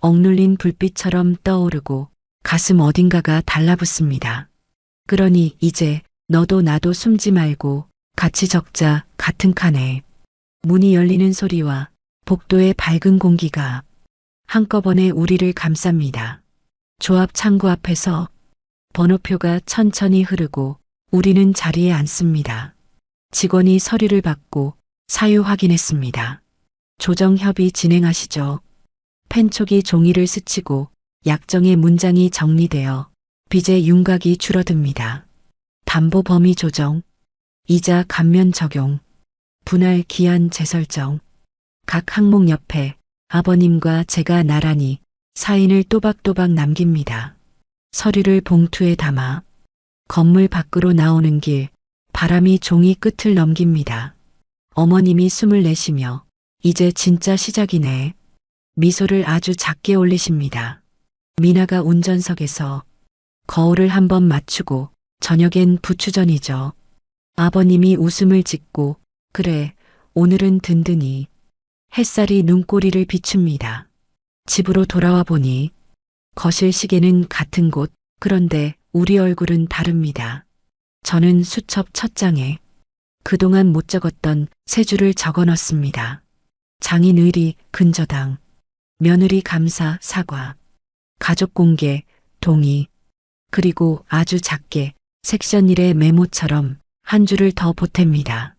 억눌린 불빛처럼 떠오르고 가슴 어딘가가 달라붙습니다. 그러니 이제 너도 나도 숨지 말고 같이 적자, 같은 칸에. 문이 열리는 소리와 복도의 밝은 공기가 한꺼번에 우리를 감쌉니다. 조합 창구 앞에서 번호표가 천천히 흐르고 우리는 자리에 앉습니다. 직원이 서류를 받고 사유 확인했습니다. 조정협의 진행하시죠. 펜촉이 종이를 스치고 약정의 문장이 정리되어 빚의 윤곽이 줄어듭니다. 담보 범위 조정, 이자 감면 적용. 분할 기한 재설정. 각 항목 옆에 아버님과 제가 나란히 사인을 또박또박 남깁니다. 서류를 봉투에 담아 건물 밖으로 나오는 길, 바람이 종이 끝을 넘깁니다. 어머님이 숨을 내쉬며 이제 진짜 시작이네. 미소를 아주 작게 올리십니다. 미나가 운전석에서 거울을 한번 맞추고 저녁엔 부추전이죠. 아버님이 웃음을 짓고 그래, 오늘은 든든히. 햇살이 눈꼬리를 비춥니다. 집으로 돌아와 보니 거실 시계는 같은 곳, 그런데 우리 얼굴은 다릅니다. 저는 수첩 첫 장에 그동안 못 적었던 세 줄을 적어 넣습니다. 장인 의리, 근저당, 며느리 감사, 사과, 가족 공개, 동의, 그리고 아주 작게 섹션 1의 메모처럼 한 줄을 더 보탭니다.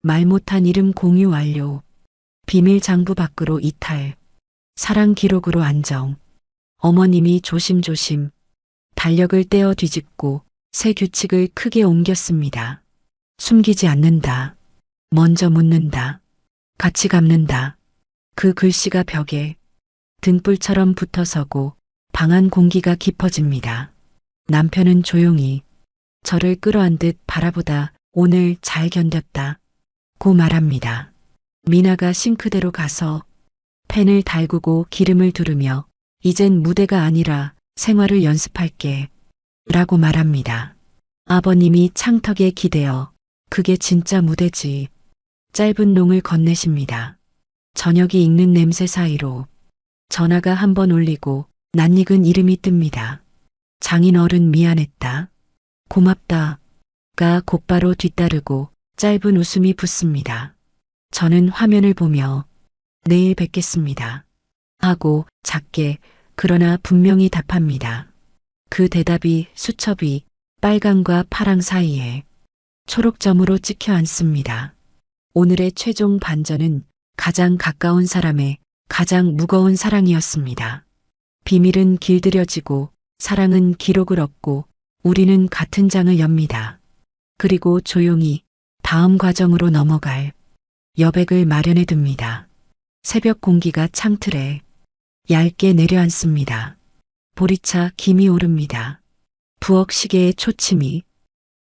말 못한 이름 공유 완료, 비밀 장부 밖으로 이탈, 사랑 기록으로 안정. 어머님이 조심조심 달력을 떼어 뒤집고 새 규칙을 크게 옮겼습니다. 숨기지 않는다. 먼저 묻는다. 같이 갚는다. 그 글씨가 벽에 등불처럼 붙어서고 방 안 공기가 깊어집니다. 남편은 조용히 저를 끌어안듯 바라보다 오늘 잘 견뎠다 고 말합니다. 미나가 싱크대로 가서 펜을 달구고 기름을 두르며 이젠 무대가 아니라 생활을 연습할게 라고 말합니다. 아버님이 창턱에 기대어 그게 진짜 무대지. 짧은 롱을 건네십니다. 저녁이 익는 냄새 사이로 전화가 한번 울리고 낯익은 이름이 뜹니다. 장인 어른 미안했다. 고맙다가 곧바로 뒤따르고 짧은 웃음이 붙습니다. 저는 화면을 보며 내일 뵙겠습니다 하고 작게 그러나 분명히 답합니다. 그 대답이 수첩이 빨강과 파랑 사이에 초록점으로 찍혀 앉습니다. 오늘의 최종 반전은 가장 가까운 사람의 가장 무거운 사랑이었습니다. 비밀은 길들여지고 사랑은 기록을 얻고 우리는 같은 장을 엽니다. 그리고 조용히 다음 과정으로 넘어갈 여백을 마련해 둡니다. 새벽 공기가 창틀에 얇게 내려앉습니다. 보리차 김이 오릅니다. 부엌 시계의 초침이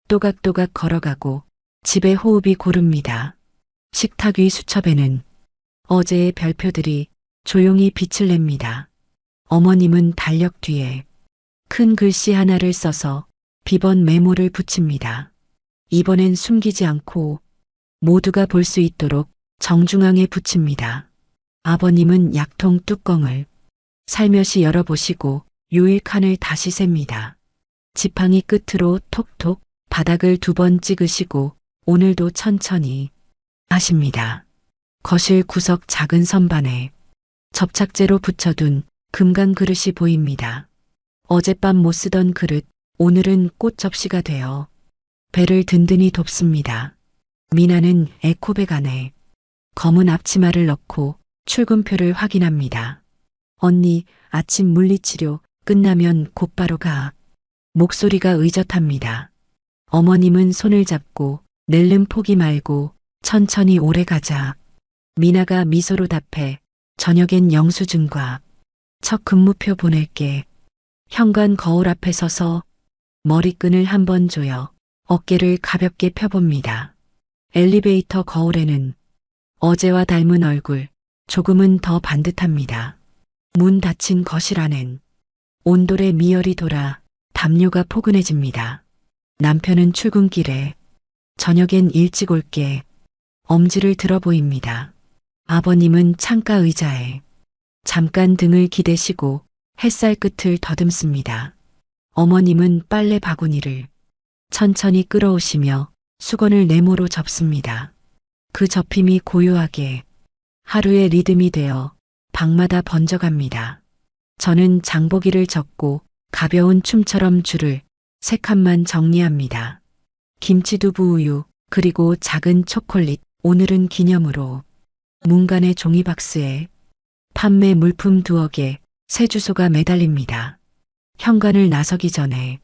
또각또각 걸어가고 집의 호흡이 고릅니다. 식탁 위 수첩에는 어제의 별표들이 조용히 빛을 냅니다. 어머님은 달력 뒤에 큰 글씨 하나를 써서 비번 메모를 붙입니다. 이번엔 숨기지 않고 모두가 볼 수 있도록 정중앙에 붙입니다. 아버님은 약통 뚜껑을 살며시 열어보시고 유일칸을 다시 셉니다. 지팡이 끝으로 톡톡 바닥을 2번 찍으시고 오늘도 천천히 하십니다. 거실 구석 작은 선반에 접착제로 붙여둔 금강 그릇이 보입니다. 어젯밤 못 쓰던 그릇, 오늘은 꽃 접시가 되어 배를 든든히 돕습니다. 미나는 에코백 안에 검은 앞치마를 넣고 출근표를 확인합니다. 언니, 아침 물리치료 끝나면 곧바로 가. 목소리가 의젓합니다. 어머님은 손을 잡고 낼름 포기 말고 천천히 오래 가자. 미나가 미소로 답해 저녁엔 영수증과 첫 근무표 보낼게. 현관 거울 앞에 서서 머리끈을 한번 조여 어깨를 가볍게 펴봅니다. 엘리베이터 거울에는 어제와 닮은 얼굴, 조금은 더 반듯합니다. 문 닫힌 거실 안엔 온돌에 미열이 돌아 담요가 포근해집니다. 남편은 출근길에 저녁엔 일찍 올게 엄지를 들어 보입니다. 아버님은 창가 의자에 잠깐 등을 기대시고 햇살 끝을 더듬습니다. 어머님은 빨래 바구니를 천천히 끌어오시며 수건을 네모로 접습니다. 그 접힘이 고요하게 하루의 리듬이 되어 방마다 번져갑니다. 저는 장보기를 적고 가벼운 춤처럼 줄을 3칸만 정리합니다. 김치두부 우유, 그리고 작은 초콜릿, 오늘은 기념으로. 문간의 종이박스에 판매 물품 2억에 새 주소가 매달립니다. 현관을 나서기 전에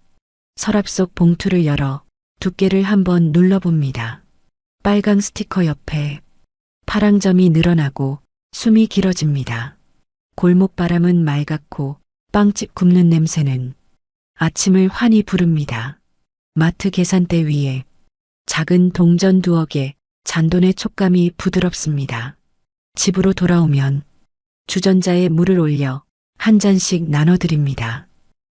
서랍 속 봉투를 열어 두께를 한번 눌러봅니다. 빨강 스티커 옆에 파랑점이 늘어나고 숨이 길어집니다. 골목바람은 맑았고 빵집 굽는 냄새는 아침을 환히 부릅니다. 마트 계산대 위에 작은 동전 2억의 잔돈의 촉감이 부드럽습니다. 집으로 돌아오면 주전자에 물을 올려 한 잔씩 나눠드립니다.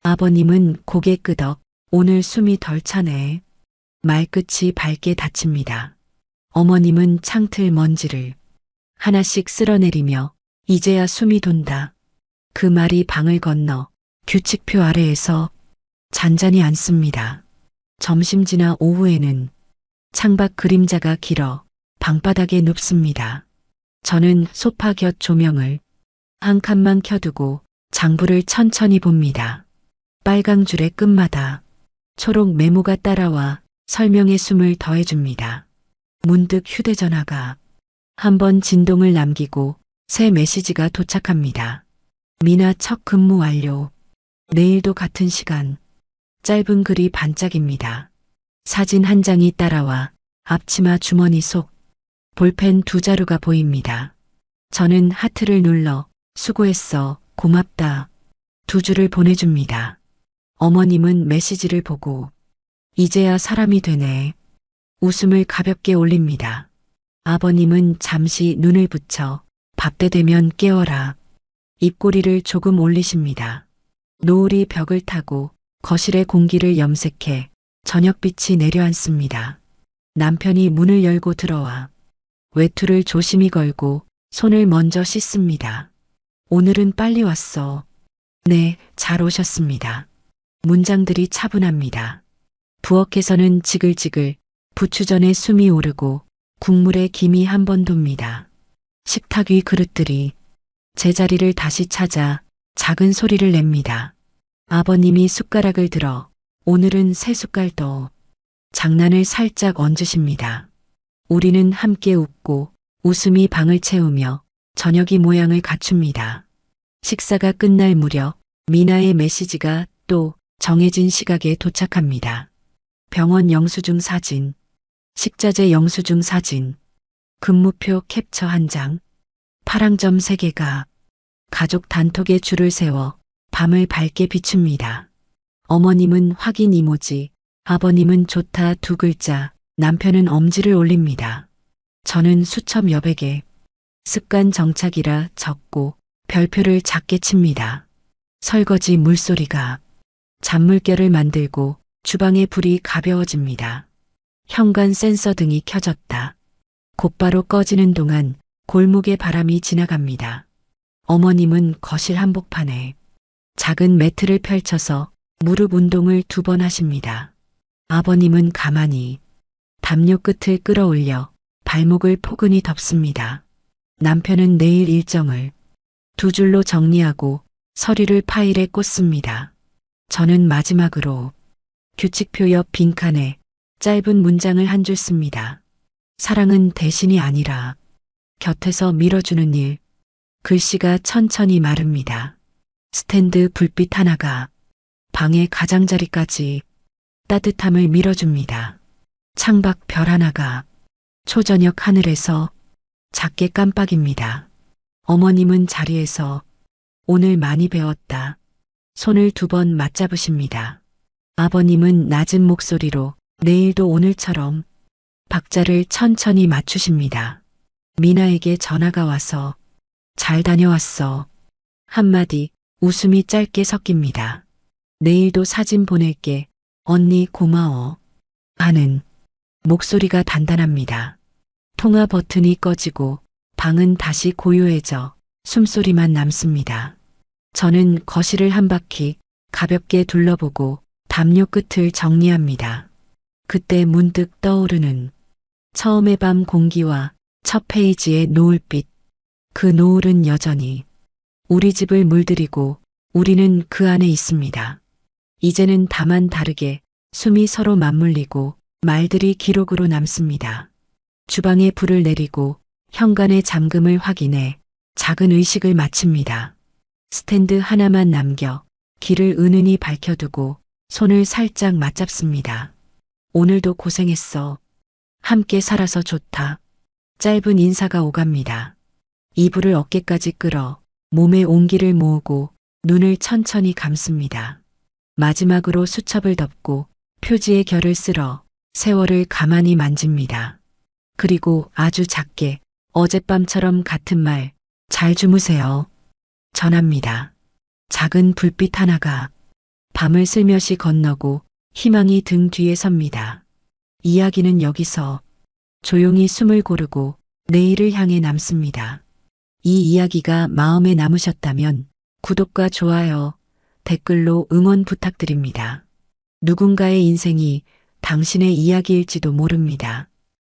아버님은 고개 끄덕 오늘 숨이 덜 차네. 말끝이 밝게 닫힙니다. 어머님은 창틀 먼지를 하나씩 쓸어내리며 이제야 숨이 돈다. 그 말이 방을 건너 규칙표 아래에서 잔잔히 앉습니다. 점심 지나 오후에는 창밖 그림자가 길어 방바닥에 눕습니다. 저는 소파 곁 조명을 한 칸만 켜두고 장부를 천천히 봅니다. 빨강 줄의 끝마다 초록 메모가 따라와 설명의 숨을 더해줍니다. 문득 휴대전화가 한번 진동을 남기고 새 메시지가 도착합니다. 미나 첫 근무 완료. 내일도 같은 시간. 짧은 글이 반짝입니다. 사진 한 장이 따라와 앞치마 주머니 속 볼펜 2자루가 보입니다. 저는 하트를 눌러 수고했어, 고맙다 2줄을 보내줍니다. 어머님은 메시지를 보고 이제야 사람이 되네. 웃음을 가볍게 올립니다. 아버님은 잠시 눈을 붙여 밥때 되면 깨워라. 입꼬리를 조금 올리십니다. 노을이 벽을 타고 거실의 공기를 염색해 저녁빛이 내려앉습니다. 남편이 문을 열고 들어와 외투를 조심히 걸고 손을 먼저 씻습니다. 오늘은 빨리 왔어. 네, 잘 오셨습니다. 문장들이 차분합니다. 부엌에서는 지글지글 부추전에 숨이 오르고 국물에 김이 한 번 돕니다. 식탁 위 그릇들이 제자리를 다시 찾아 작은 소리를 냅니다. 아버님이 숟가락을 들어 오늘은 3숟갈 더 장난을 살짝 얹으십니다. 우리는 함께 웃고 웃음이 방을 채우며 저녁이 모양을 갖춥니다. 식사가 끝날 무렵 미나의 메시지가 또 정해진 시각에 도착합니다. 병원 영수증 사진, 식자재 영수증 사진, 근무표 캡처 1장, 파랑점 3개가 가족 단톡에 줄을 세워 밤을 밝게 비춥니다. 어머님은 확인 이모지, 아버님은 좋다 2글자, 남편은 엄지를 올립니다. 저는 수첩 여백에 습관 정착이라 적고 별표를 작게 칩니다. 설거지 물소리가 잔물결을 만들고 주방의 불이 가벼워집니다. 현관 센서 등이 켜졌다. 곧바로 꺼지는 동안 골목의 바람이 지나갑니다. 어머님은 거실 한복판에 작은 매트를 펼쳐서 무릎 운동을 2번 하십니다. 아버님은 가만히 담요 끝을 끌어올려 발목을 포근히 덮습니다. 남편은 내일 일정을 2줄로 정리하고 서류를 파일에 꽂습니다. 저는 마지막으로 규칙표 옆 빈칸에 짧은 문장을 한 줄 씁니다. 사랑은 대신이 아니라 곁에서 밀어주는 일. 글씨가 천천히 마릅니다. 스탠드 불빛 하나가 방의 가장자리까지 따뜻함을 밀어줍니다. 창밖 별 하나가 초저녁 하늘에서 작게 깜빡입니다. 어머님은 자리에서 오늘 많이 배웠다. 손을 2번 맞잡으십니다. 아버님은 낮은 목소리로 내일도 오늘처럼 박자를 천천히 맞추십니다. 미나에게 전화가 와서 잘 다녀왔어. 한마디 웃음이 짧게 섞입니다. 내일도 사진 보낼게. 언니 고마워. 하는 목소리가 단단합니다. 통화 버튼이 꺼지고 방은 다시 고요해져 숨소리만 남습니다. 저는 거실을 한 바퀴 가볍게 둘러보고 담요 끝을 정리합니다. 그때 문득 떠오르는 처음의 밤 공기와 첫 페이지의 노을빛. 그 노을은 여전히 우리 집을 물들이고 우리는 그 안에 있습니다. 이제는 다만 다르게 숨이 서로 맞물리고 말들이 기록으로 남습니다. 주방에 불을 내리고 현관의 잠금을 확인해 작은 의식을 마칩니다. 스탠드 하나만 남겨 길을 은은히 밝혀두고 손을 살짝 맞잡습니다. 오늘도 고생했어. 함께 살아서 좋다. 짧은 인사가 오갑니다. 이불을 어깨까지 끌어 몸에 온기를 모으고 눈을 천천히 감습니다. 마지막으로 수첩을 덮고 표지에 결을 쓸어 세월을 가만히 만집니다. 그리고 아주 작게 어젯밤처럼 같은 말, 잘 주무세요. 전합니다. 작은 불빛 하나가 밤을 슬며시 건너고 희망이 등 뒤에 섭니다. 이야기는 여기서 조용히 숨을 고르고 내일을 향해 남습니다. 이 이야기가 마음에 남으셨다면 구독과 좋아요, 댓글로 응원 부탁드립니다. 누군가의 인생이 당신의 이야기일지도 모릅니다.